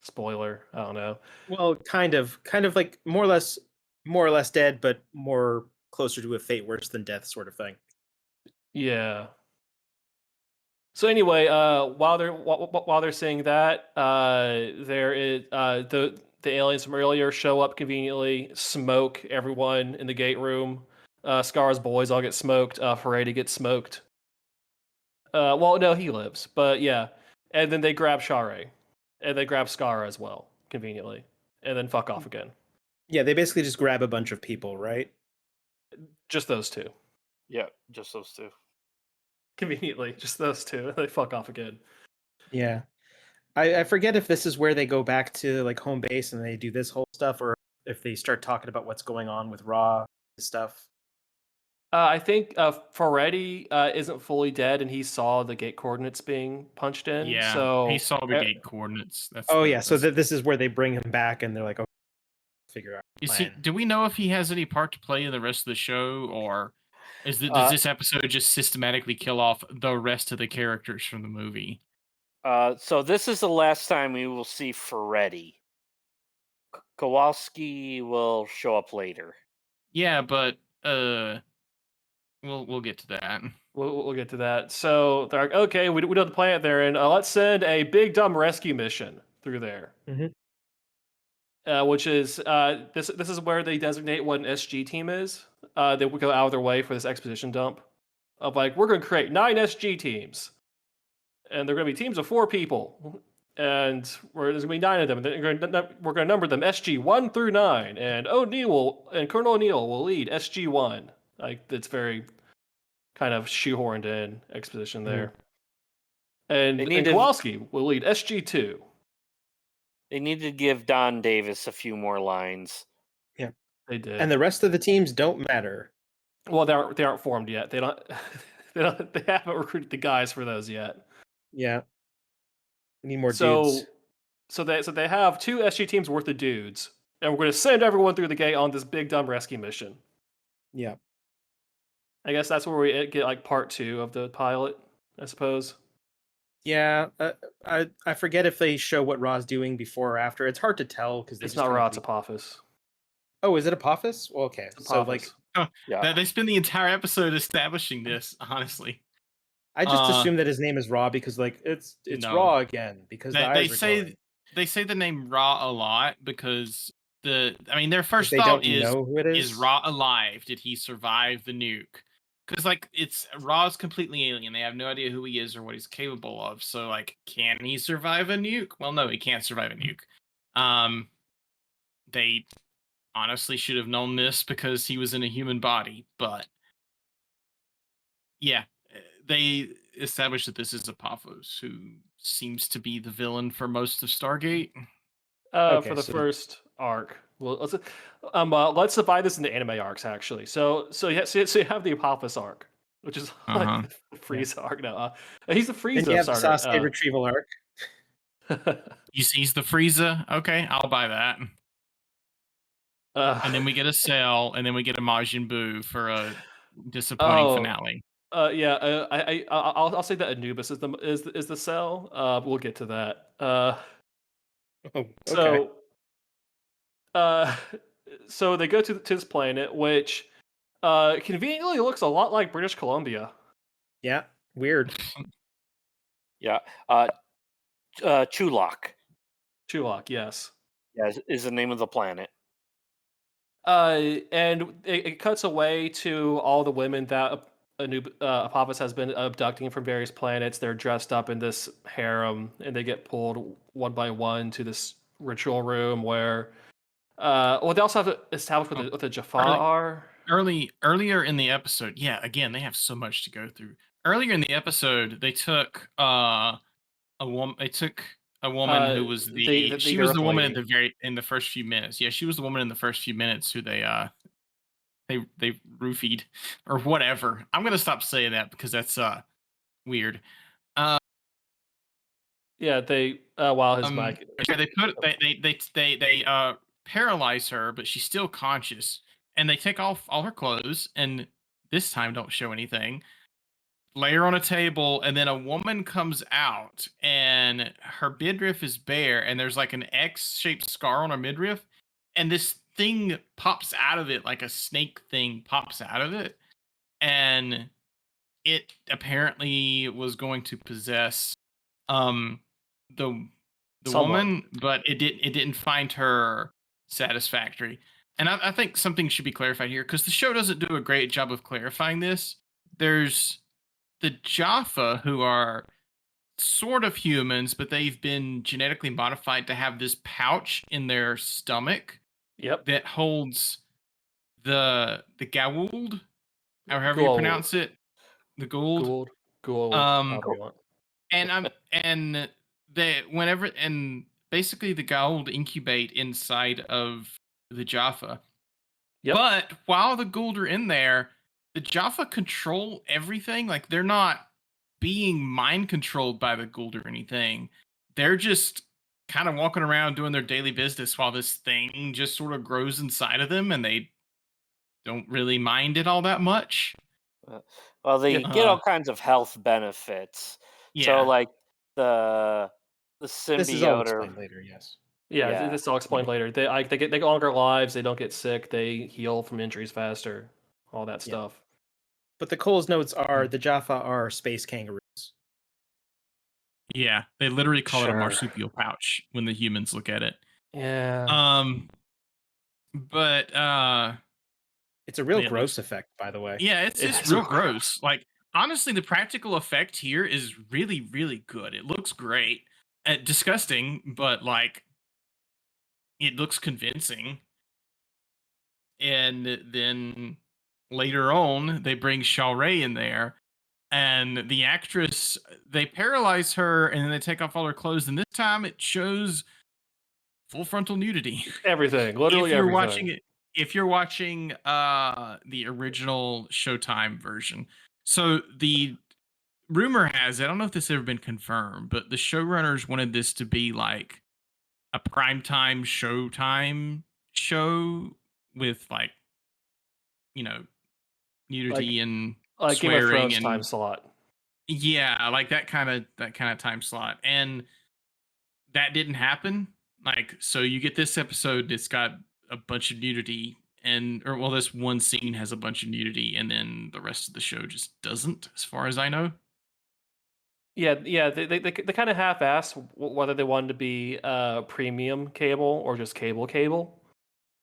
[SPEAKER 1] Spoiler, I don't know.
[SPEAKER 3] Well, kind of like more or less dead, but more closer to a fate worse than death sort of thing.
[SPEAKER 1] Yeah. So anyway, while they're saying that, there is the aliens from earlier show up conveniently, smoke everyone in the gate room. Scar's boys all get smoked. Ferretti gets smoked. Well, no, he lives, but yeah. And then they grab Shari, and they grab Scar as well, conveniently, and then fuck off again.
[SPEAKER 3] Yeah, they basically just grab a bunch of people, right?
[SPEAKER 1] Just those two.
[SPEAKER 2] Yeah, just those two.
[SPEAKER 1] Conveniently, just those two. They fuck off again.
[SPEAKER 3] Yeah. I forget if this is where they go back to like home base and they do this whole stuff, or if they start talking about what's going on with Raw stuff.
[SPEAKER 1] I think Ferretti isn't fully dead, and he saw the gate coordinates being punched in.
[SPEAKER 4] Yeah,
[SPEAKER 1] so
[SPEAKER 4] he saw the gate coordinates.
[SPEAKER 3] So this is where they bring him back, and they're like, "Oh, figure out."
[SPEAKER 4] Do we know if he has any part to play in the rest of the show, or does this episode just systematically kill off the rest of the characters from the movie?
[SPEAKER 2] So this is the last time we will see Ferretti. Kowalski will show up later.
[SPEAKER 4] Yeah, but we'll get to that.
[SPEAKER 1] We'll get to that. So they're like, okay, we know the planet they're in. Let's send a big dumb rescue mission through there.
[SPEAKER 3] Mhm.
[SPEAKER 1] Which is this is where they designate what an SG team is. They would go out of their way for this exposition dump of like we're going to create 9 SG teams, and they're going to be teams of 4 people, and there's going to be 9 of them. And we're going to number them SG-1 through 9, and Colonel O'Neill will lead SG-1. Like it's very kind of shoehorned in exposition there, and Kowalski will lead SG-2.
[SPEAKER 2] They need to give Don Davis a few more lines.
[SPEAKER 3] Yeah,
[SPEAKER 1] they did.
[SPEAKER 3] And the rest of the teams don't matter.
[SPEAKER 1] Well, they aren't formed yet. They don't. They haven't recruited the guys for those yet.
[SPEAKER 3] Yeah, we need more dudes.
[SPEAKER 1] So they have 2 SG teams worth of dudes, and we're going to send everyone through the gate on this big dumb rescue mission.
[SPEAKER 3] Yeah,
[SPEAKER 1] I guess that's where we get like part 2 of the pilot, I suppose.
[SPEAKER 3] Yeah, I forget if they show what Ra's doing before or after. It's hard to tell because
[SPEAKER 1] it's not Ra, it's Apophis.
[SPEAKER 3] Oh, is it Apophis? Well, okay, so like,
[SPEAKER 4] they spend the entire episode establishing this. Honestly,
[SPEAKER 3] I just assume that his name is Ra because like it's Ra again because
[SPEAKER 4] they say the name Ra a lot because their first
[SPEAKER 3] they
[SPEAKER 4] thought
[SPEAKER 3] don't know who it
[SPEAKER 4] is Ra alive? Did he survive the nuke? Because like Ra's completely alien. They have no idea who he is or what he's capable of. So like, can he survive a nuke? Well, no, he can't survive a nuke. They honestly should have known this because he was in a human body, but yeah, they established that this is Apophis, who seems to be the villain for most of Stargate.
[SPEAKER 1] For the first arc. Well, let's divide this into anime arcs actually. So you have the Apophis arc, which is like the Frieza arc now. He's the Frieza.
[SPEAKER 3] And you have the Sasuke retrieval arc.
[SPEAKER 4] He's the Frieza. Okay, I'll buy that. And then we get a Cell, and then we get a Majin Buu for a disappointing finale.
[SPEAKER 1] I'll say that Anubis is the Cell. We'll get to that. Okay. So they go to this planet, which conveniently looks a lot like British Columbia.
[SPEAKER 3] Yeah, weird.
[SPEAKER 2] Yeah, Chulak.
[SPEAKER 1] Chulak, yes.
[SPEAKER 2] Yeah, is the name of the planet.
[SPEAKER 1] And it cuts away to all the women that Apophis has been abducting from various planets. They're dressed up in this harem, and they get pulled one by one to this ritual room where. They also have to establish what the Jaffa are.
[SPEAKER 4] Earlier in the episode, yeah. Again, they have so much to go through. Earlier in the episode, they took a woman. They took a woman who was she was the woman in the first few minutes. Yeah, she was the woman in the first few minutes who they roofied or whatever. I'm gonna stop saying that because that's weird.
[SPEAKER 1] Yeah, they while his mic.
[SPEAKER 4] They paralyze her, but she's still conscious, and they take off all her clothes, and this time don't show anything. Lay her on a table, and then a woman comes out, and her midriff is bare, and there's like an X-shaped scar on her midriff, and this thing pops out of it, like a snake thing pops out of it, and it apparently was going to possess the woman, but it didn't find her satisfactory. And I think something should be clarified here because the show doesn't do a great job of clarifying this. There's the Jaffa, who are sort of humans, but they've been genetically modified to have this pouch in their stomach that holds the Goa'uld, however you pronounce it, the Goa'uld. And basically the Goa'uld incubate inside of the Jaffa. But while the Goa'uld are in there, the Jaffa control everything. Like, they're not being mind controlled by the Goa'uld or anything. They're just kind of walking around doing their daily business while this thing just sort of grows inside of them, and they don't really mind it all that much.
[SPEAKER 2] Well, they get all kinds of health benefits. So, like the symbiote.
[SPEAKER 3] This is all explained later. Yes.
[SPEAKER 1] Yeah, this is all explained later. They get longer lives. They don't get sick. They heal from injuries faster. All that stuff.
[SPEAKER 3] But the Cole's notes are the Jaffa are space kangaroos.
[SPEAKER 4] Yeah, they literally call it a
[SPEAKER 1] Sure.
[SPEAKER 4] marsupial pouch when the humans look at it.
[SPEAKER 1] Yeah.
[SPEAKER 4] But
[SPEAKER 3] It's a real
[SPEAKER 4] Yeah, it
[SPEAKER 3] gross
[SPEAKER 4] looks-
[SPEAKER 3] effect, by the way.
[SPEAKER 4] yeah, it's
[SPEAKER 1] It's
[SPEAKER 4] real
[SPEAKER 1] real
[SPEAKER 4] gross. Like honestly, the practical effect here is really, really good. It looks great. Disgusting, but like it looks convincing. And then later on, they bring Ray in there, and the actress, they paralyze her, and then they take off all her clothes. And this time, it shows full frontal nudity.
[SPEAKER 1] Everything, literally
[SPEAKER 4] if you're
[SPEAKER 1] everything.
[SPEAKER 4] watching it, if you're watching the original Showtime version. So the rumor has it, I don't know if this has ever been confirmed, but the showrunners wanted this to be like a primetime Showtime show with like, you know, nudity and
[SPEAKER 1] Like Game of
[SPEAKER 4] swearing
[SPEAKER 1] Thrones
[SPEAKER 4] and
[SPEAKER 1] time slot.
[SPEAKER 4] yeah, like that kind of time slot. And that didn't happen. Like, so you get this episode, it's got a bunch of nudity, this one scene has a bunch of nudity, and then the rest of the show just doesn't, as far as I know.
[SPEAKER 1] Yeah. They kind of half-ass whether they wanted to be premium cable or just cable.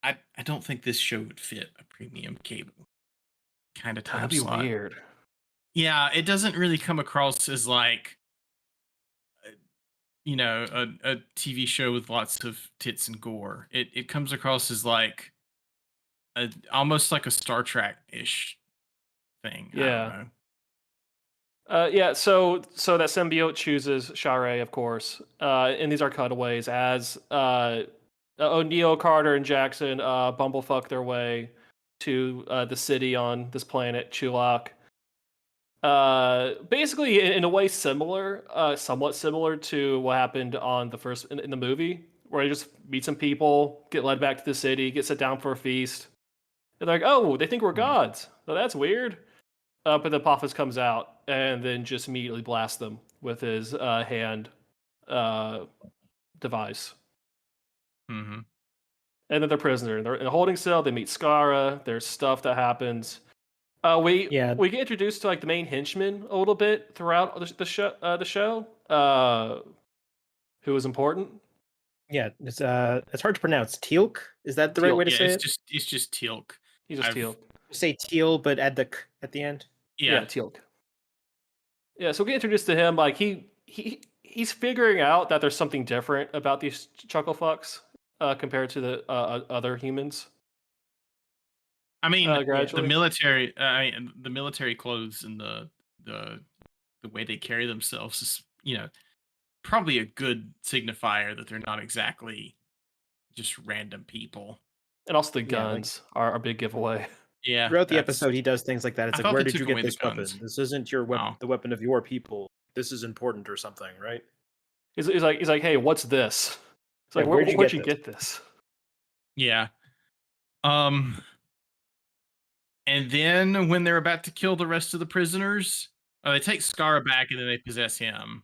[SPEAKER 4] I don't think this show would fit a premium cable kind of time
[SPEAKER 1] That'd be
[SPEAKER 4] slot.
[SPEAKER 1] weird.
[SPEAKER 4] Yeah, it doesn't really come across as like, a TV show with lots of tits and gore. It comes across as like almost like a Star Trek-ish thing. I
[SPEAKER 1] Yeah.
[SPEAKER 4] don't know.
[SPEAKER 1] Yeah, so that symbiote chooses Share, of course, and these are cutaways as O'Neill, Carter, and Jackson bumblefuck their way to the city on this planet, Chulak. Basically, in a way similar, somewhat similar to what happened on the first in the movie, where they just meet some people, get led back to the city, get set down for a feast. They're like, oh, they think we're gods. So that's weird. But then Apophis comes out and then just immediately blasts them with his hand device.
[SPEAKER 4] Mm-hmm.
[SPEAKER 1] And then they're prisoner. They're in a holding cell. They meet Skara. There's stuff that happens. We get introduced to like the main henchman a little bit throughout the show. Who was important?
[SPEAKER 3] Yeah, it's hard to pronounce. Teal'c, is that the right way to say it?
[SPEAKER 4] It's just Teal'c.
[SPEAKER 1] He's just Teal'c.
[SPEAKER 3] Say teal, but add the k at the end.
[SPEAKER 1] Yeah, Teal'c. Yeah, so we get introduced to him. Like he's figuring out that there's something different about these chuckle fucks compared to the other humans.
[SPEAKER 4] I mean, the
[SPEAKER 1] gradually.
[SPEAKER 4] military clothes and the way they carry themselves is, probably a good signifier that they're not exactly just random people.
[SPEAKER 1] And also the guns are a big giveaway.
[SPEAKER 4] Yeah.
[SPEAKER 3] Throughout the episode, he does things like that. It's
[SPEAKER 4] I
[SPEAKER 3] like,
[SPEAKER 4] thought
[SPEAKER 3] where
[SPEAKER 4] they
[SPEAKER 3] did you
[SPEAKER 4] took
[SPEAKER 3] get
[SPEAKER 4] away
[SPEAKER 3] this
[SPEAKER 4] the
[SPEAKER 3] weapon?
[SPEAKER 4] guns.
[SPEAKER 3] This isn't your weapon,
[SPEAKER 4] Oh.
[SPEAKER 3] the weapon of your people. This is important or something, right?
[SPEAKER 1] He's like, hey, what's this? It's like,
[SPEAKER 3] Yeah,
[SPEAKER 1] where'd you
[SPEAKER 3] get
[SPEAKER 1] get this?
[SPEAKER 4] Yeah. And then when they're about to kill the rest of the prisoners, they take Skara back and then they possess him.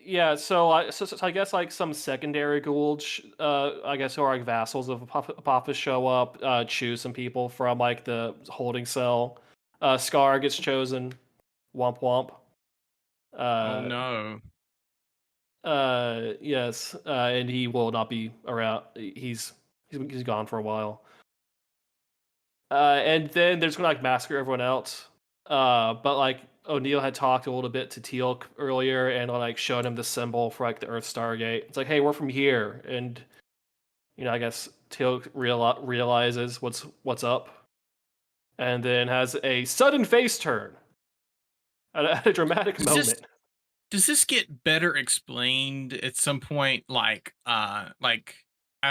[SPEAKER 1] Yeah, so I guess like some secondary Gould, I guess who are like vassals of Apophis show up, choose some people from like the holding cell. Scar gets chosen. Womp womp.
[SPEAKER 4] Oh no.
[SPEAKER 1] Yes, and he will not be around. He's gone for a while. And then there's gonna like massacre everyone else. But like O'Neill had talked a little bit to Teal'c earlier and like showed him the symbol for like the Earth Stargate. It's like, hey, we're from here, and I guess Teal'c realizes what's up, and then has a sudden face turn at a dramatic moment.
[SPEAKER 4] Does this get better explained at some point? Like I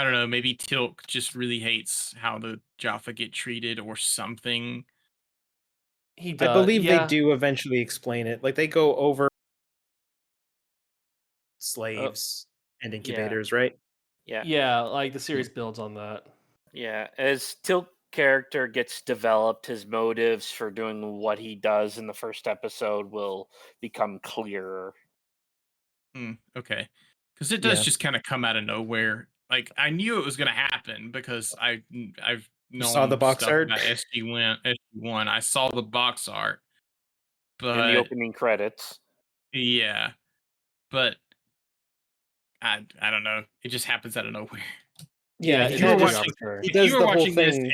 [SPEAKER 4] don't know, maybe Teal'c just really hates how the Jaffa get treated or something.
[SPEAKER 1] He does.
[SPEAKER 3] I believe they do eventually explain it. Like they go over slaves and incubators, right?
[SPEAKER 2] Yeah.
[SPEAKER 1] Yeah, like the series builds on that.
[SPEAKER 2] Yeah, as Teal'c character gets developed, his motives for doing what he does in the first episode will become clearer.
[SPEAKER 4] Okay, because it does just kind of come out of nowhere. Like I knew it was going to happen because I've known
[SPEAKER 3] saw the box
[SPEAKER 4] stuff
[SPEAKER 3] art?
[SPEAKER 4] about SG-1. I saw the box art, But
[SPEAKER 2] in the opening credits.
[SPEAKER 4] yeah, but I don't know. It just happens out of nowhere.
[SPEAKER 3] Yeah,
[SPEAKER 1] it
[SPEAKER 3] he
[SPEAKER 4] If you were
[SPEAKER 1] did
[SPEAKER 3] just
[SPEAKER 4] watching,
[SPEAKER 1] arbitrary.
[SPEAKER 3] he
[SPEAKER 4] if
[SPEAKER 3] does
[SPEAKER 4] you were
[SPEAKER 3] the whole
[SPEAKER 4] watching this
[SPEAKER 3] thing.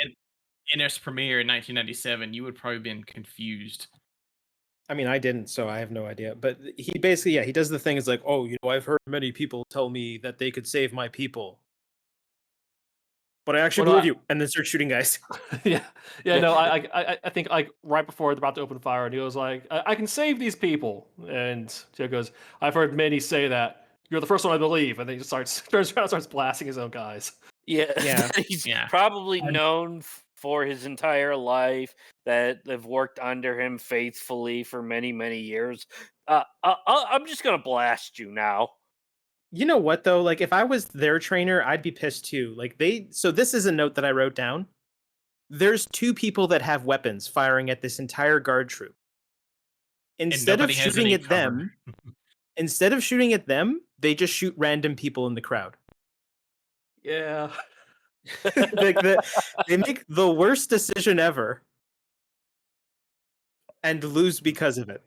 [SPEAKER 4] in its premiere in 1997, you would probably been confused.
[SPEAKER 3] I mean, I didn't, so I have no idea. But he basically, yeah, he does the thing. Is like, oh, I've heard many people tell me that they could save my people, but I actually
[SPEAKER 1] Well, no,
[SPEAKER 3] believe you, and then start shooting guys.
[SPEAKER 1] yeah,
[SPEAKER 2] Yeah.
[SPEAKER 1] no, I think like right before they're about to open fire, and he was like, I can save these people, and Joe goes, I've heard many say that. You're the first one I believe, and then he just turns around and starts blasting his own guys.
[SPEAKER 2] Yeah,
[SPEAKER 3] Yeah.
[SPEAKER 2] he's
[SPEAKER 4] Yeah.
[SPEAKER 2] probably
[SPEAKER 4] And-
[SPEAKER 2] known for his entire life that they've worked under him faithfully for many, many years. I'm just gonna blast you now.
[SPEAKER 3] You know what though? Like, if I was their trainer, I'd be pissed too. Like so this is a note that I wrote down. There's two people that have weapons firing at this entire guard troop. Instead of
[SPEAKER 4] nobody has
[SPEAKER 3] shooting
[SPEAKER 4] any
[SPEAKER 3] at them, they just shoot random people in the crowd.
[SPEAKER 1] Yeah.
[SPEAKER 3] Like they make the worst decision ever and lose because of it.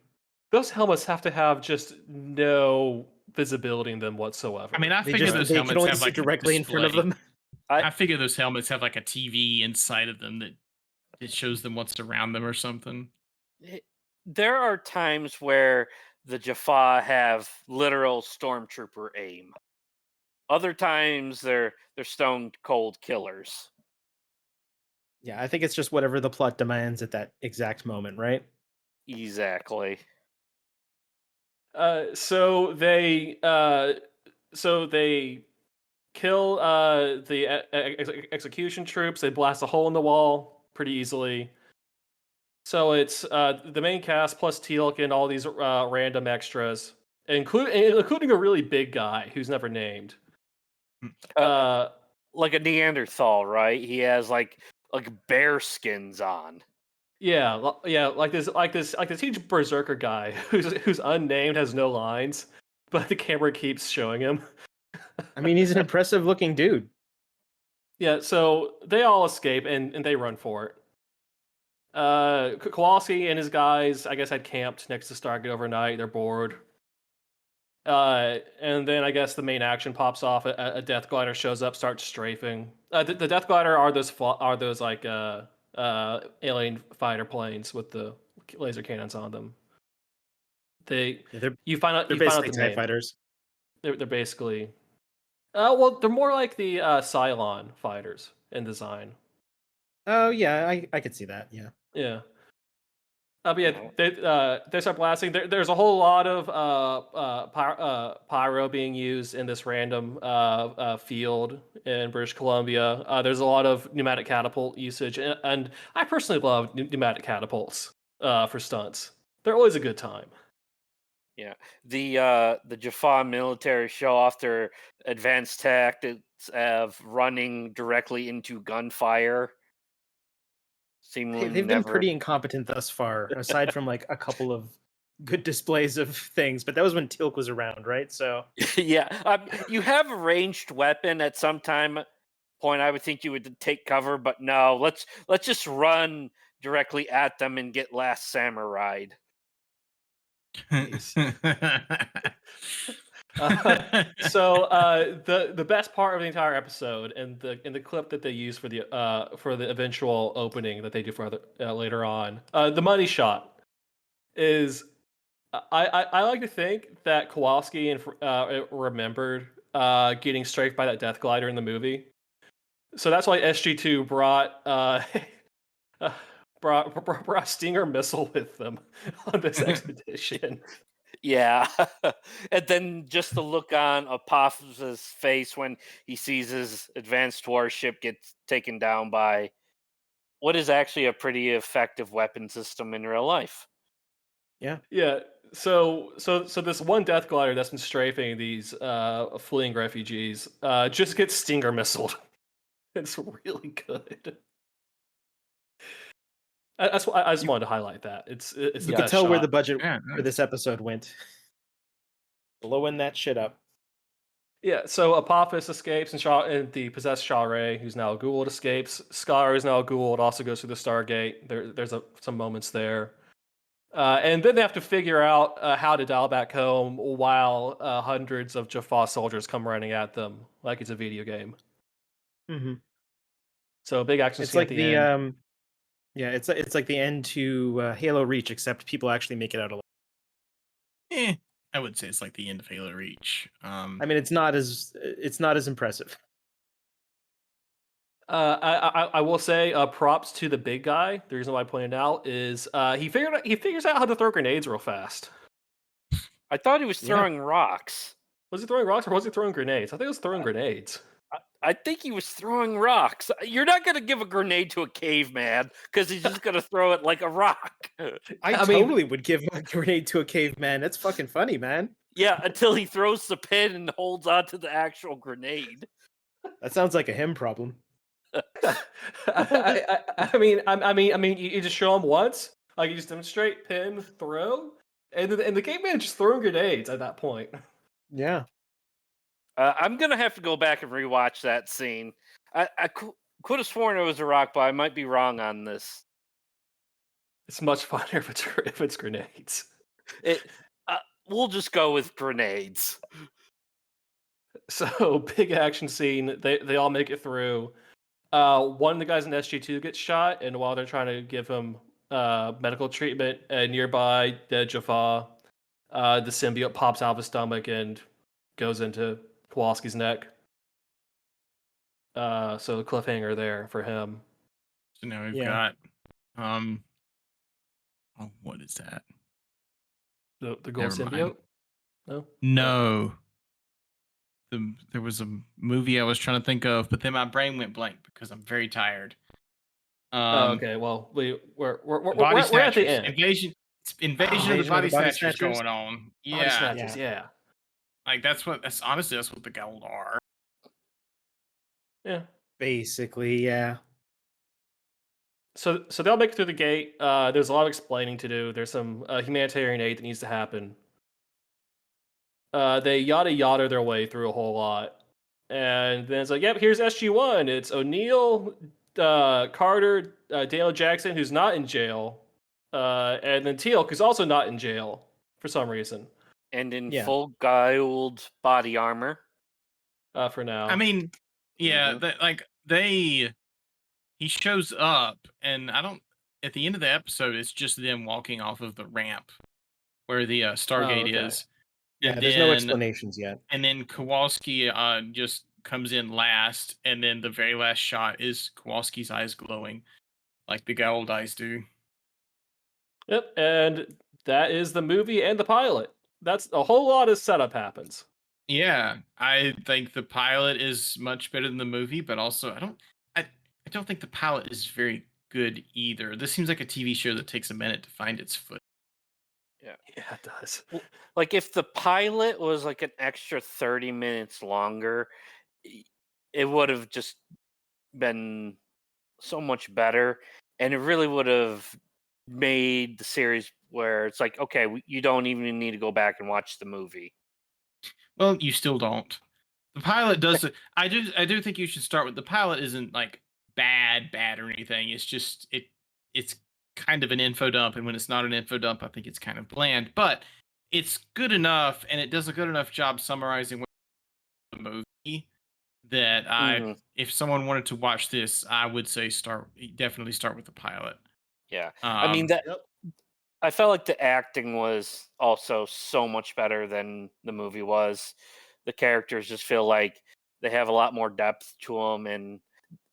[SPEAKER 1] Those helmets have to have just no visibility in them whatsoever.
[SPEAKER 4] I mean, I
[SPEAKER 3] They
[SPEAKER 4] figure
[SPEAKER 3] just
[SPEAKER 4] those
[SPEAKER 3] they can
[SPEAKER 4] helmets
[SPEAKER 3] only
[SPEAKER 4] have
[SPEAKER 3] see
[SPEAKER 4] like a
[SPEAKER 3] directly in front of
[SPEAKER 4] display.
[SPEAKER 3] them.
[SPEAKER 4] I figure those helmets have like a TV inside of them that it shows them what's around them or something.
[SPEAKER 2] There are times where the Jaffa have literal stormtrooper aim. Other times they're stone cold killers.
[SPEAKER 3] Yeah, I think it's just whatever the plot demands at that exact moment, right?
[SPEAKER 2] Exactly.
[SPEAKER 1] So they kill the execution troops. They blast a hole in the wall pretty easily. So it's the main cast plus Teal'c and all these random extras, including a really big guy who's never named.
[SPEAKER 2] Like a Neanderthal, right? He has like bear skins on.
[SPEAKER 1] Yeah, like this huge berserker guy who's unnamed, has no lines, but the camera keeps showing him.
[SPEAKER 3] I mean, he's an impressive looking dude.
[SPEAKER 1] Yeah, so they all escape and they run for it. Kowalski and his guys, I guess, had camped next to Stargate overnight. They're bored. And then I guess the main action pops off. A Death Glider shows up, starts strafing. The Death Glider are those like alien fighter planes with the laser cannons on them. You find out
[SPEAKER 3] They're
[SPEAKER 1] the
[SPEAKER 3] basically TIE
[SPEAKER 1] name.
[SPEAKER 3] fighters.
[SPEAKER 1] They're basically well, they're more like the Cylon fighters in design.
[SPEAKER 3] Oh yeah, I could see that. Yeah.
[SPEAKER 1] Yeah. But yeah, they start blasting. There's a whole lot of pyro being used in this random field in British Columbia. There's a lot of pneumatic catapult usage, and I personally love pneumatic catapults for stunts. They're always a good time.
[SPEAKER 2] Yeah, the Jaffa military show off their advanced tactics of running directly into gunfire. Seemingly
[SPEAKER 3] They've
[SPEAKER 2] never...
[SPEAKER 3] been pretty incompetent thus far, aside from like a couple of good displays of things. But that was when Teal'c was around, right? So
[SPEAKER 2] yeah, you have a ranged weapon at some point. I would think you would take cover, but no. Let's just run directly at them and get Last Samurai.
[SPEAKER 1] So the best part of the entire episode and the clip that they use for the eventual opening that they do for later on, the money shot is I like to think that Kowalski remembered getting strafed by that Death Glider in the movie, so that's why SG-2 brought Stinger missile with them on this expedition.
[SPEAKER 2] Yeah, and then just the look on Apophy's face when he sees his advanced warship get taken down by what is actually a pretty effective weapon system in real life.
[SPEAKER 3] yeah.
[SPEAKER 1] So this one Death Glider that's been strafing these fleeing refugees just gets Stinger missiled. It's really good. I just wanted to highlight that. It's
[SPEAKER 3] You can tell where the budget for this episode went. Blowing that shit up.
[SPEAKER 1] Yeah, so Apophis escapes, and the possessed Shah-Ray, who's now a Goa'uld, escapes. Scar is now a Goa'uld, also goes through the Stargate. There's some moments there. And then they have to figure out how to dial back home while hundreds of Jaffa soldiers come running at them like it's a video game.
[SPEAKER 3] Hmm.
[SPEAKER 1] So big action
[SPEAKER 3] It's
[SPEAKER 1] scene at
[SPEAKER 3] like
[SPEAKER 1] the
[SPEAKER 3] the
[SPEAKER 1] end.
[SPEAKER 3] yeah, it's like the end to Halo Reach, except people actually make it out alive.
[SPEAKER 4] I would say it's like the end of Halo Reach.
[SPEAKER 3] I mean, it's not as impressive.
[SPEAKER 1] I will say props to the big guy. The reason why I pointed out is he figures out how to throw grenades real fast.
[SPEAKER 2] I thought he was
[SPEAKER 3] Yeah.
[SPEAKER 2] throwing rocks.
[SPEAKER 1] Was he throwing rocks or was he throwing grenades? I think he was throwing grenades.
[SPEAKER 2] I think he was throwing rocks. You're not going to give a grenade to a caveman because he's just going to throw it like a rock.
[SPEAKER 3] I
[SPEAKER 1] mean-
[SPEAKER 3] totally would give a grenade to a caveman. That's fucking funny, man.
[SPEAKER 2] Yeah, until he throws the pin and holds onto the actual grenade.
[SPEAKER 3] That sounds like a him problem.
[SPEAKER 1] I mean, you just show him once, like you just demonstrate, pin, throw, and the caveman is just throwing grenades at that point.
[SPEAKER 3] Yeah.
[SPEAKER 2] I'm going to have to go back and rewatch that scene. I could have sworn it was a rock, but I might be wrong on this.
[SPEAKER 1] It's much funner if it's grenades.
[SPEAKER 2] We'll just go with grenades.
[SPEAKER 1] So big action scene. They all make it through. One of the guys in SG-2 gets shot, and while they're trying to give him medical treatment, nearby dead Jaffa, the symbiote pops out of his stomach and goes into Kowalski's neck. So the cliffhanger there for him.
[SPEAKER 4] So now we've
[SPEAKER 3] Yeah.
[SPEAKER 4] got oh, what is that?
[SPEAKER 1] The gold
[SPEAKER 4] Never mind.
[SPEAKER 1] symbiote? No?
[SPEAKER 4] No. There was a movie I was trying to think of, but then my brain went blank because I'm very tired.
[SPEAKER 1] Okay, well we're
[SPEAKER 4] Body
[SPEAKER 1] at the
[SPEAKER 4] Snatchers.
[SPEAKER 1] end.
[SPEAKER 4] Invasion of the
[SPEAKER 3] Invasion of
[SPEAKER 4] Body
[SPEAKER 3] the Body
[SPEAKER 4] Snatchers
[SPEAKER 3] Snatchers?
[SPEAKER 4] going on.
[SPEAKER 1] Body
[SPEAKER 4] Yeah.
[SPEAKER 1] snatchers, yeah.
[SPEAKER 4] Like that's honestly that's what the gold are.
[SPEAKER 1] Yeah.
[SPEAKER 3] Basically, yeah.
[SPEAKER 1] So they'll make it through the gate. There's a lot of explaining to do. There's some humanitarian aid that needs to happen. They yada their way through a whole lot, and then it's like, yep, here's SG-1. It's O'Neill, Carter, Daniel Jackson, who's not in jail, and then Teal'c, who's also not in jail for some reason.
[SPEAKER 2] And in
[SPEAKER 3] Yeah.
[SPEAKER 2] full gold body armor.
[SPEAKER 1] For now.
[SPEAKER 4] I mean, yeah,
[SPEAKER 2] Mhm.
[SPEAKER 4] he shows up, and at the end of the episode, it's just them walking off of the ramp where the Stargate
[SPEAKER 1] okay.
[SPEAKER 4] is.
[SPEAKER 3] Yeah,
[SPEAKER 4] And
[SPEAKER 3] there's no
[SPEAKER 4] then-
[SPEAKER 3] explanations yet.
[SPEAKER 4] And then Kowalski just comes in last, and then the very last shot is Kowalski's eyes glowing like the gold eyes do.
[SPEAKER 1] Yep, and that is the movie and the pilot. That's a whole lot of setup happens.
[SPEAKER 4] Yeah, I think the pilot is much better than the movie, but also I don't think the pilot is very good either. This seems like a TV show that takes a minute to find its foot.
[SPEAKER 1] Yeah, it does.
[SPEAKER 2] Like if the pilot was like an extra 30 minutes longer, it would have just been so much better, and it really would have made the series where it's like, okay, you don't even need to go back and watch the movie.
[SPEAKER 4] Well, you still don't. The pilot does it. I do think you should start with the pilot. Isn't like bad or anything. It's just it's kind of an info dump, and when it's not an info dump, I think it's kind of bland. But it's good enough, and it does a good enough job summarizing the movie that
[SPEAKER 2] Mhm.
[SPEAKER 4] if someone wanted to watch this, I would say definitely start with the pilot.
[SPEAKER 2] Yeah. I mean
[SPEAKER 4] Um,
[SPEAKER 2] that I felt like the acting was also so much better than the movie was. The characters just feel like they have a lot more depth to them, and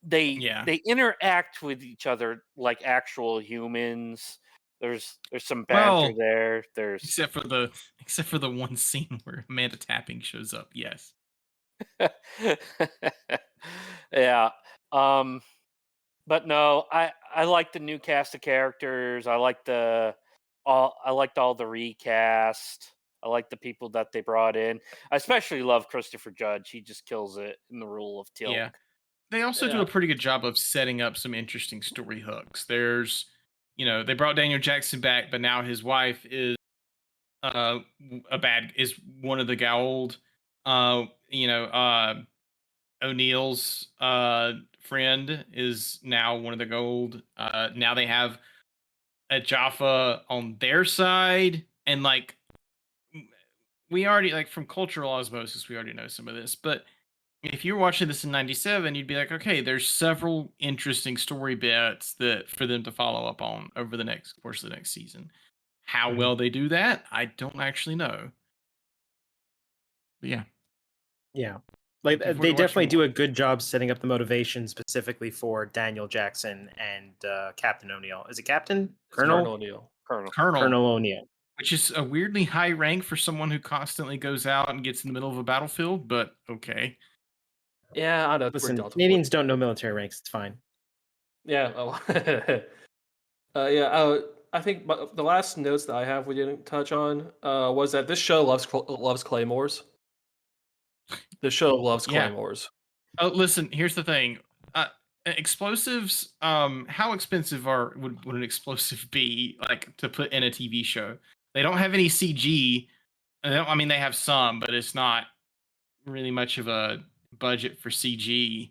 [SPEAKER 4] Yeah.
[SPEAKER 2] they interact with each other like actual humans. There's some banter
[SPEAKER 4] Well,
[SPEAKER 2] there. There's
[SPEAKER 4] except for the one scene where Amanda Tapping shows up. Yes.
[SPEAKER 2] yeah. Um but no, I like the new cast of characters. I liked all the recast. I like the people that they brought in. I especially love Christopher Judge. He just kills it in the role of Teal'c.
[SPEAKER 4] Yeah. They also do
[SPEAKER 1] Yeah.
[SPEAKER 4] a pretty good job of setting up some interesting story hooks. There's, they brought Daniel Jackson back, but now his wife is is one of the Gould. O'Neill's friend is now one of the Gold. Now they have at Jaffa on their side, and like we already like from cultural osmosis, we already know some of this, but if you're watching this in 97, you'd be like, okay, there's several interesting story bits that for them to follow up on over the next course of the next season. How
[SPEAKER 3] Mhm.
[SPEAKER 4] well they do that, I don't actually know. But yeah.
[SPEAKER 3] Yeah. Like
[SPEAKER 4] Looking forward
[SPEAKER 3] they
[SPEAKER 4] to watching
[SPEAKER 3] definitely do
[SPEAKER 4] more.
[SPEAKER 3] a good job setting up the motivation specifically for Daniel Jackson and Captain O'Neill. Is it Captain?
[SPEAKER 1] It's Colonel
[SPEAKER 3] Colonel?
[SPEAKER 1] O'Neill.
[SPEAKER 2] Colonel.
[SPEAKER 4] Colonel,
[SPEAKER 3] Colonel O'Neill.
[SPEAKER 4] which is a weirdly high rank for someone who constantly goes out and gets in the middle of a battlefield, but okay.
[SPEAKER 1] Yeah, I know. It's
[SPEAKER 3] Listen,
[SPEAKER 1] pretty
[SPEAKER 3] Canadians don't know military ranks. It's fine.
[SPEAKER 1] Yeah. Oh. Yeah. I think the last notes that I have we didn't touch on was that this show loves claymores. The show loves
[SPEAKER 4] Yeah.
[SPEAKER 1] claymores.
[SPEAKER 4] Oh, listen, here's the thing. Explosives, how expensive would an explosive be like to put in a TV show? They don't have any CG. I mean, they have some, but it's not really much of a budget for CG.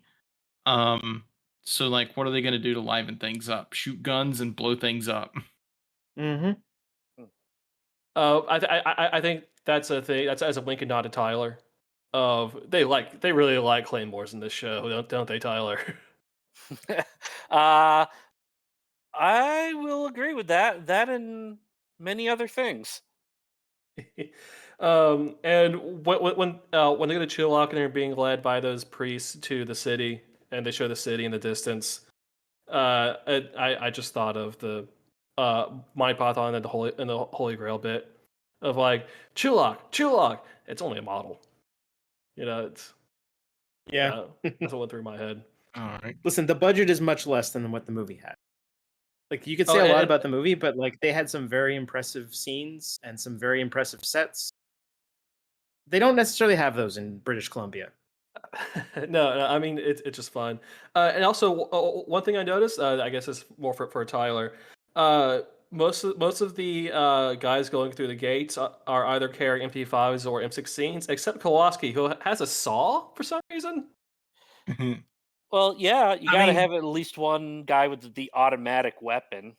[SPEAKER 4] So like, what are they going to do to liven things up? Shoot guns and blow things up?
[SPEAKER 3] Mm-hmm.
[SPEAKER 1] I think that's a thing. That's as a Lincoln nod to Tyler. They really like claymores in this show, don't they, Tyler?
[SPEAKER 2] uh, I will agree with that. That and many other things.
[SPEAKER 1] And when they go to Chillock and they're being led by those priests to the city, and they show the city in the distance, I just thought of the mind python and the Holy Grail bit of like Chillock. It's only a model, It's
[SPEAKER 3] Yeah.
[SPEAKER 1] that's what went through my head.
[SPEAKER 4] All right.
[SPEAKER 3] Listen, the budget is much less than what the movie had. Like you could
[SPEAKER 1] Oh,
[SPEAKER 3] say a lot
[SPEAKER 1] and-
[SPEAKER 3] about the movie, but like they had some very impressive scenes and some very impressive sets. They don't necessarily have those in British Columbia.
[SPEAKER 1] No, I mean it's just fun. And also one thing I noticed, I guess is more for Tyler. Most of the guys going through the gates are either carrying MP5s or M16s, except Kowalski, who has a saw for some reason.
[SPEAKER 2] Well, yeah, you
[SPEAKER 4] I
[SPEAKER 2] got to
[SPEAKER 4] mean-
[SPEAKER 2] have at least one guy with the automatic weapon.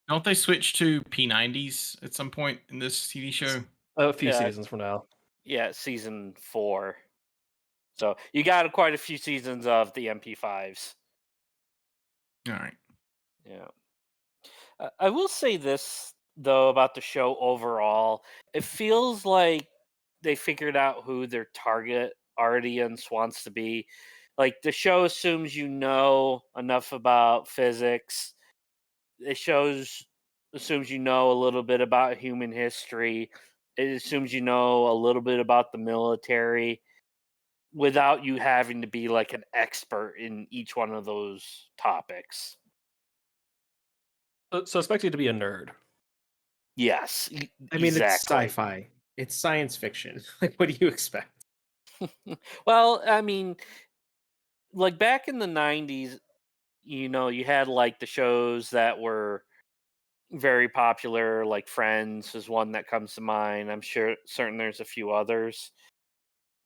[SPEAKER 4] Don't they switch to P90s at some point in this TV show?
[SPEAKER 1] A few
[SPEAKER 2] Yeah.
[SPEAKER 1] seasons from now.
[SPEAKER 2] Yeah, season 4. So you got quite a few seasons of the MP5s.
[SPEAKER 4] All right.
[SPEAKER 2] Yeah. I will say this though about the show overall. It feels like they figured out who their target audience wants to be. Like the show assumes you know enough about physics. It assumes you know a little bit about human history. It assumes you know a little bit about the military without you having to be like an expert in each one of those topics.
[SPEAKER 1] So expect you to be a nerd.
[SPEAKER 2] Yes,
[SPEAKER 3] I mean,
[SPEAKER 2] exactly.
[SPEAKER 3] it's sci-fi. It's science fiction. Like, what do you expect?
[SPEAKER 2] Well, I mean, like back in the 90s, you had like the shows that were very popular, like Friends is one that comes to mind. I'm certain there's a few others.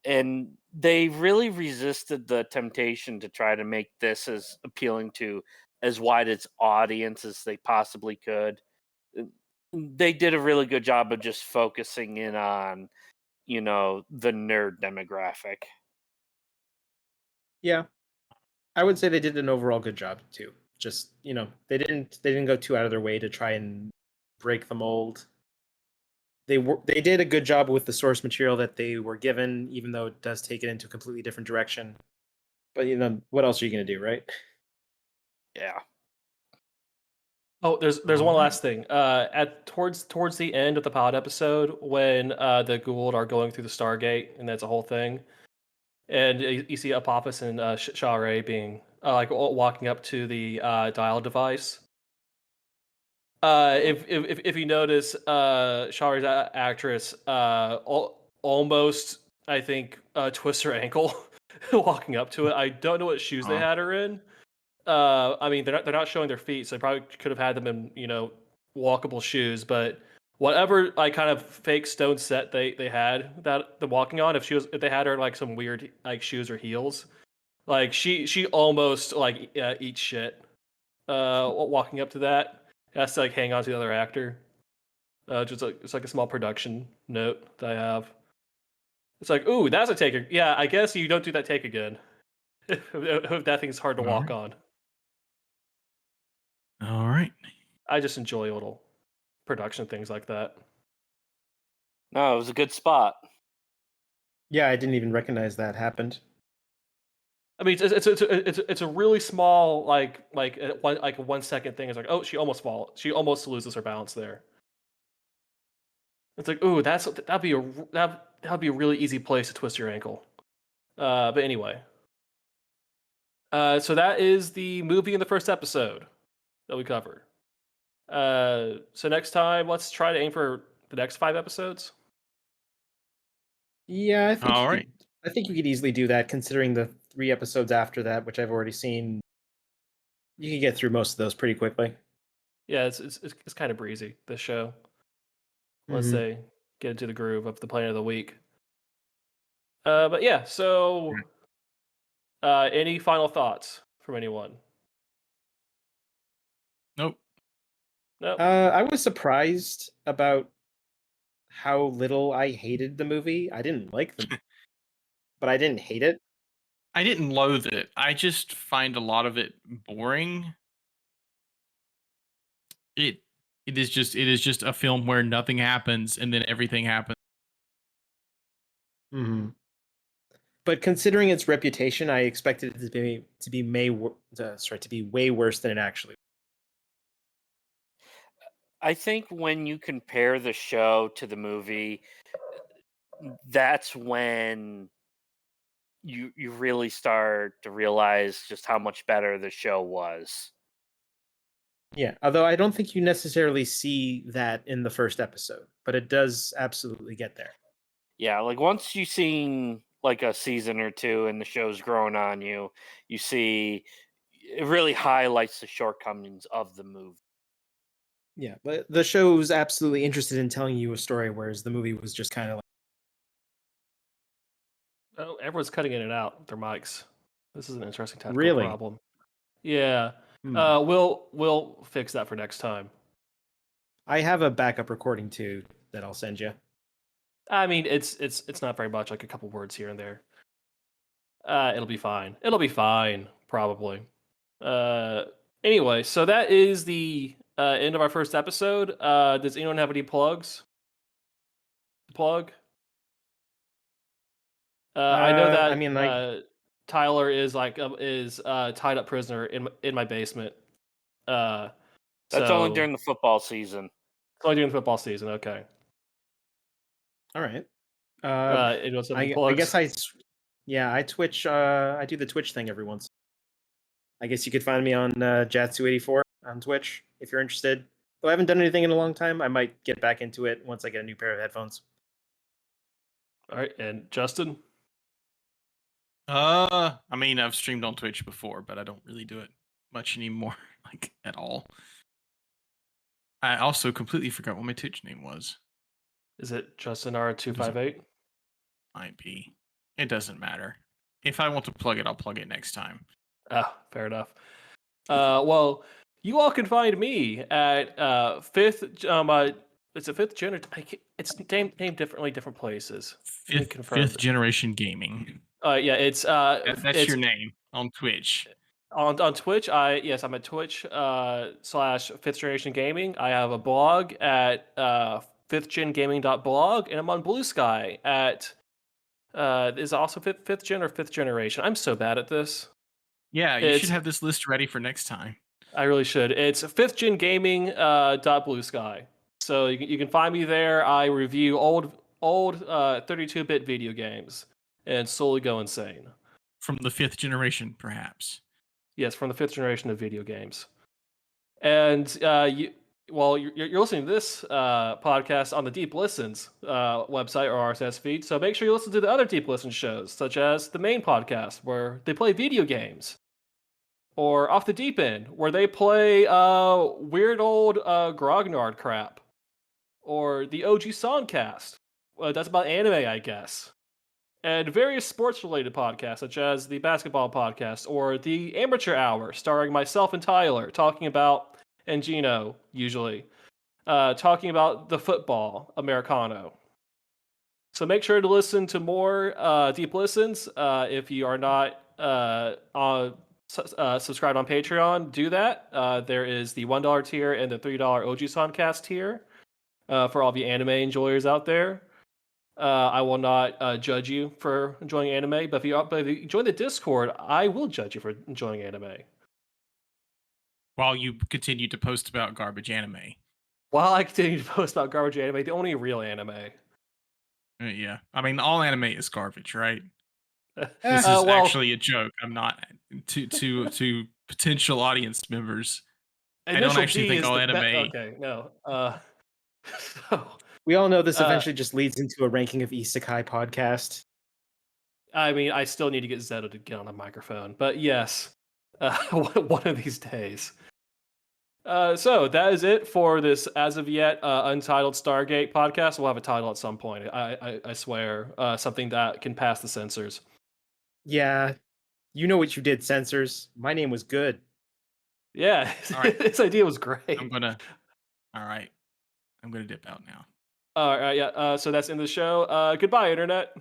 [SPEAKER 2] And they really resisted the temptation to try to make this as appealing to as wide its audience as they possibly could. They did a really good job of just focusing in on, the nerd demographic.
[SPEAKER 3] Yeah, I would say they did an overall good job too. Just they didn't go too out of their way to try and break the mold. They did a good job with the source material that they were given, even though it does take it into a completely different direction. But what else are you gonna do, right?
[SPEAKER 2] Yeah.
[SPEAKER 1] Oh, there's one
[SPEAKER 4] Alright.
[SPEAKER 1] last thing. Towards the end of the pod episode, when the Gould are going through the Stargate, and that's a whole thing, and you see Apophis and Shara being walking up to the dial device. If you notice, Shari's actress almost, I think, twists her ankle walking up to it. I don't know what shoes they
[SPEAKER 4] Huh.
[SPEAKER 1] had her in. I mean, they're not showing their feet, so they probably could have had them in walkable shoes. But whatever kind of fake stone set they had that the walking on, if they had her like some weird shoes or heels, like she almost eats shit walking up to that. has to like hang on to the other actor. Just like it's like a small production note that I have. It's like, ooh, that's a take. Yeah, I guess you don't do that take again. If that thing's hard to
[SPEAKER 4] All
[SPEAKER 1] walk
[SPEAKER 4] right.
[SPEAKER 1] on.
[SPEAKER 4] All right.
[SPEAKER 1] I just enjoy little production things like that.
[SPEAKER 2] No, it was a good spot.
[SPEAKER 3] Yeah, I didn't even recognize that happened.
[SPEAKER 1] I mean, it's a really small like a 1 second thing. It's like, oh, she almost loses her balance there. It's like, ooh, that'd be a really easy place to twist your ankle. But anyway, so that is the movie in the first episode that we covered. So next time, let's try to aim for the next 5 episodes.
[SPEAKER 3] Yeah,
[SPEAKER 4] All right.
[SPEAKER 3] I think you could easily do that, considering the 3 episodes after that, which I've already seen. You can get through most of those pretty quickly.
[SPEAKER 1] Yeah, it's kind of breezy, this show. Once
[SPEAKER 3] Mhm.
[SPEAKER 1] they get into the groove of the plan of the week. But yeah, so any final thoughts from anyone?
[SPEAKER 4] Nope.
[SPEAKER 1] No.
[SPEAKER 3] I was surprised about how little I hated the movie. I didn't like the, but I didn't hate it.
[SPEAKER 4] I didn't loathe it. I just find a lot of it boring. It it is just a film where nothing happens and then everything happens.
[SPEAKER 3] Hmm. But considering its reputation, I expected it to be way worse than it actually.
[SPEAKER 2] I think when you compare the show to the movie, that's when you really start to realize just how much better the show was.
[SPEAKER 3] Yeah, although I don't think you necessarily see that in the first episode, but it does absolutely get there.
[SPEAKER 2] Yeah, like once you've seen like a season or two and the show's growing on you, you see it really highlights the shortcomings of the movie.
[SPEAKER 3] Yeah, but the show's absolutely interested in telling you a story, whereas the movie was just kind of like,
[SPEAKER 1] Oh, everyone's cutting in and out with their mics. This is an interesting technical
[SPEAKER 3] really?
[SPEAKER 1] problem. Yeah.
[SPEAKER 3] Hmm.
[SPEAKER 1] We'll fix that for next time.
[SPEAKER 3] I have a backup recording too that I'll send you.
[SPEAKER 1] I mean, it's not very much, like a couple words here and there. It'll be fine. It'll be fine, probably. Anyway, so that is the end of our first episode. Does anyone have any plugs? Plug? I know that
[SPEAKER 3] I mean, like,
[SPEAKER 1] Tyler is tied up prisoner in my basement.
[SPEAKER 2] That's
[SPEAKER 1] So
[SPEAKER 2] only during the football season.
[SPEAKER 1] it's only during the football season. Okay.
[SPEAKER 3] all right.
[SPEAKER 1] Anyone have any
[SPEAKER 3] I
[SPEAKER 1] plugs?
[SPEAKER 3] guess yeah, I Twitch. I do the Twitch thing every once. I guess you could find me on Jatzu84 on Twitch if you're interested. Though I haven't done anything in a long time, I might get back into it once I get a new pair of headphones.
[SPEAKER 1] All right, and Justin.
[SPEAKER 4] I mean, I've streamed on Twitch before, but I don't really do it much anymore, like at all. I also completely forgot what my Twitch name was.
[SPEAKER 1] Is it Justin R258?
[SPEAKER 4] Might be. It doesn't matter. If I want to plug it, I'll plug it next time.
[SPEAKER 1] Ah, fair enough. Well, you all can find me at fifth. It's a fifth gen. It's named differently, different places. Let me confirm.
[SPEAKER 4] Fifth generation gaming.
[SPEAKER 1] Yeah, it's
[SPEAKER 4] That's
[SPEAKER 1] it's
[SPEAKER 4] your name on Twitch.
[SPEAKER 1] on Twitch. I'm at Twitch slash fifth generation gaming. I have a blog at fifthgengaming.blog, and I'm on Blue Sky at is it also fifth gen or fifth generation. I'm so bad at this.
[SPEAKER 4] Yeah, you should have this list ready for next time.
[SPEAKER 1] I really should. It's fifthgengaming dot Blue Sky. So you can find me there. I review old 32-bit video games and slowly go insane.
[SPEAKER 4] From the fifth generation, perhaps.
[SPEAKER 1] Yes, from the fifth generation of video games. And you're listening to this podcast on the Deep Listens website or RSS feed. So make sure you listen to the other Deep Listen shows, such as the main podcast where they play video games, or Off the Deep End where they play weird old grognard crap, or the OG Songcast. That's about anime, I guess. And various sports-related podcasts, such as the Basketball Podcast or the Amateur Hour, starring myself and Tyler, talking about and Gino, usually, talking about the football Americano. So make sure to listen to more Deep Listens. If you are not subscribed on Patreon, do that. There is the $1 tier and the $3 OG-Soncast tier for all of you anime enjoyers out there. I will not judge you for enjoying anime, but if you join the Discord, I will judge you for enjoying anime.
[SPEAKER 4] While you continue to post about garbage anime.
[SPEAKER 1] While I continue to post about garbage anime, the only real anime.
[SPEAKER 4] Yeah. I mean, all anime is garbage, right?
[SPEAKER 3] Eh,
[SPEAKER 4] This is
[SPEAKER 1] well,
[SPEAKER 4] actually a joke. I'm not to potential audience members. I don't
[SPEAKER 1] Initial
[SPEAKER 4] actually
[SPEAKER 1] D
[SPEAKER 4] think
[SPEAKER 1] is
[SPEAKER 4] all
[SPEAKER 1] the
[SPEAKER 4] anime.
[SPEAKER 1] okay, no. So,
[SPEAKER 3] we all know this eventually just leads into a ranking of isekai podcast.
[SPEAKER 1] I mean, I still need to get Zeta to get on a microphone, but yes, one of these days. So that is it for this, as of yet, untitled Stargate podcast. We'll have a title at some point. I swear, something that can pass the censors.
[SPEAKER 3] Yeah, you know what you did, censors. My name was good.
[SPEAKER 1] Yeah,
[SPEAKER 4] All right.
[SPEAKER 1] this idea was great.
[SPEAKER 4] All right. I'm gonna dip out now.
[SPEAKER 1] All right, yeah. So that's in the show. Goodbye, internet.